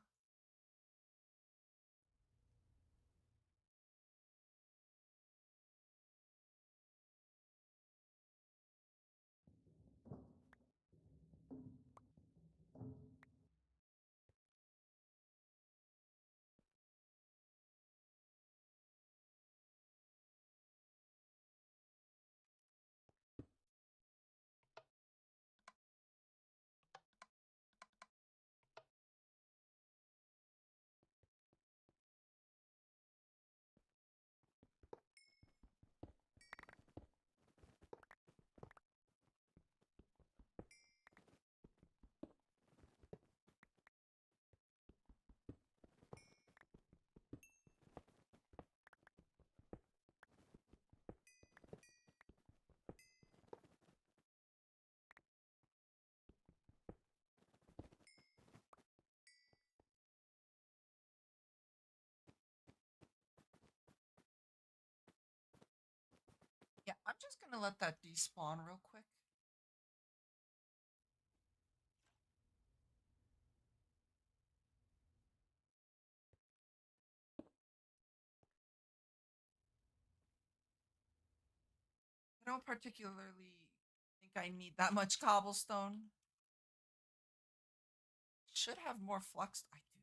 [SPEAKER 1] Yeah, I'm just gonna let that despawn real quick. I don't particularly think I need that much cobblestone. Should have more flux. I do.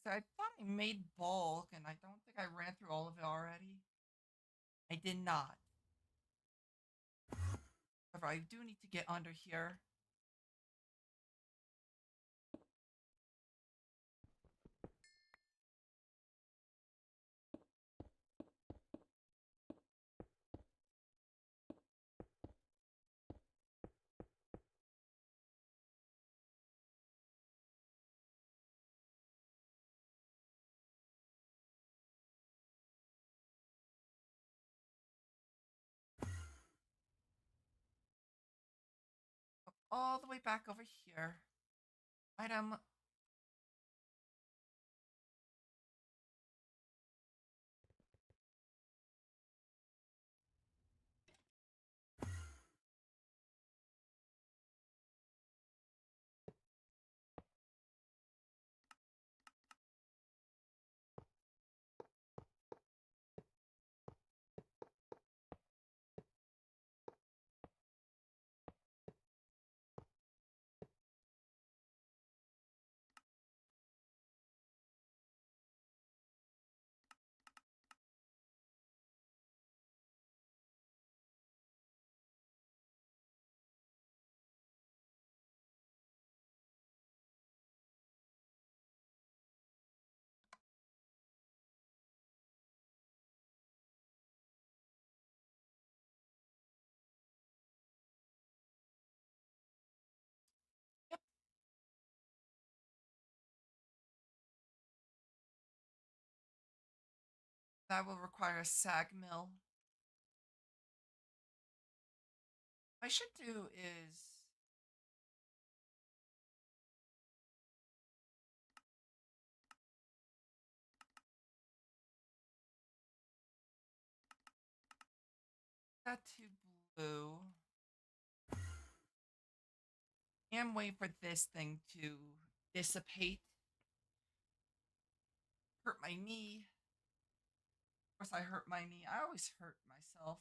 [SPEAKER 1] So I thought I made bulk, and I don't think I ran through all of it already. I did not. However, I do need to get under here. Go all the way back over here. Item. That will require a sag mill. What I should do is that to blue. And wait for this thing to dissipate. Hurt my knee. Of course, I hurt my knee. I always hurt myself.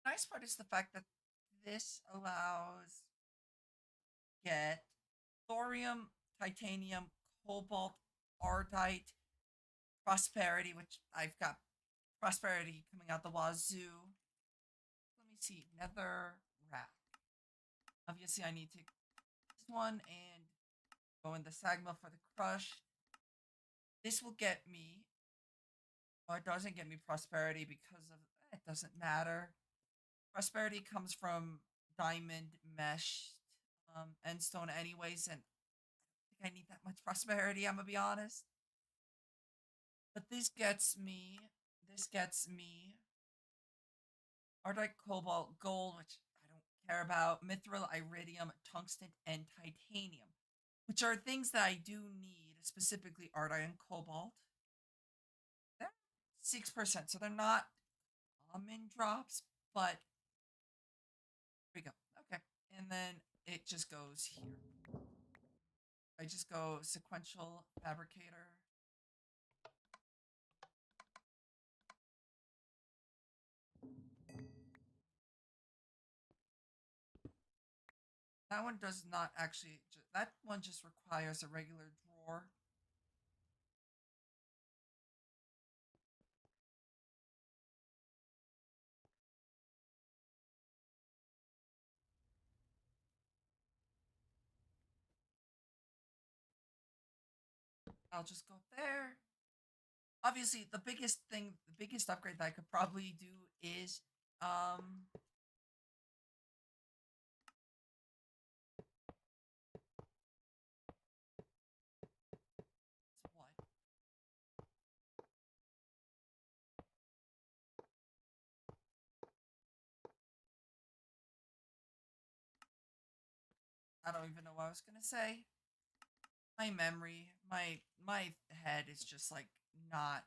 [SPEAKER 1] The nice part is the fact that this allows get thorium, titanium, cobalt, ardite, prosperity, which I've got prosperity coming out the wazoo. Let me see, nether rack. Obviously, I need to this one and go in the sag mill for the crush. This will get me, or it doesn't get me prosperity because of it doesn't matter. Prosperity comes from diamond meshed end stone anyways, and I think I need that much prosperity, I'm gonna be honest. But this gets me Ardite, cobalt, gold, which I don't care about, mithril, iridium, tungsten, and titanium, which are things that I do need, specifically Ardite and cobalt. They're 6%, so they're not common drops, but here we go. Okay, and then it just goes here. I just go sequential fabricator. That one does not actually, that one just requires a regular drawer. I'll just go there. Obviously, the biggest upgrade that I could probably do is what? I don't even know what I was gonna say. My memory, my head is just like not.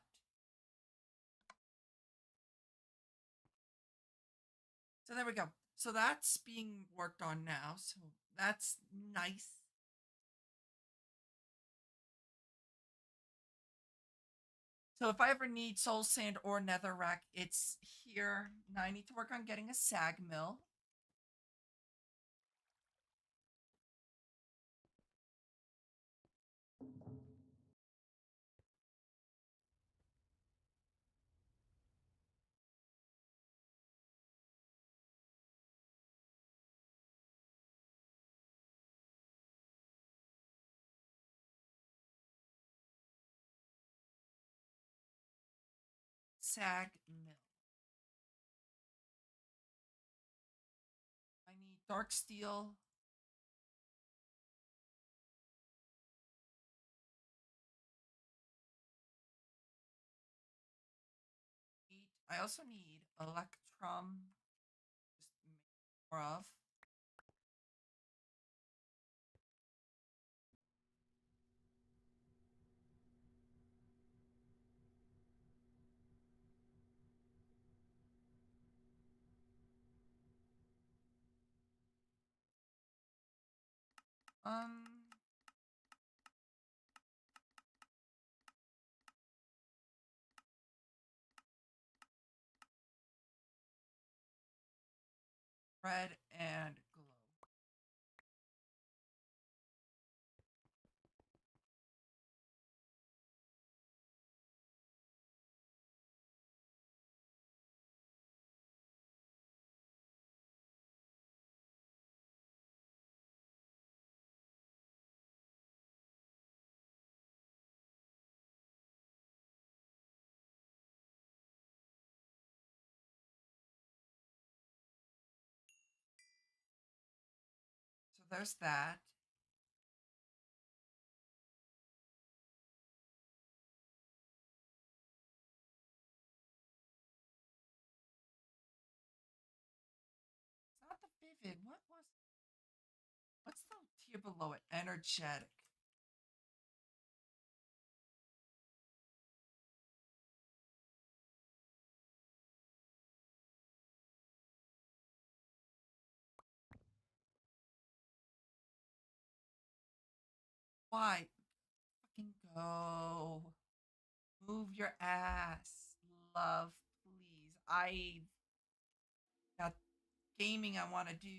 [SPEAKER 1] So there we go. So that's being worked on now. So that's nice. So if I ever need soul sand or netherrack, it's here. Now I need to work on getting a sag mill. Sag mill. I need dark steel. I also need electrum. Just make more of. Um, red and glow. So there's that. It's not the vivid. What's the tier below it? Energetic. Why? Fucking go. Move your ass. Love, please. I got gaming I want to do.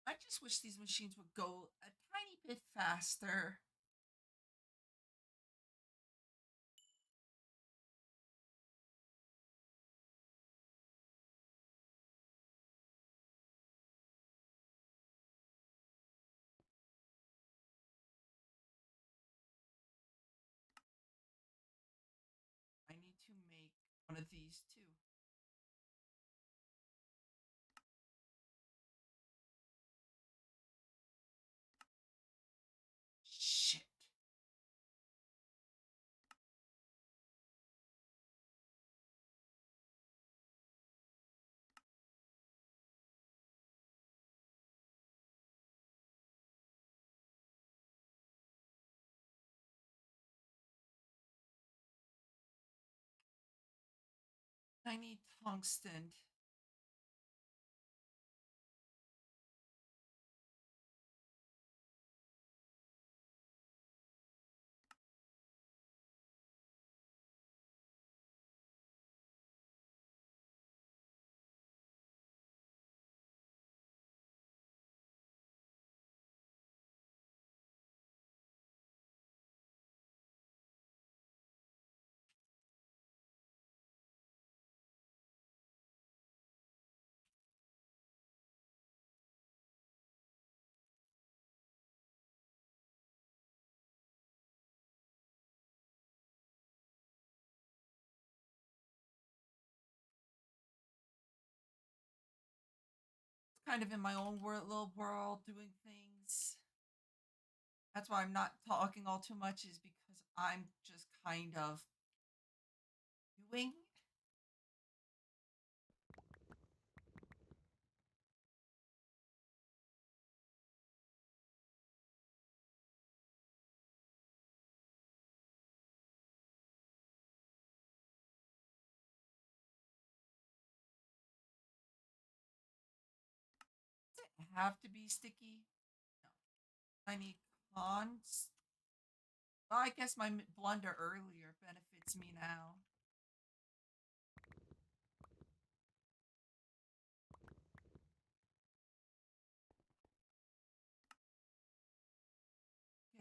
[SPEAKER 1] I just wish these machines would go a tiny bit faster. I need to make one of these too. Shit. I need tungsten. kind of in my own little world doing things. That's why I'm not talking all too much, is because I'm just kind of doing. Does it have to be sticky? No. I need cons. Well, I guess my blunder earlier benefits me now.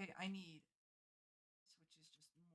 [SPEAKER 1] Okay, I need this, which is just more.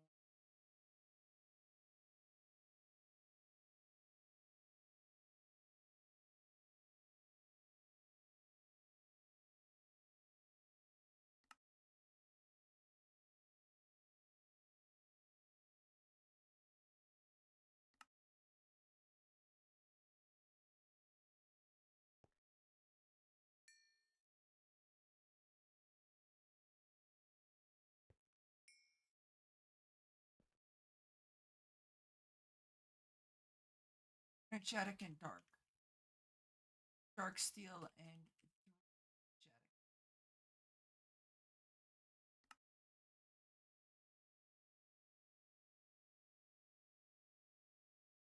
[SPEAKER 1] Energetic and dark. Dark steel and energetic.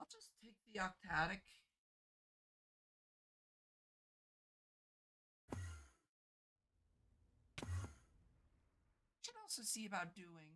[SPEAKER 1] I'll just take the octatic. Should also see about doing.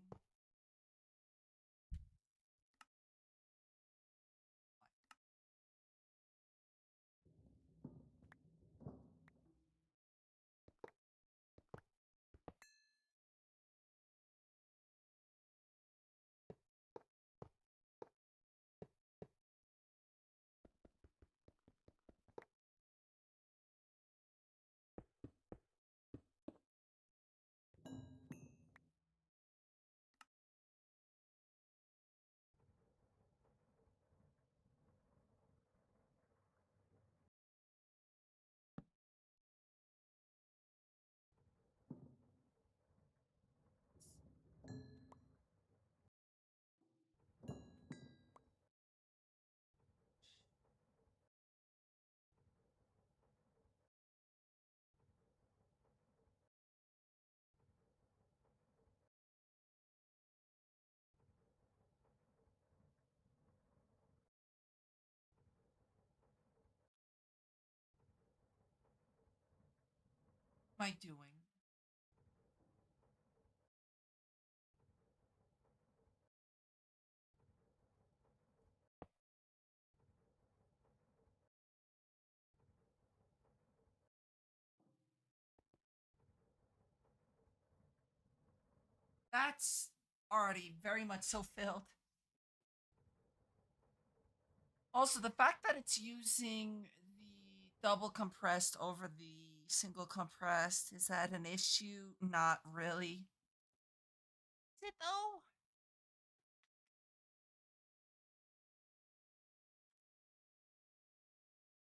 [SPEAKER 1] Am I doing? That's already very much so filled. Also, the fact that it's using the double compressed over the single compressed, is that an issue? Not really. Is it though?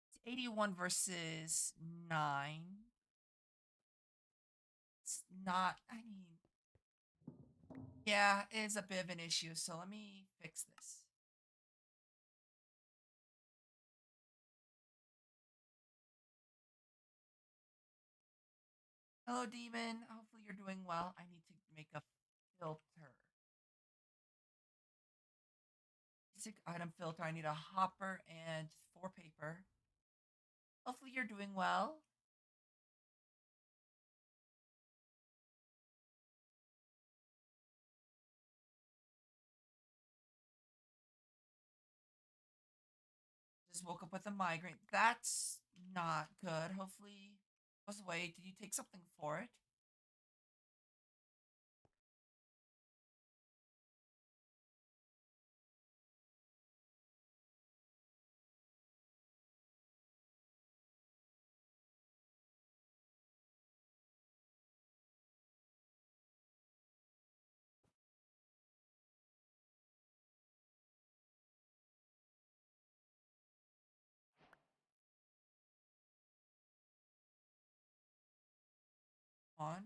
[SPEAKER 1] It's 81 versus 9. It's not, I mean, yeah, it is a bit of an issue. So let me fix this. Hello, Demon. Hopefully you're doing well. I need to make a filter. Basic item filter. I need a hopper and 4 paper. Hopefully you're doing well. Just woke up with a migraine. That's not good. Hopefully it goes away. Did you take something for it? want.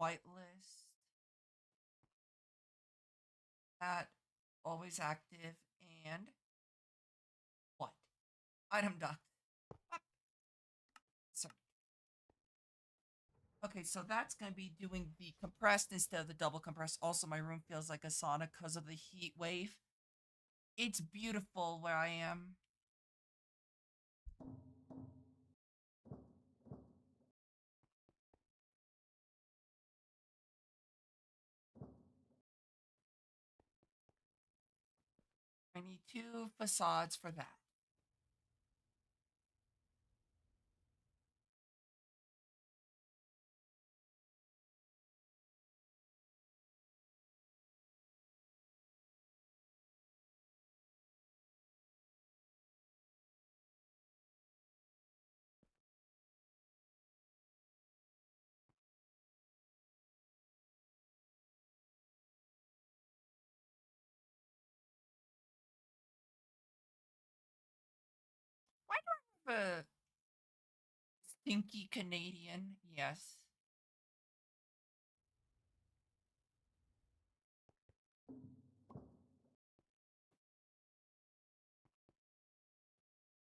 [SPEAKER 1] Whitelist. That always active and what? Item duct. Sorry. Okay, so that's going to be doing the compressed instead of the double compressed. Also, my room feels like a sauna because of the heat wave. It's beautiful where I am. I need 2 facades for that. Why do I have a stinky Canadian? Yes.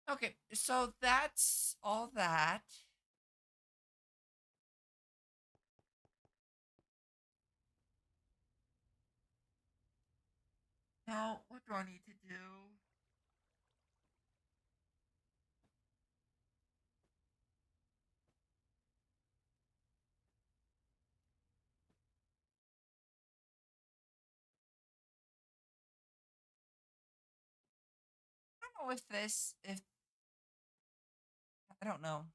[SPEAKER 1] Okay, so that's all that. Now, what do I need to do? I don't know if this, if, I don't know.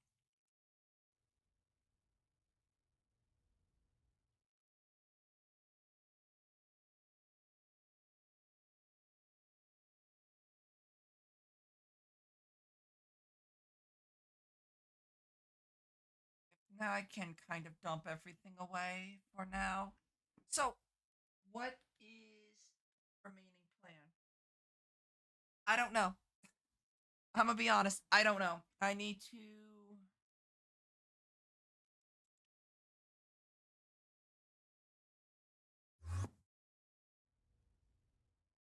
[SPEAKER 1] Now I can kind of dump everything away for now. So, what is remaining plan? I don't know. I'm gonna be honest. I don't know. I need to.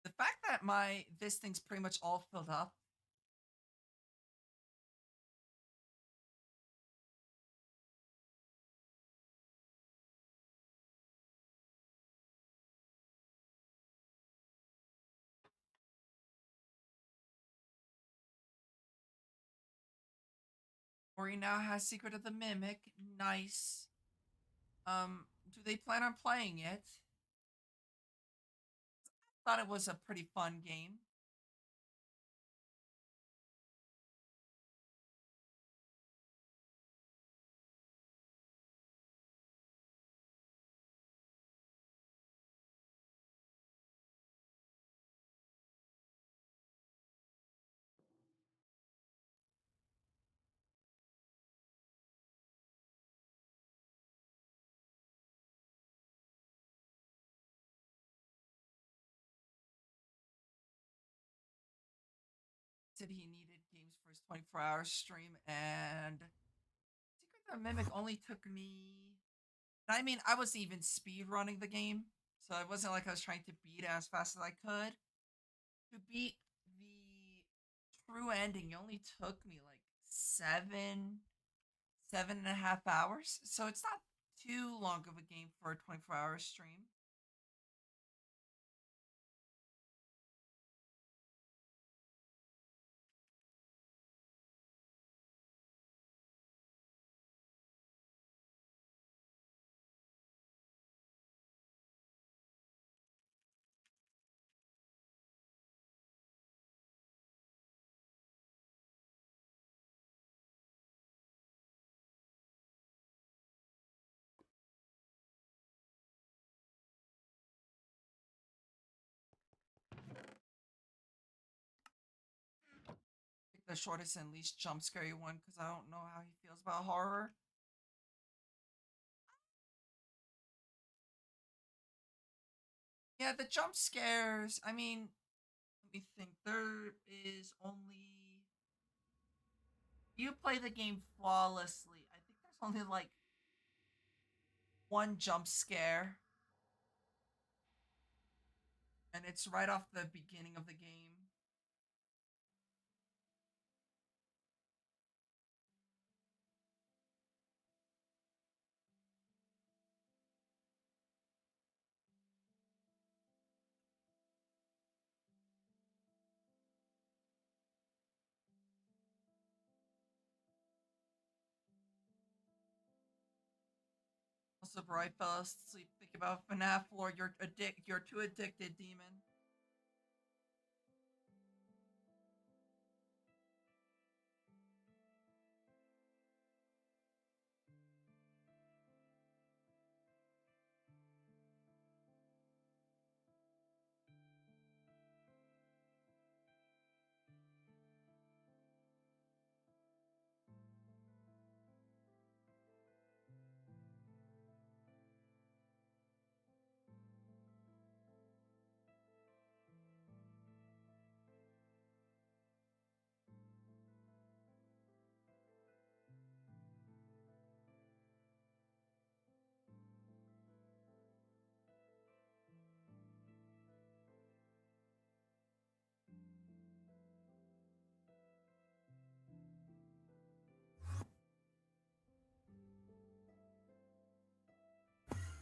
[SPEAKER 1] The fact that this thing's pretty much all filled up. Ori now has Secret of the Mimic. Nice. Do they plan on playing it? Thought it was a pretty fun game. Said he needed games for his 24-hour stream, and Secret of the Mimic only took me. I mean, I wasn't even speed running the game, so it wasn't like I was trying to beat it as fast as I could. To beat the true ending, it only took me like 7.5 hours. So it's not too long of a game for a 24-hour stream. Pick the shortest and least jump scary one because I don't know how he feels about horror. Yeah, the jump scares. I mean, let me think. There is only you play the game flawlessly. I think there's only like one jump scare, and it's right off the beginning of the game. Also, bro, I fell asleep thinking about FNAF lore. You're too addicted, demon.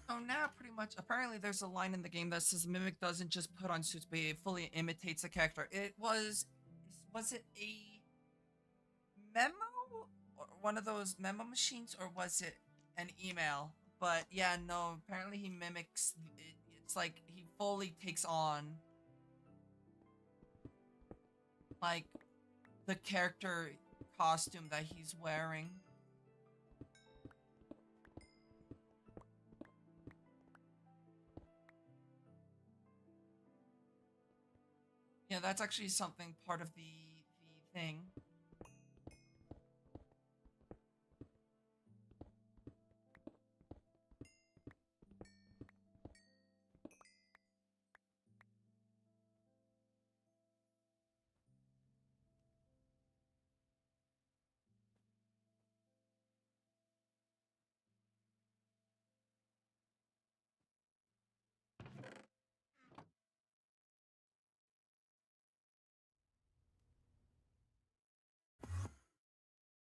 [SPEAKER 1] So now, pretty much, apparently, there's a line in the game that says Mimic doesn't just put on suits, but it fully imitates a character. Was it a memo or one of those memo machines, or was it an email? But yeah, no. Apparently, he mimics. It's like he fully takes on like the character costume that he's wearing. Yeah, that's actually something part of the thing.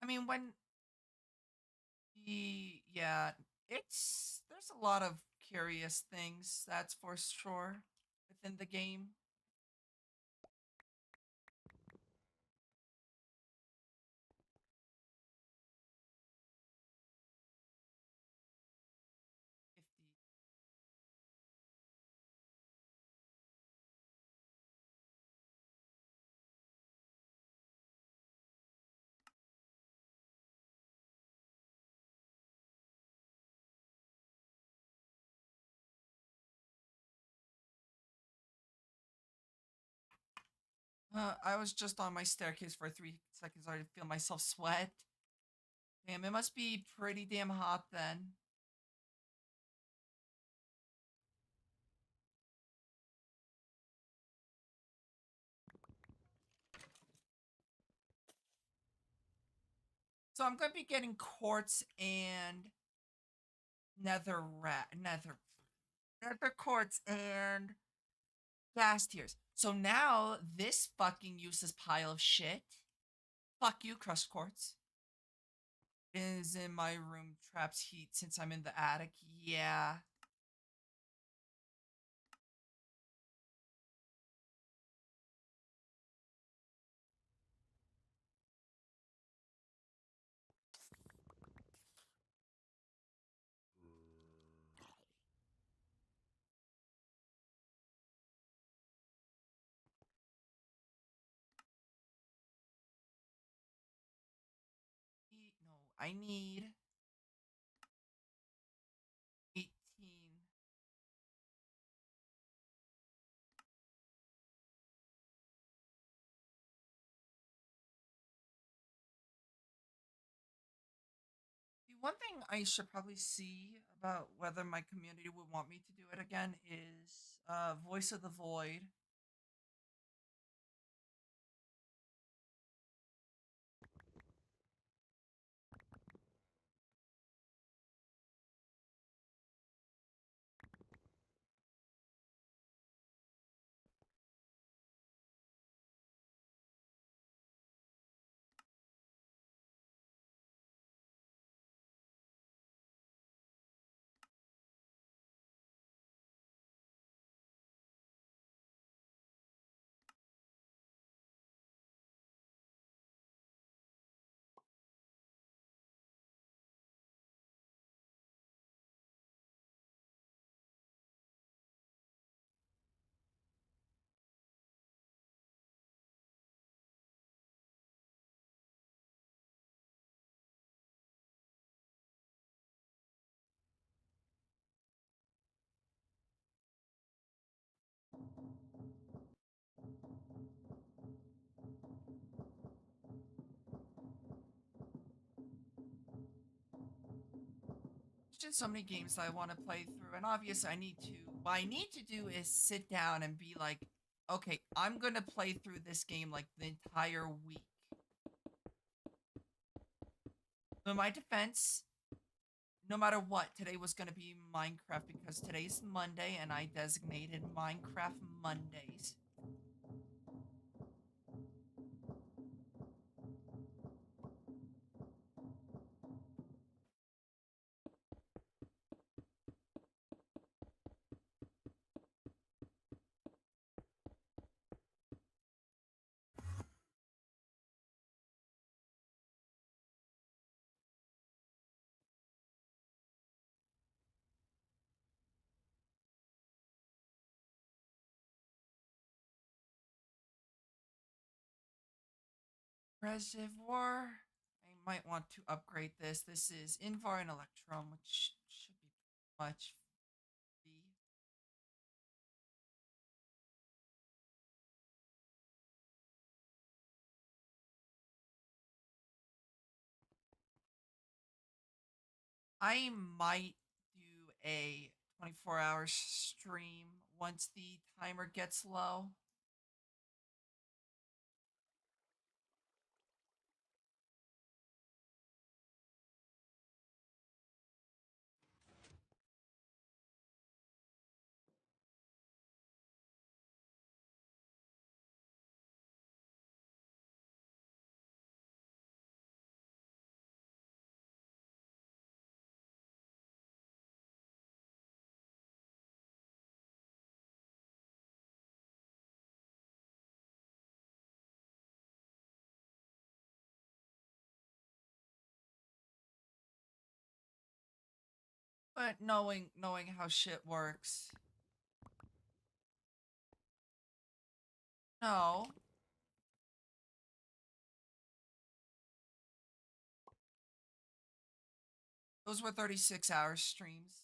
[SPEAKER 1] I mean, when yeah, there's a lot of curious things, that's for sure, within the game. If the I was just on my staircase for 3 seconds. I feel myself sweat. Damn, it must be pretty damn hot then. So I'm gonna be getting quartz and nether quartz and gas tiers. So now this fucking useless pile of shit. Fuck you, crushed quartz. Is in my room, traps heat since I'm in the attic. Yeah. No, I need 18. One thing I should probably see about whether my community would want me to do it again is Voice of the Void. There's just so many games that I want to play through, and obviously I need to. What I need to do is sit down and be like, okay, I'm gonna play through this game like the entire week. In my defense, no matter what, today was gonna be Minecraft because today's Monday and I designated Minecraft Mondays. Reservoir. I might want to upgrade this. This is Invar and Electrum, which should be much the I might do a 24-hour stream once the timer gets low. But knowing how shit works. No. Those were 36-hour streams.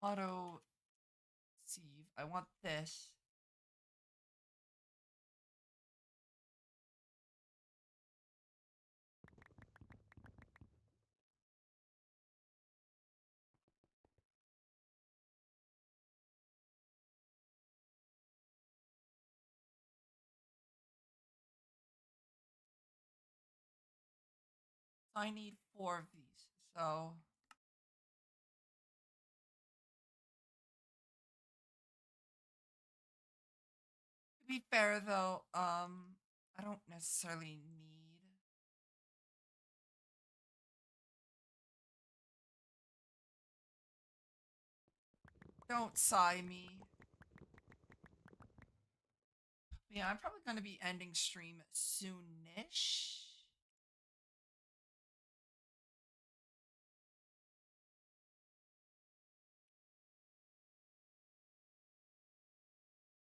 [SPEAKER 1] Auto save. I want this. I need 4 of these. So to be fair though, I don't necessarily need Don't sigh me. Yeah, I'm probably going to be ending stream soonish.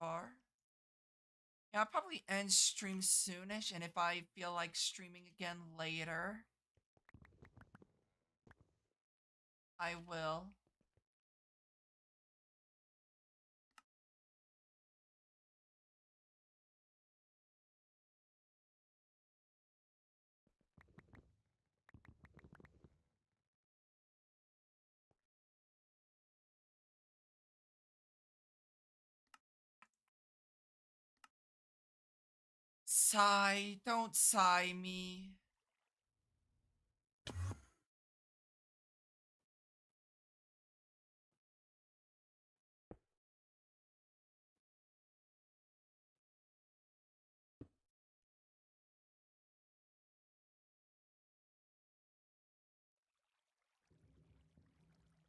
[SPEAKER 1] Or yeah, I'll probably end stream soonish, and if I feel like streaming again later, I will. Sigh, don't sigh me.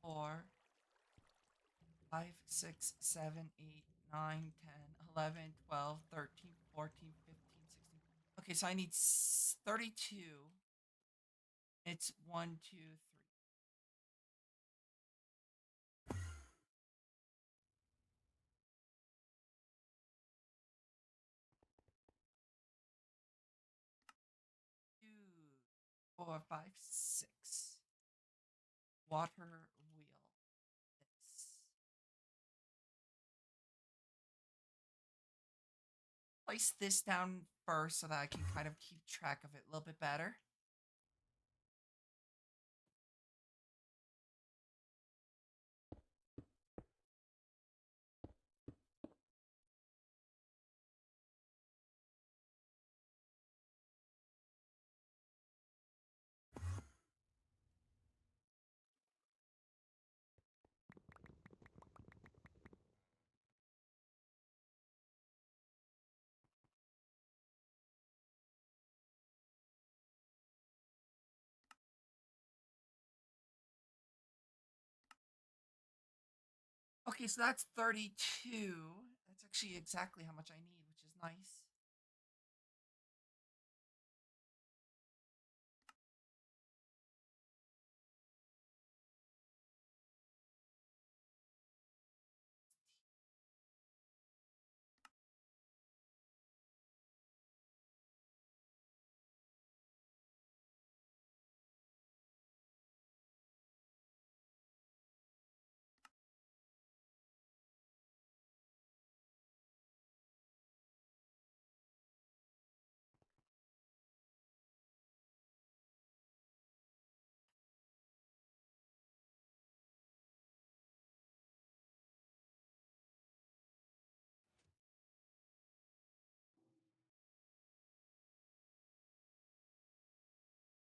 [SPEAKER 1] Four, 5, 6, 7, 8, 9, 10, 11, 12, 13, 14, 15, 16. Okay, so I need 32. It's 1, 2, 3. Two, 4, 5, 6. Water wheel. This. Place this down first so that I can kind of keep track of it a little bit better. Okay, so that's 32. That's actually exactly how much I need, which is nice.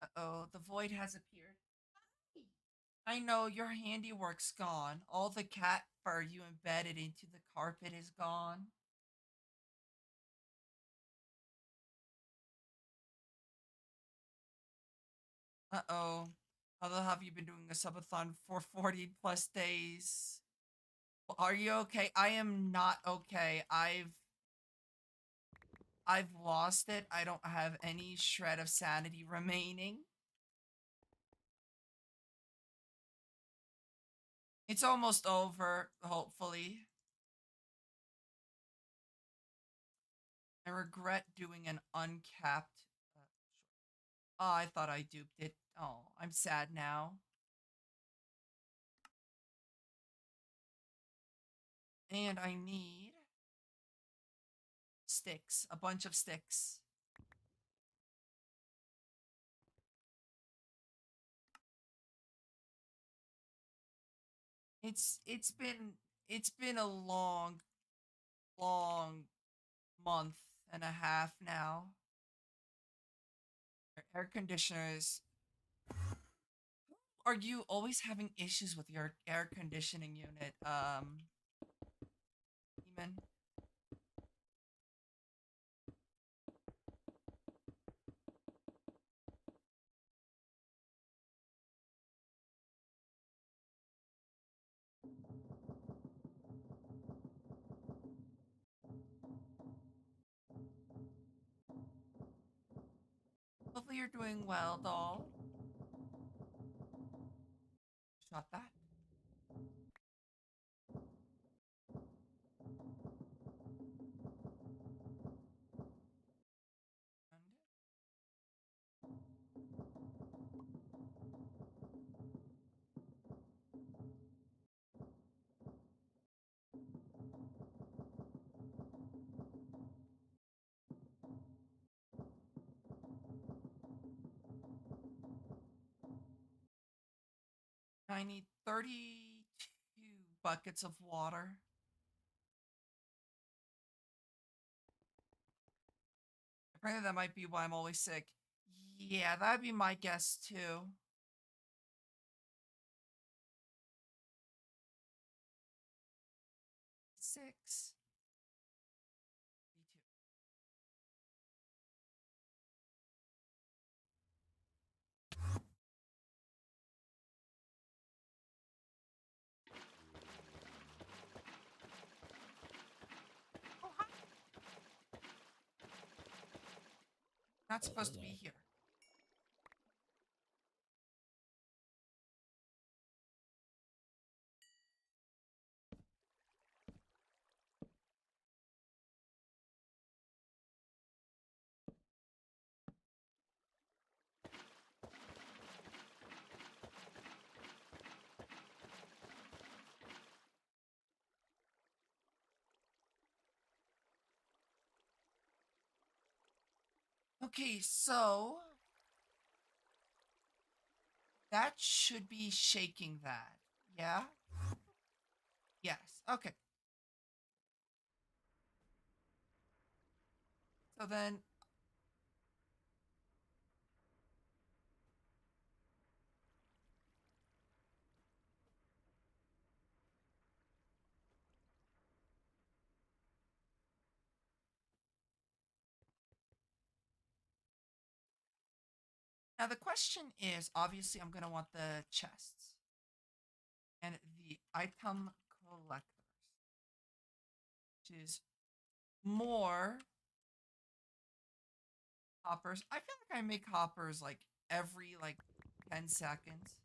[SPEAKER 1] Uh-oh, the void has appeared. I know your handiwork's gone. All the cat fur you embedded into the carpet is gone. Uh-oh. How the hell have you been doing a subathon for 40 plus days? Are you okay? I am not okay. I've lost it. I don't have any shred of sanity remaining. It's almost over, hopefully. I regret doing an uncapped. Oh, I thought I duped it. Oh, I'm sad now. And I need sticks, a bunch of sticks. It's been a long month and a half now. Air conditioners. Are you always having issues with your air conditioning unit, Eamon? Hopefully you're doing well, doll. Shot that. I need 32 buckets of water. Apparently that might be why I'm always sick. Yeah, that'd be my guess too. Six. Oh, hi. Not supposed to be here. Okay, so that should be shaking that. Yeah? Yes. Okay. So then now the question is obviously I'm going to want the chests and the item collectors, which is more hoppers. I feel like I make hoppers like every like 10 seconds.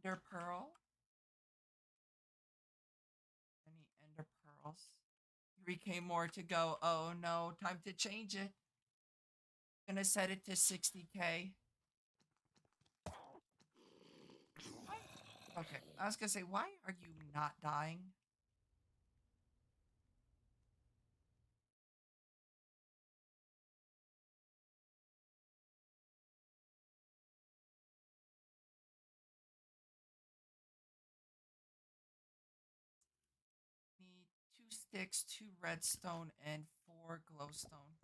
[SPEAKER 1] Ender pearl. Any ender pearls? 3K more to go. Oh no, time to change it. Gonna set it to 60K. Okay, I was gonna say, why are you not dying? Need 2 sticks, 2 redstone, and 4 glowstone.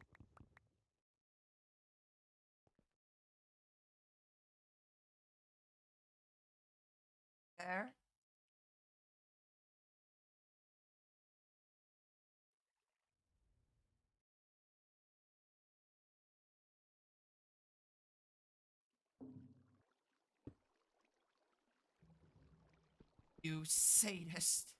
[SPEAKER 1] There. You sadist.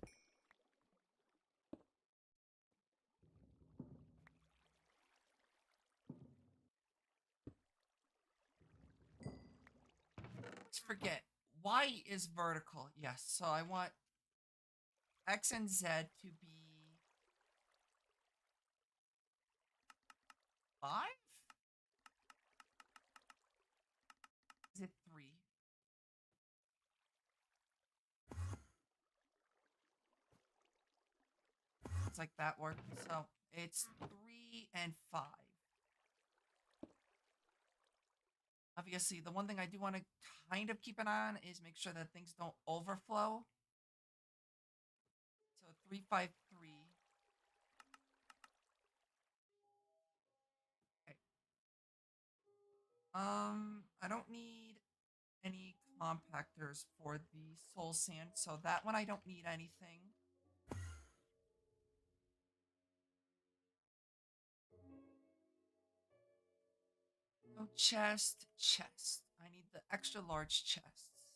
[SPEAKER 1] Let's forget. Y is vertical. Yes, so I want X and Z to be 5? Is it 3? It's like that works. So it's 3 and 5. Obviously, the one thing I do want to kind of keep an eye on is make sure that things don't overflow. So 353. Okay. I don't need any compactors for the soul sand, so that one I don't need anything. So chest. I need the extra large chests.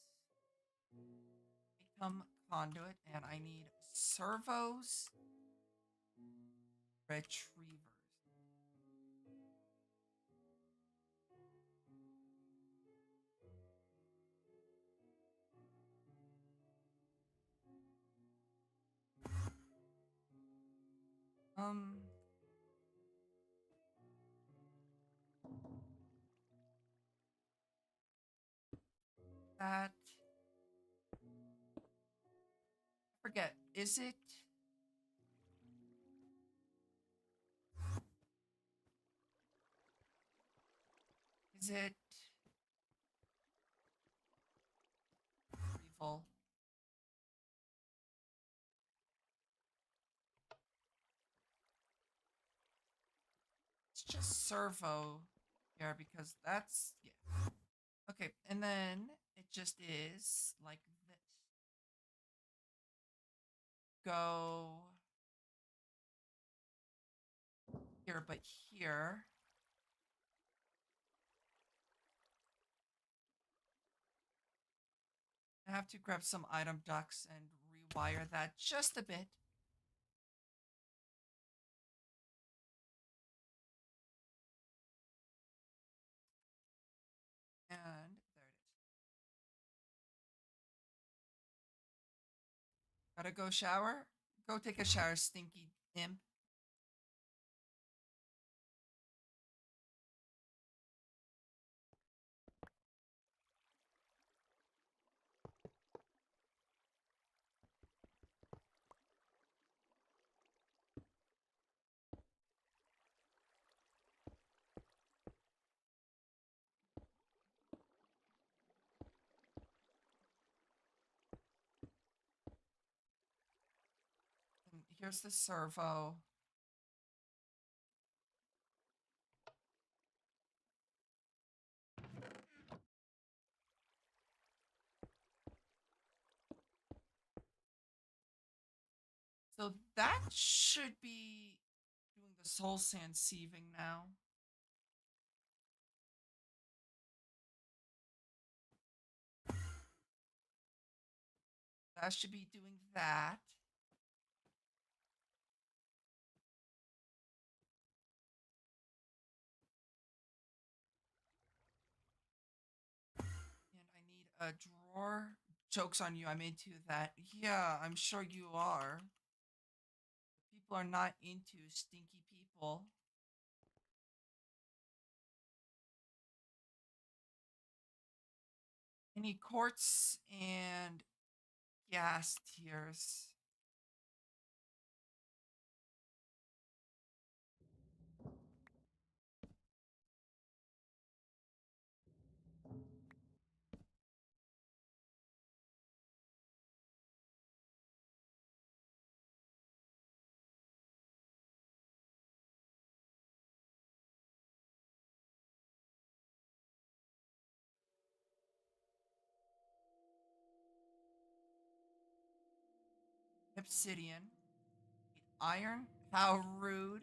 [SPEAKER 1] Become conduit, and I need servos, retrievers. Um, that. I forget. Is it? is it? Revolve. It's just servo here because that's, yeah. Okay, and then it just is like this. Go here, but here. I have to grab some item ducts and rewire that just a bit. And there it is. Gotta go shower? Go take a shower, stinky imp. And here's the servo. So that should be doing the soul sand sieving now. That should be doing that. And I need a drawer. Joke's on you, I'm into that. Yeah, I'm sure you are. People are not into stinky people. I need quartz and gas tiers. Obsidian. Iron? How rude.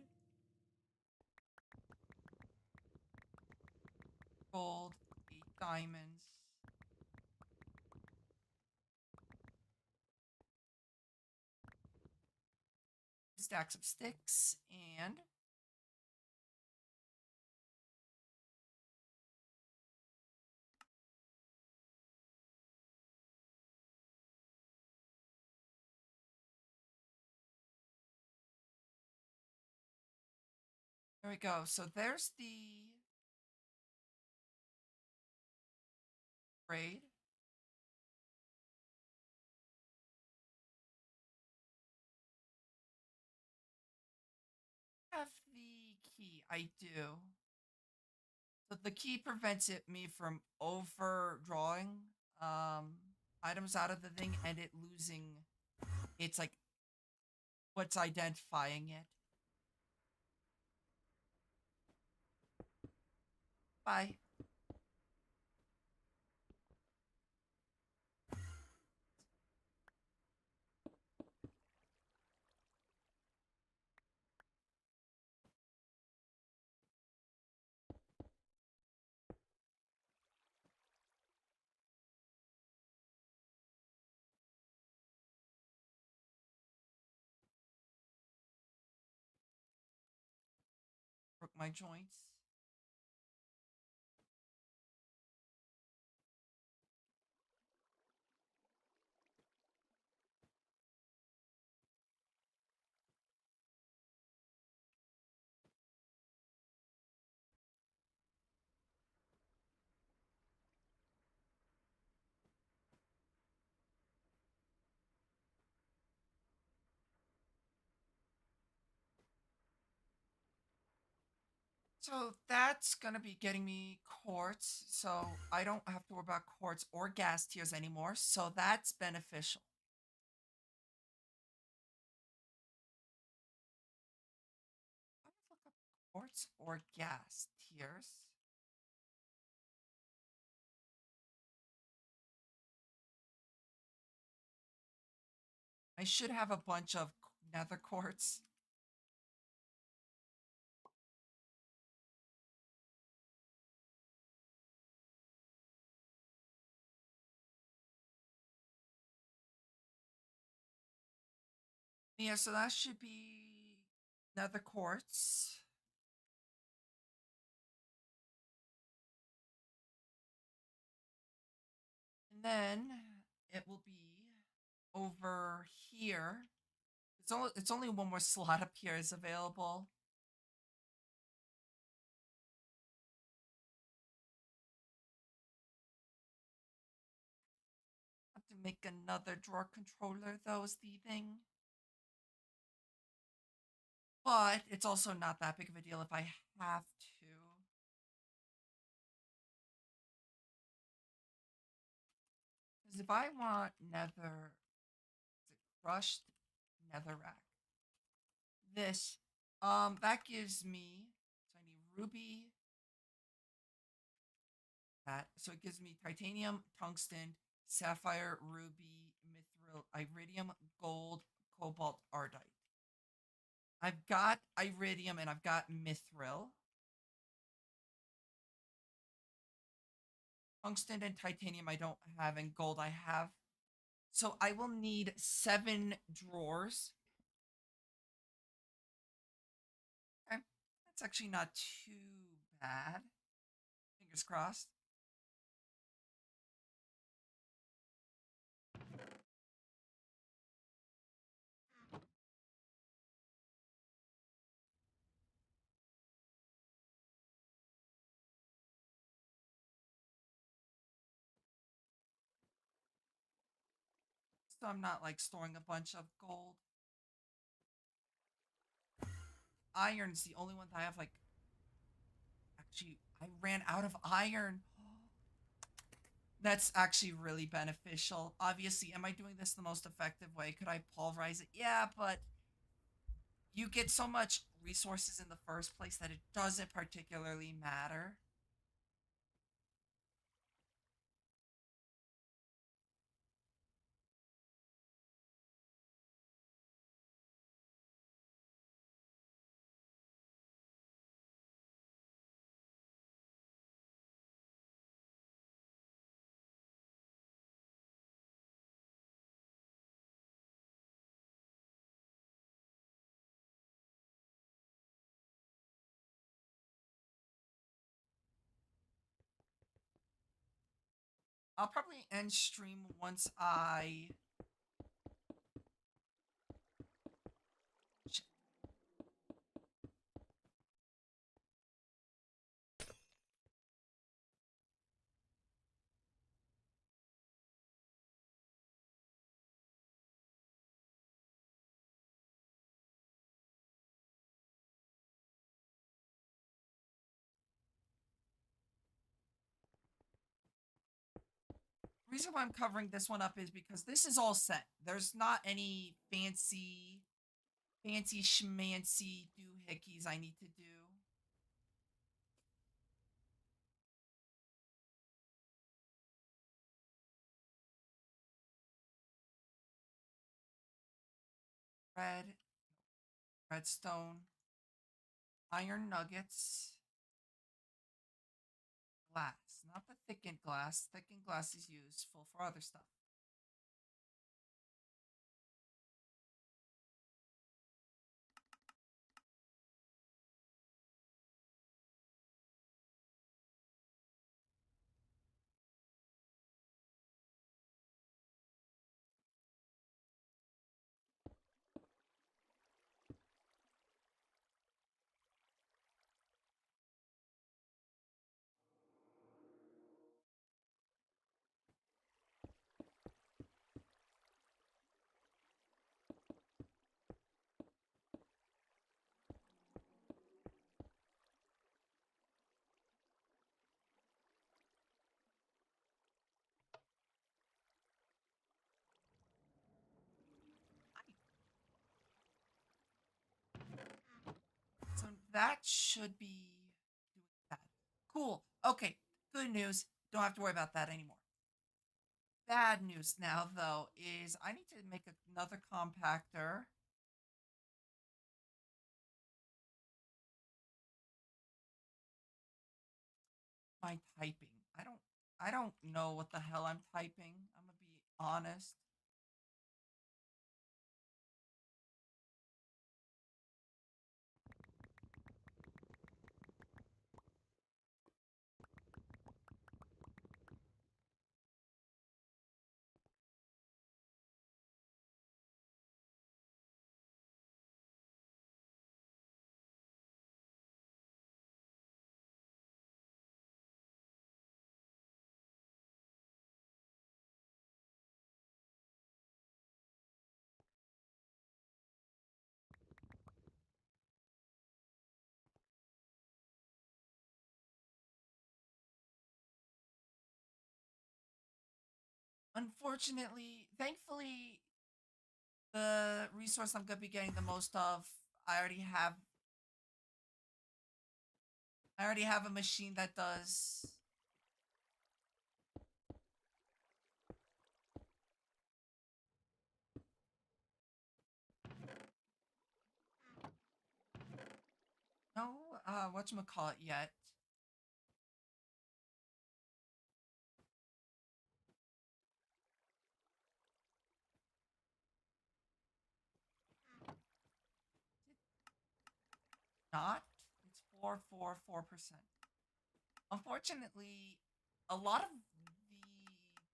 [SPEAKER 1] Gold. 8 diamonds. Stacks of sticks and there we go. So there's the braid. Have the key. I do. So the key prevents me from overdrawing items out of the thing and it losing it's like what's identifying it. Bye. Broke my joints. So that's gonna be getting me quartz, so I don't have to worry about quartz or gas tiers anymore, so that's beneficial. Let me look up quartz or gas tiers. I should have a bunch of nether quartz. Yeah, so that should be nether quartz. And then it will be over here. It's only one more slot up here is available. Have to make another drawer controller though is the thing. But it's also not that big of a deal if I have to. Because if I want nether, is it crushed netherrack? This, that gives me, so I need ruby, that, so it gives me titanium, tungsten, sapphire, ruby, mithril, iridium, gold, cobalt, ardite. I've got iridium and I've got mithril. Tungsten and titanium I don't have, and gold I have. So I will need 7 drawers. Okay. That's actually not too bad. Fingers crossed. So I'm not like storing a bunch of gold. Iron's the only one that I have like. Actually, I ran out of iron. That's actually really beneficial. Obviously, am I doing this the most effective way? Could I pulverize it? Yeah, but you get so much resources in the first place that it doesn't particularly matter. I'll probably end stream once I. Reason why I'm covering this one up is because this is all set. There's not any fancy schmancy doohickeys I need to do. Red, redstone, iron nuggets, glass. Not the thickened glass. Thickened glass is useful for other stuff. that should be doing that. Cool. Okay. Good news. Don't have to worry about that anymore. Bad news now, though, is I need to make another compactor. My typing. I don't know what the hell I'm typing. I'm gonna be honest. Unfortunately, thankfully, the resource I'm gonna be getting the most of, I already have. I already have a machine that does. No, whatchamacallit yet. Not. It's 444%. Unfortunately, a lot of the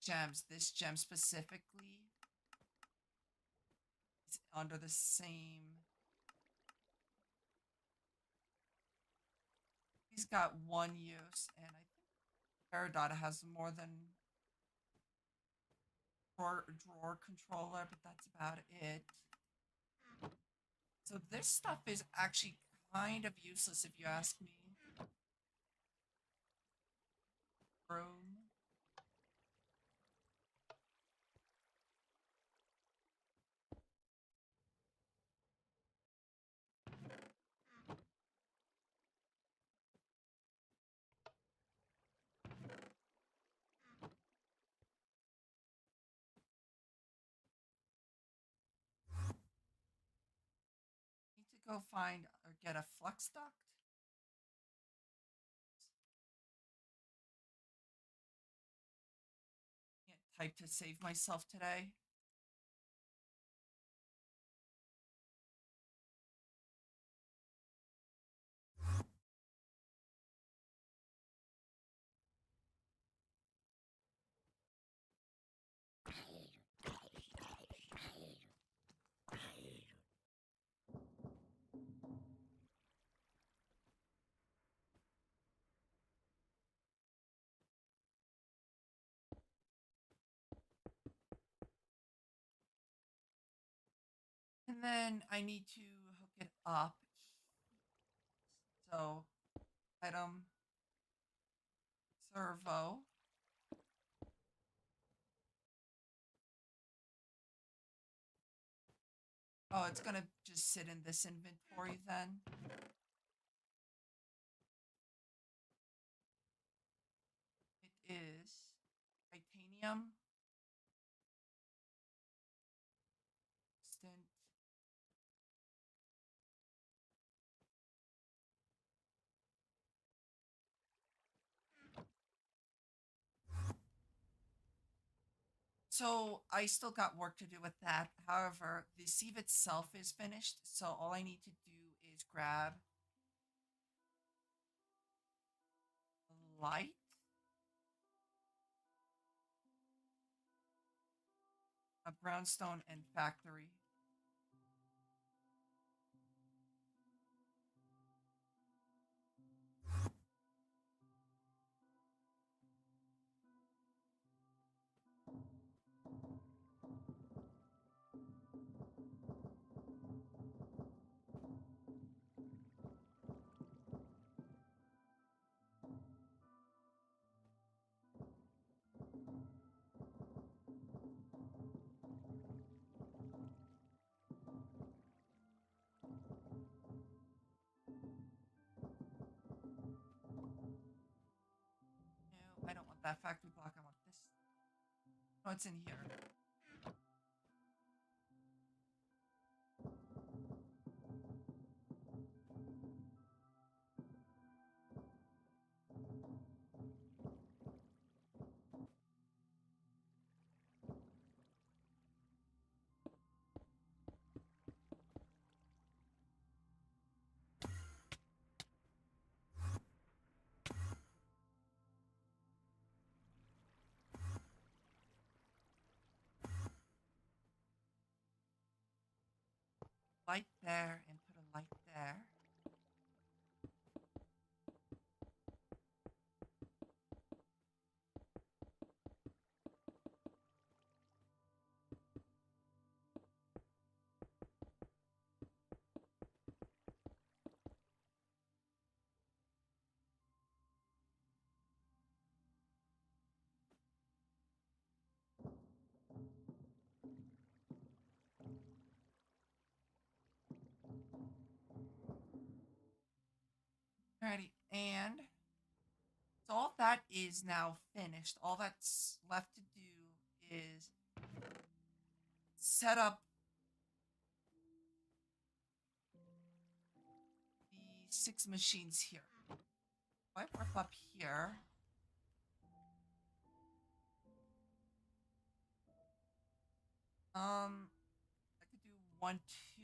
[SPEAKER 1] gems, this gem specifically, is under the same. He's got one use, and I think Peridot has more than drawer controller, but that's about it. So this stuff is actually kind of useless if you ask me. Room. Need to go find or get a flux duct. Can't type to save myself today. And then I need to hook it up. So, item servo. Oh, it's gonna just sit in this inventory then. It is titanium. Stint. So I still got work to do with that. However, the sieve itself is finished. So all I need to do is grab a light. A brownstone and factory. that factory block. I want this. Oh, it's in here. Light there and put a light there. Alrighty, and so all that is now finished. All that's left to do is set up the 6 machines here. If I warp up here, I could do 1, 2.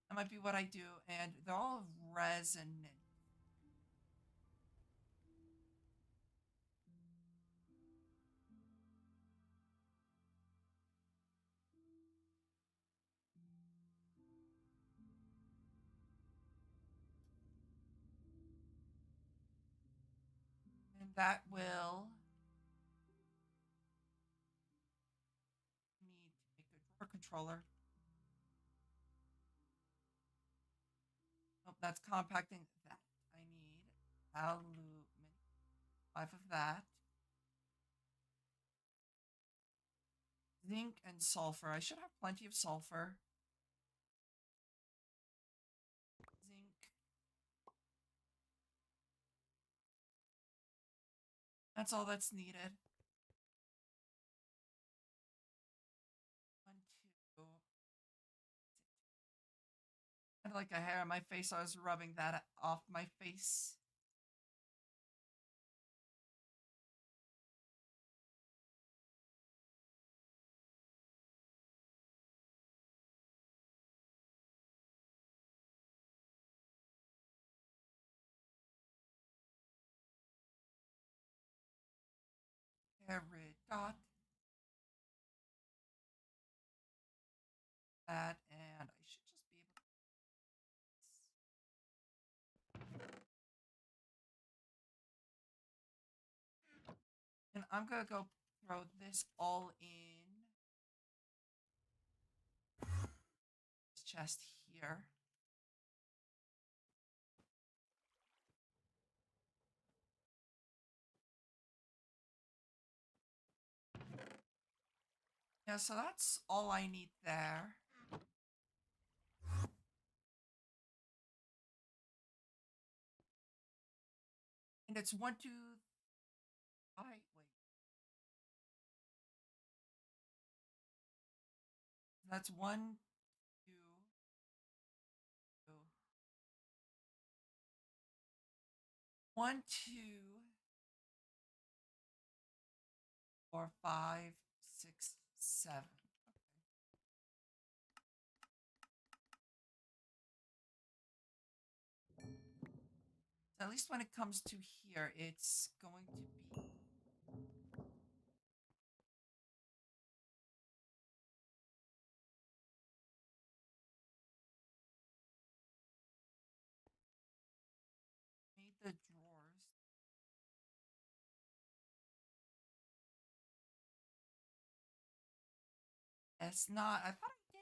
[SPEAKER 1] That might be what I do, and they're all resonant. And that will need to make a drawer controller. Nope, that's compacting that. I need aluminum, 5 of that. Zinc and sulfur. I should have plenty of sulfur. Zinc. That's all that's needed. 1, 2. I had like a hair on my face, so I was rubbing that off my face. Peridot. That, and I should just be able to. And I'm gonna go throw this all in this chest here. Yeah, so that's all I need there. And it's 1, 2, 5. Wait. That's 1, 2, 2. 1, 2, 4, 5, 6, 7. So at least when it comes to here, it's going to be made the drawers. It's not. I thought I did.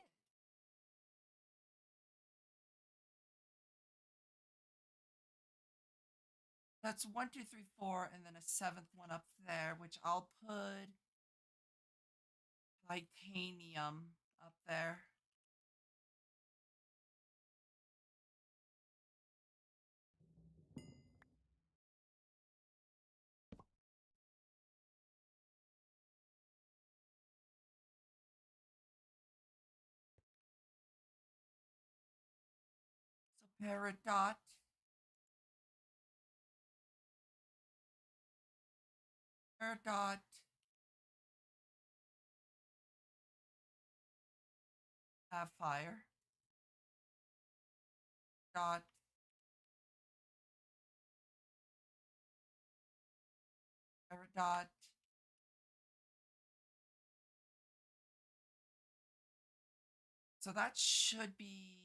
[SPEAKER 1] That's 1, 2, 3, 4, and then a 7th one up there, which I'll put titanium up there. Peridot. Peridot. Have fire. Dot. Peridot. So that should be.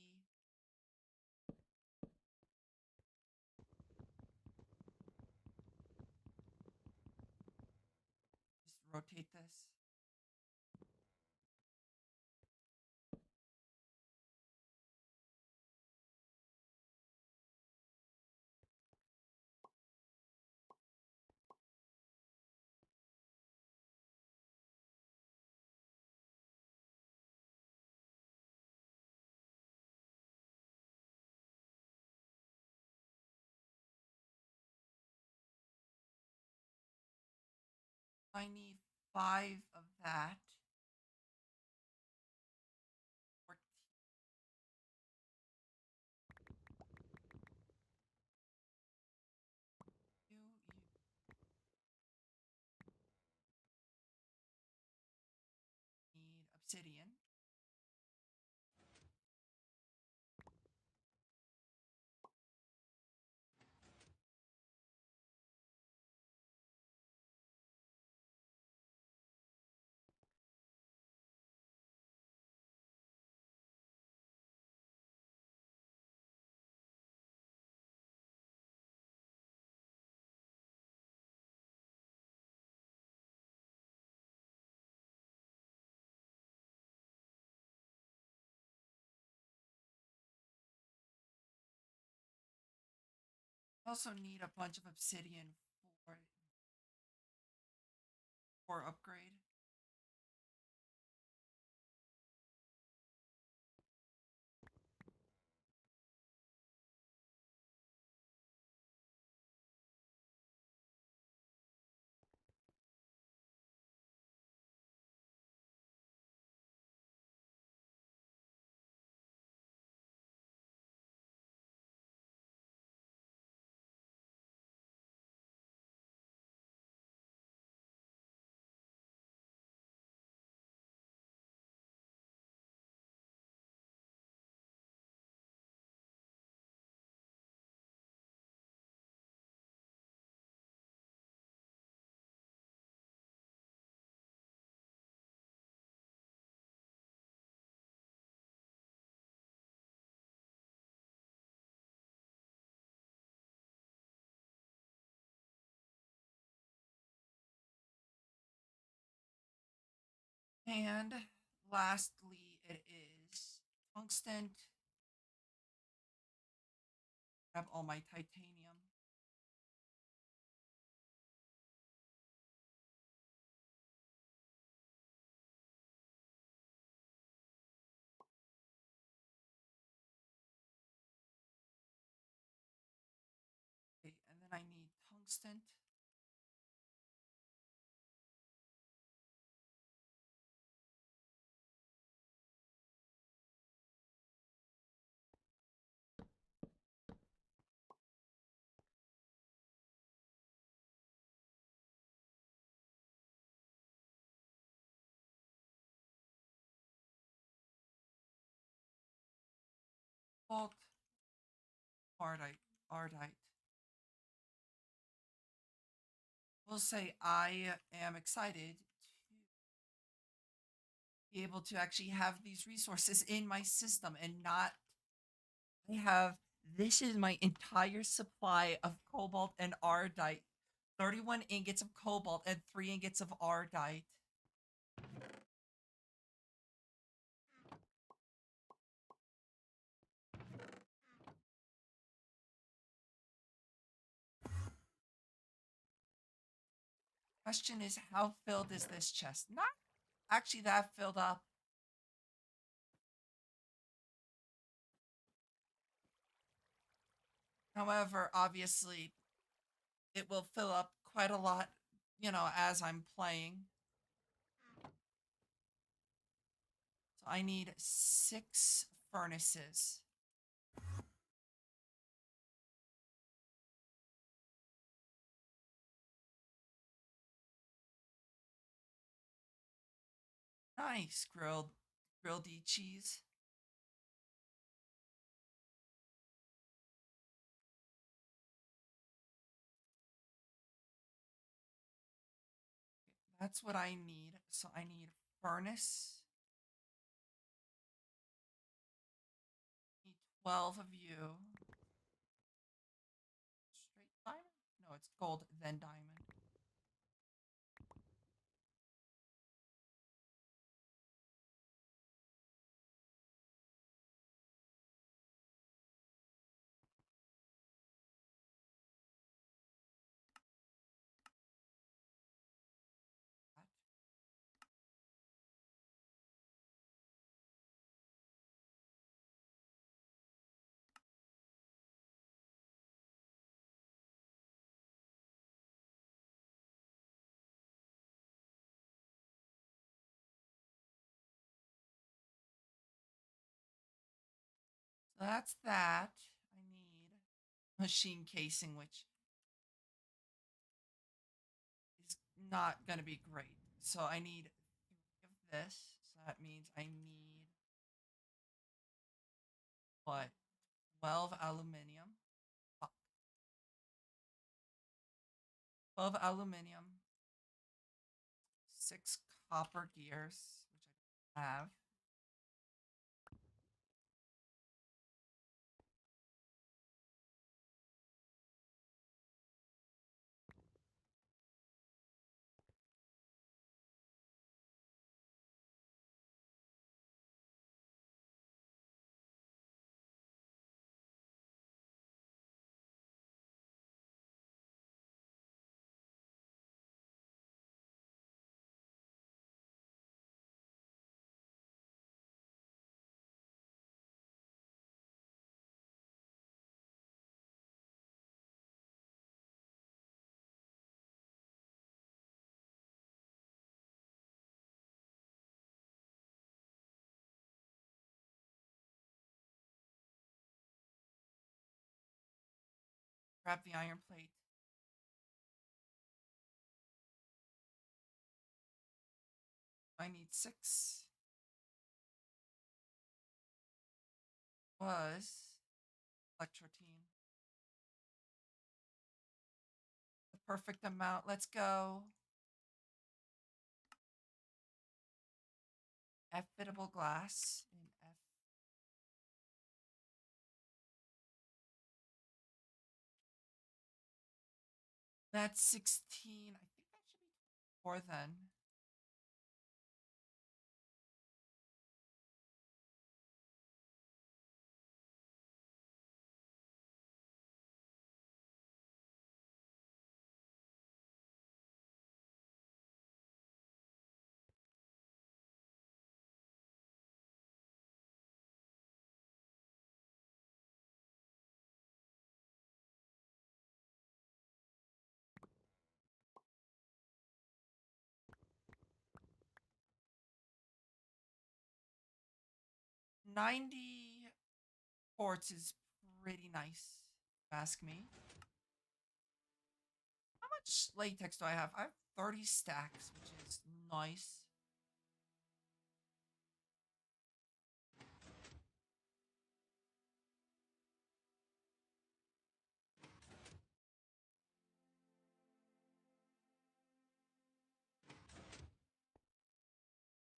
[SPEAKER 1] Just rotate this. I need 5 of that. 14. You need obsidian. I also need a bunch of obsidian for upgrade. And lastly, it is tungsten. I have all my titanium. Okay, and then I need tungsten. Cobalt. Ardite. Ardite. We'll say I am excited to be able to actually have these resources in my system and not I have this is my entire supply of cobalt and ardite. 31 ingots of cobalt and 3 ingots of ardite. Question is, how filled is this chest? Not actually that filled up. However, obviously, it will fill up quite a lot, as I'm playing. So I need 6 furnaces. Nice grilled cheese. That's what I need. So I need furnace. Need 12 of you. Straight diamond? No, it's gold, then diamond. So that's that. I need machine casing, which is not going to be great. So I need 3 of this. So that means I need what? 12 aluminum. Fuck. 12 aluminum. 6 copper gears, which I have. Grab the iron plate. I need 6. Was electrotine. The perfect amount. Let's go. F fittable glass in F. That's 16. I think that should be 4 then. $90 quartz is pretty nice, if you ask me. How much latex do I have? I have 30 stacks, which is nice.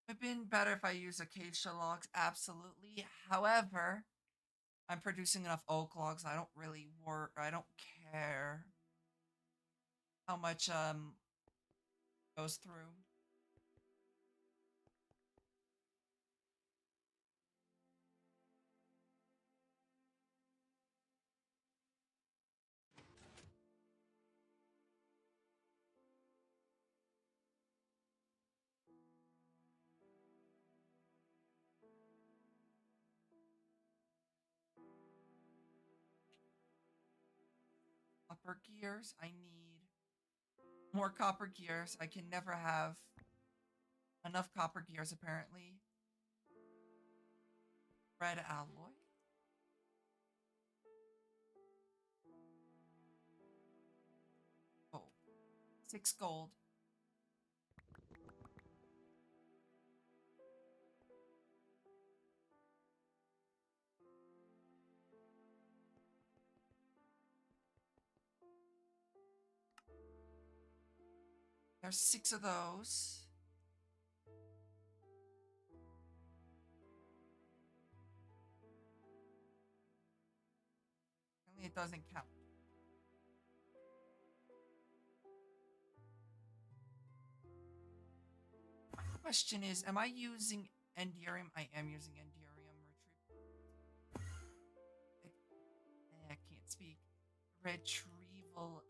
[SPEAKER 1] It would have been better if I used acacia logs, absolutely. However, I'm producing enough oak logs. I don't really work. I don't care how much goes through. Copper gears. I need more copper gears. I can never have enough copper gears, apparently. Red alloy. Oh, 6 gold. There's 6 of those. Apparently it doesn't count. My question is, am I using Enderium? I am using Enderium. I can't speak. Retrieval.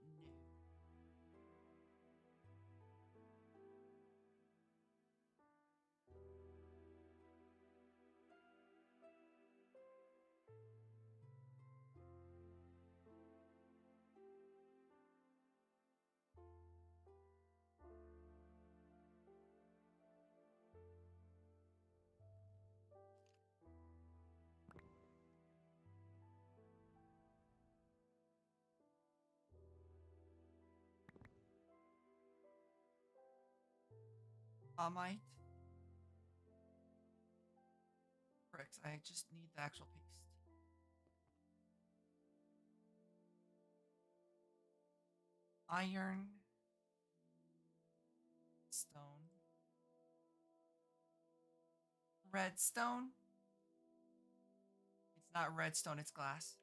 [SPEAKER 1] No. Might. Bricks. I just need the actual paste. Iron. Stone. Redstone. It's not redstone, it's glass.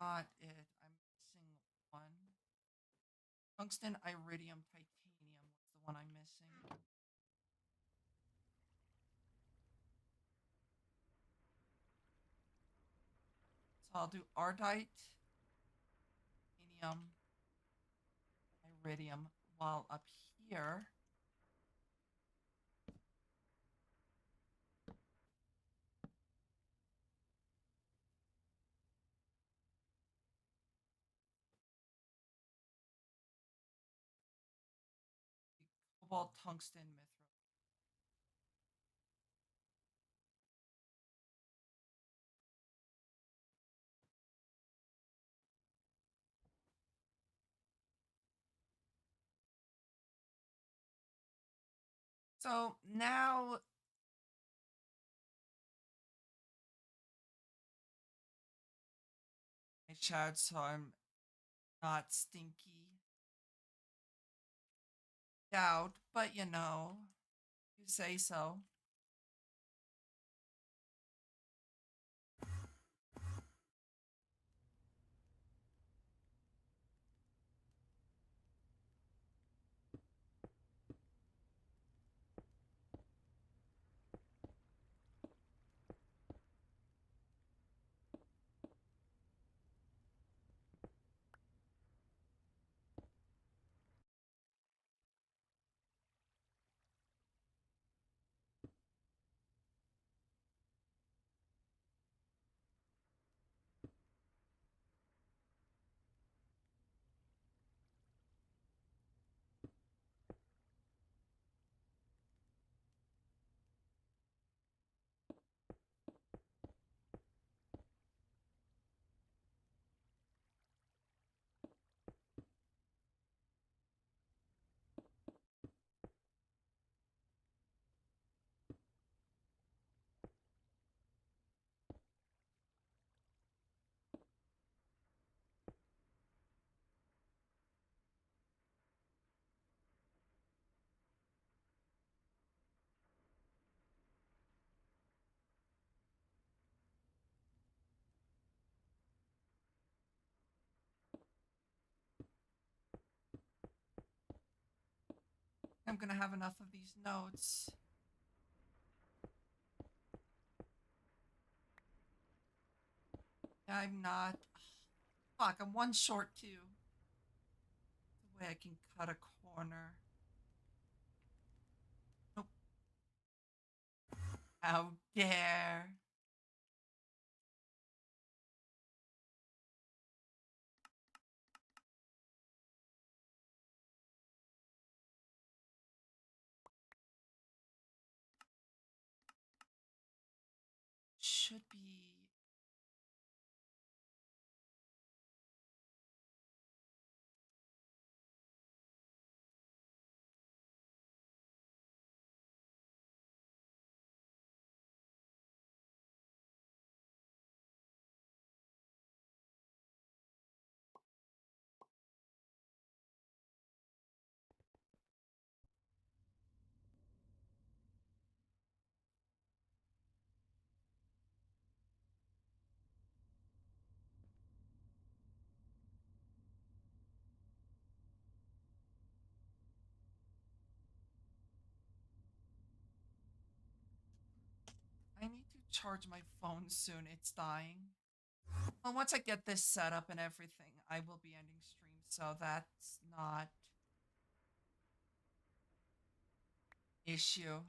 [SPEAKER 1] Not it. I'm missing one. Tungsten, iridium, titanium. What's the one I'm missing? So I'll do ardite, titanium, iridium. While up here, cobalt, tungsten, mithril. So now I shout so I'm not stinky out, but you know, you say so. I'm gonna have enough of these notes. I'm not. Fuck, I'm one short too. The way I can cut a corner. Nope. How dare. Should be. I need to charge my phone soon. It's dying. Well, once I get this set up and everything, I will be ending stream, so that's not issue.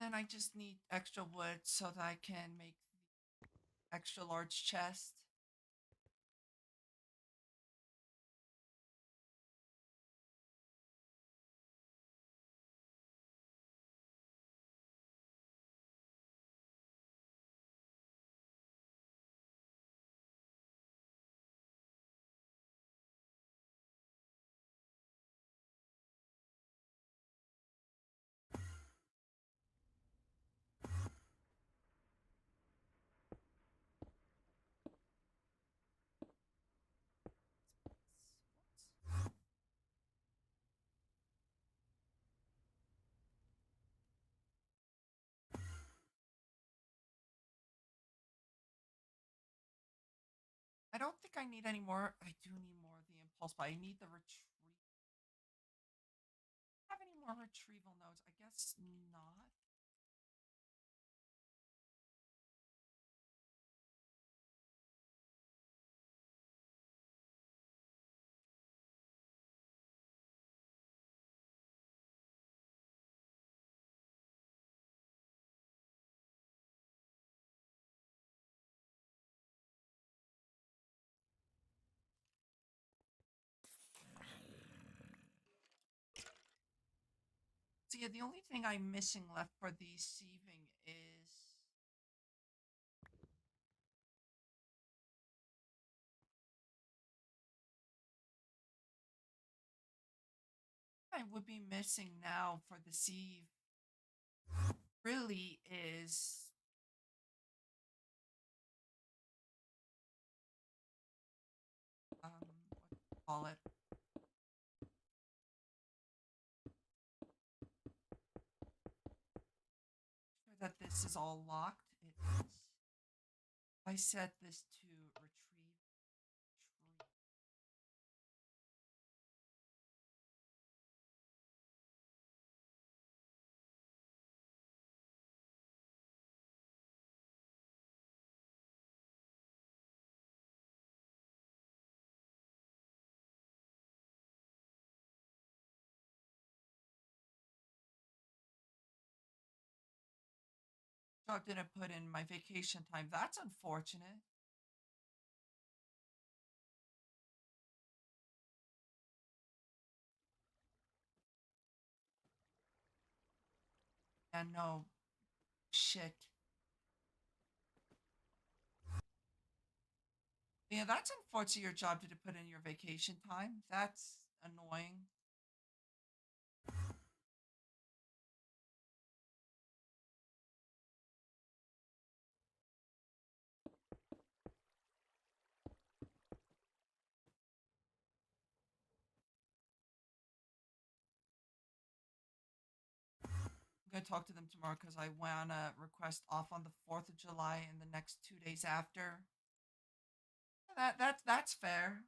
[SPEAKER 1] Then I just need extra wood so that I can make the extra large chest. I don't think I need any more. I do need more of the impulse, but I need the retrieve. Have any more retrieval nodes? I guess not. So yeah, the only thing I'm missing left for the sieving is I would be missing now for the sieve really is what do you call it? Sure that this is all locked. It is. I set this to retrieve tree. Dog didn't put in my vacation time. That's unfortunate. And no shit. Yeah, that's unfortunate. Your job didn't put in your vacation time. That's annoying. I'm gonna talk to them tomorrow because I wanna request off on the 4th of July and the next 2 days after. That's fair.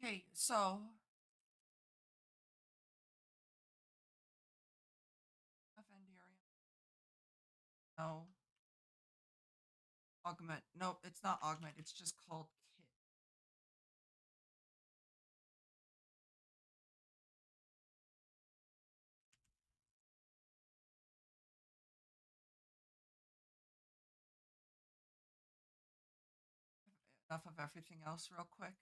[SPEAKER 1] Okay, so Pandora. No. Augment. Nope, it's not augment. It's just called kit. Enough of everything else, real quick.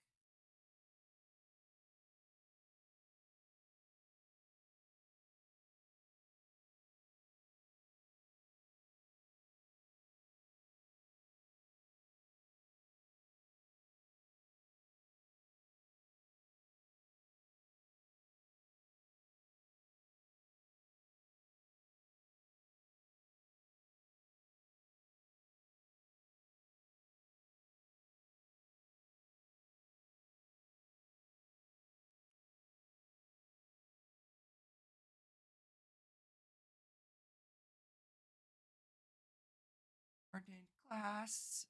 [SPEAKER 1] Ordained class.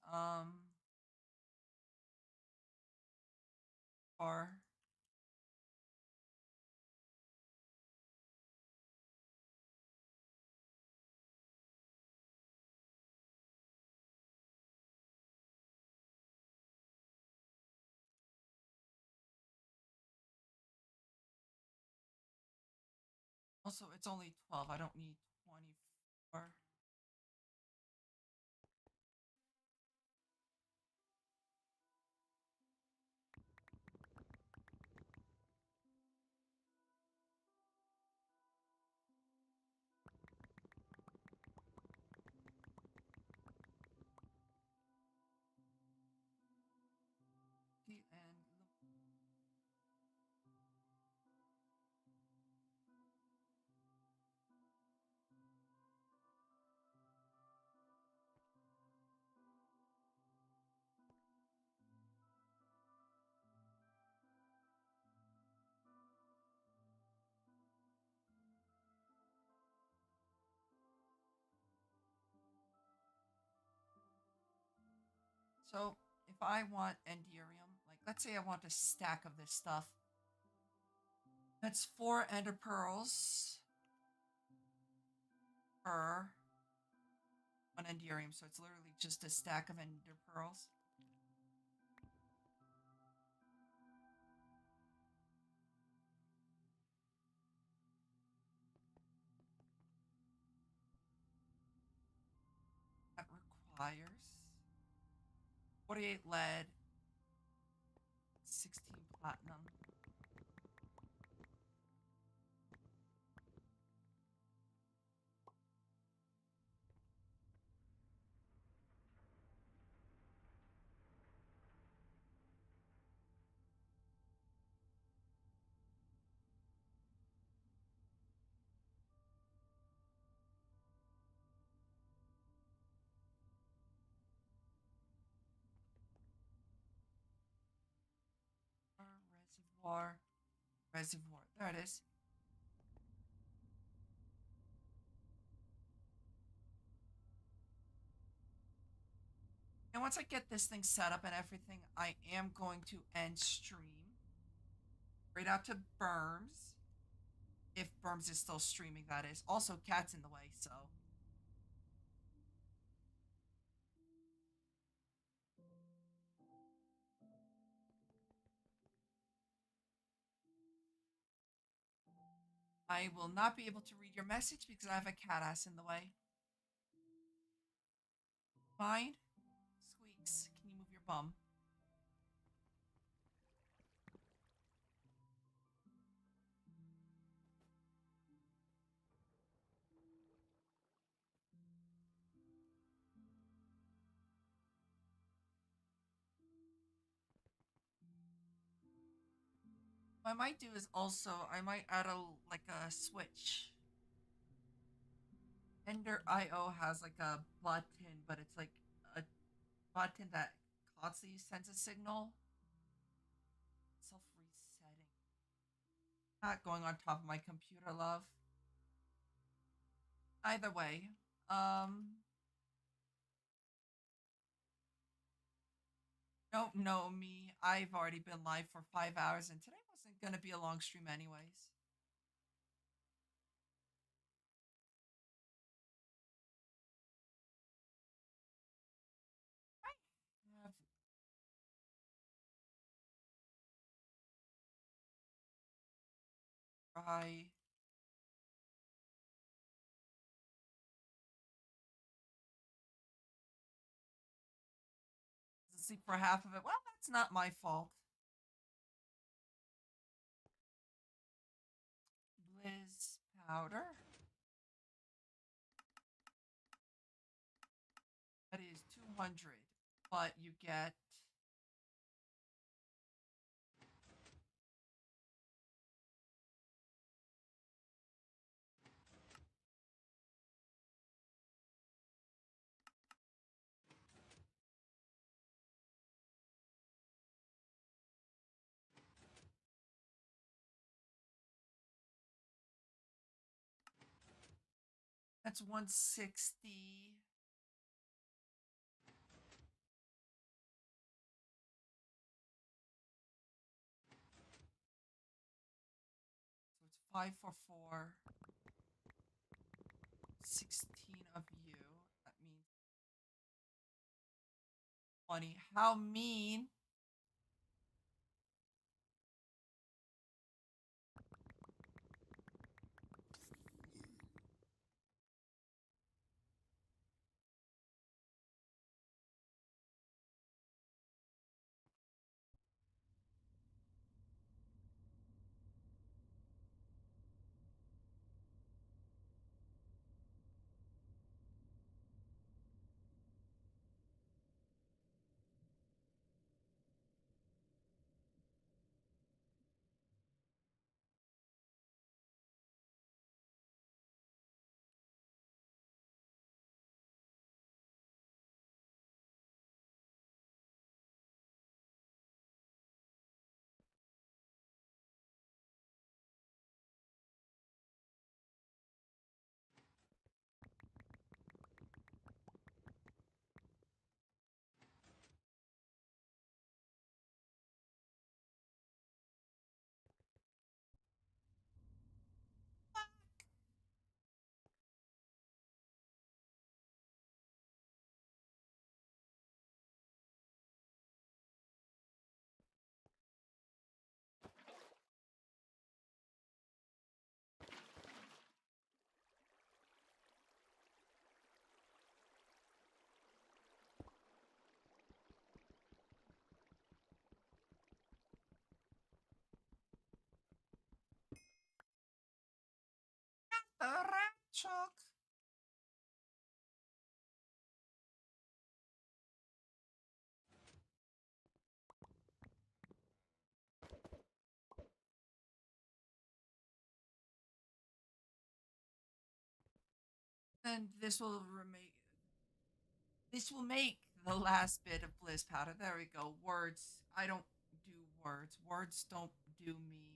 [SPEAKER 1] Or Also, it's only 12. I don't need 24. And so if I want Enderium, like let's say I want a stack of this stuff. That's 4 Ender Pearls per 1 Enderium, so it's literally just a stack of Ender Pearls. That requires 48 lead, 16 platinum. Reservoir. There it is. And once I get this thing set up and everything, I am going to end stream right out to Berms. If Berms is still streaming, that is. Also, Cat's in the way, so. I will not be able to read your message because I have a cat ass in the way. Fine. Squeaks, can you move your bum? What I might do is also, I might add a switch. Ender IO has like a button, but it's like a button that constantly sends a signal. Self resetting. Not going on top of my computer, love. Either way, don't know me. I've already been live for 5 hours, and today wasn't gonna be a long stream, anyways. I have try. Sleep for half of it. Well, that's not my fault. Blizz powder. That is 200, but you get that's 160. So it's 5 for 4. 16 of you. That means 20. How mean? Ratchok. And this will remain. This will make the last bit of bliss powder. There we go. Words. I don't do words. Words don't do me.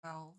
[SPEAKER 1] Elf.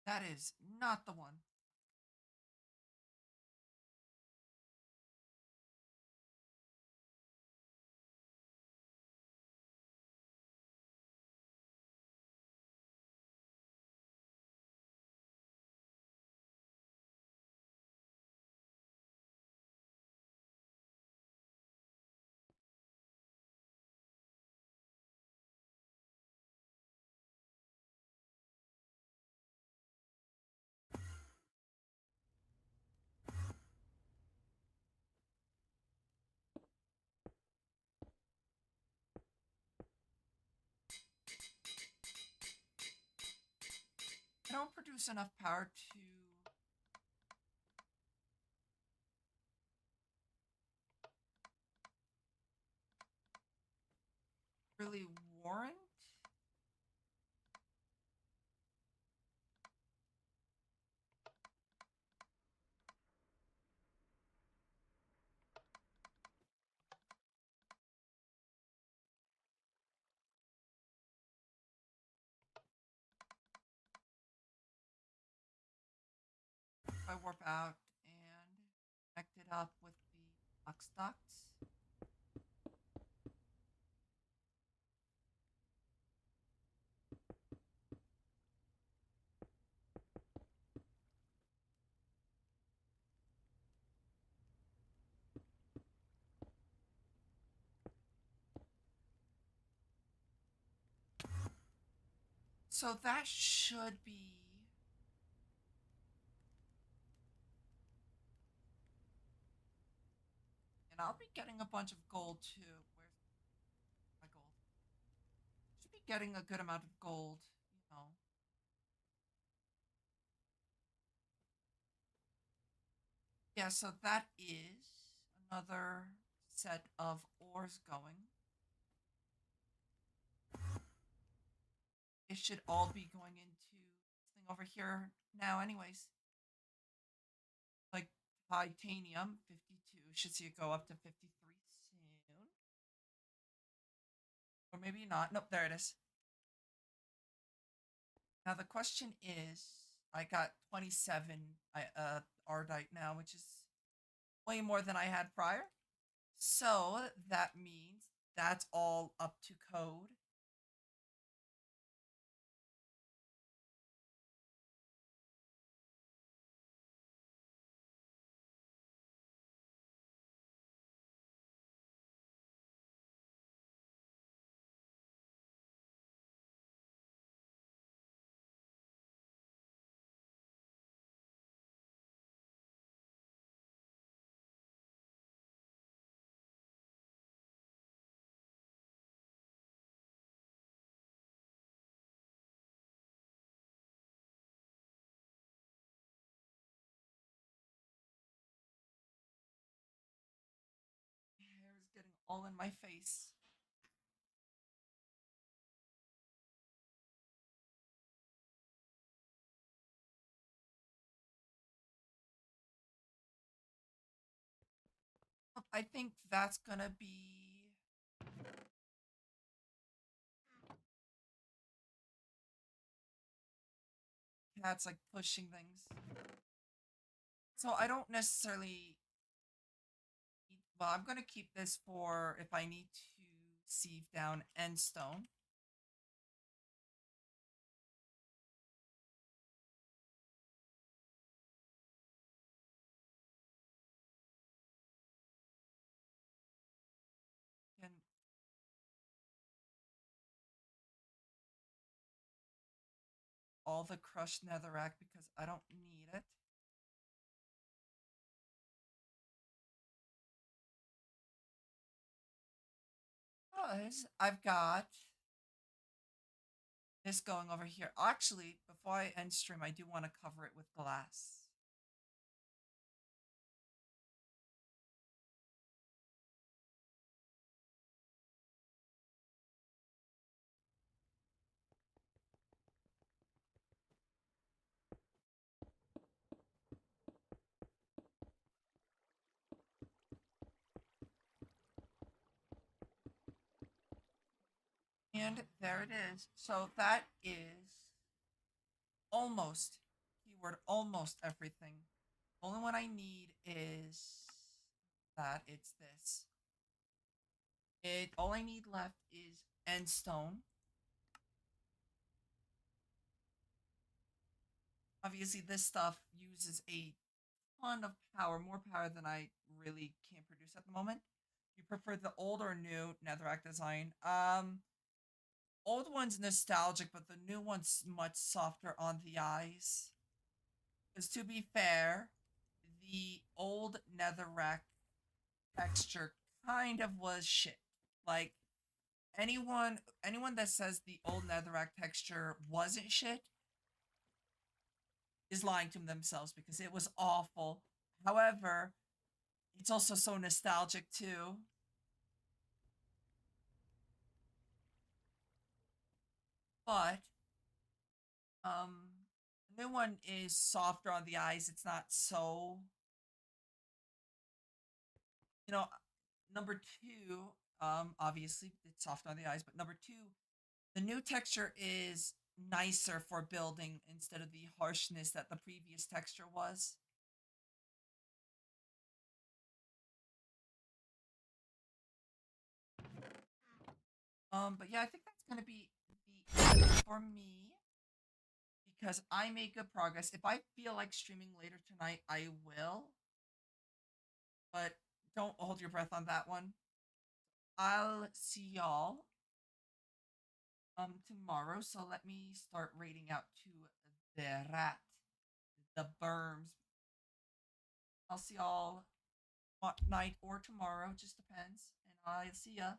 [SPEAKER 1] That is not the one. I don't produce enough power to really warrant. I warp out and connect it up with the box ducts. So that should be. And I'll be getting a bunch of gold too. Where's my gold? Should be getting a good amount of gold, you know. Yeah, so that is another set of ores going. It should all be going into this thing over here now, anyways. Like titanium 52. Should see it go up to 53 soon. Or maybe not. Nope, there it is. Now the question is, I got 27 Ardite now, which is way more than I had prior. So that means that's all up to code. Hair is getting all in my face. Oh, I think that's gonna be. That's like pushing things. So I don't necessarily. Well, I'm gonna keep this for if I need to sieve down end stone. And all the crushed netherrack because I don't need it. Because I've got this going over here. Actually, before I end stream, I do want to cover it with glass. And there it is. So that is almost, keyword almost everything. Only one I need is that it's this. All I need left is end stone. Obviously, this stuff uses a ton of power, more power than I really can produce at the moment. You prefer the old or new netherrack design? Old one's nostalgic, but the new one's much softer on the eyes. Because to be fair, the old netherrack texture kind of was shit. Like anyone that says the old netherrack texture wasn't shit is lying to themselves because it was awful. However, it's also so nostalgic too. But the new one is softer on the eyes. It's not so, you know, number two, obviously it's soft on the eyes, but number two, the new texture is nicer for building instead of the harshness that the previous texture was. But yeah, I think that's gonna be the end for me because I made good progress. If I feel like streaming later tonight, I will. But don't hold your breath on that one. I'll see y'all tomorrow. So let me start raiding out to the rat, the berms. I'll see y'all night or tomorrow, just depends. And I'll see ya.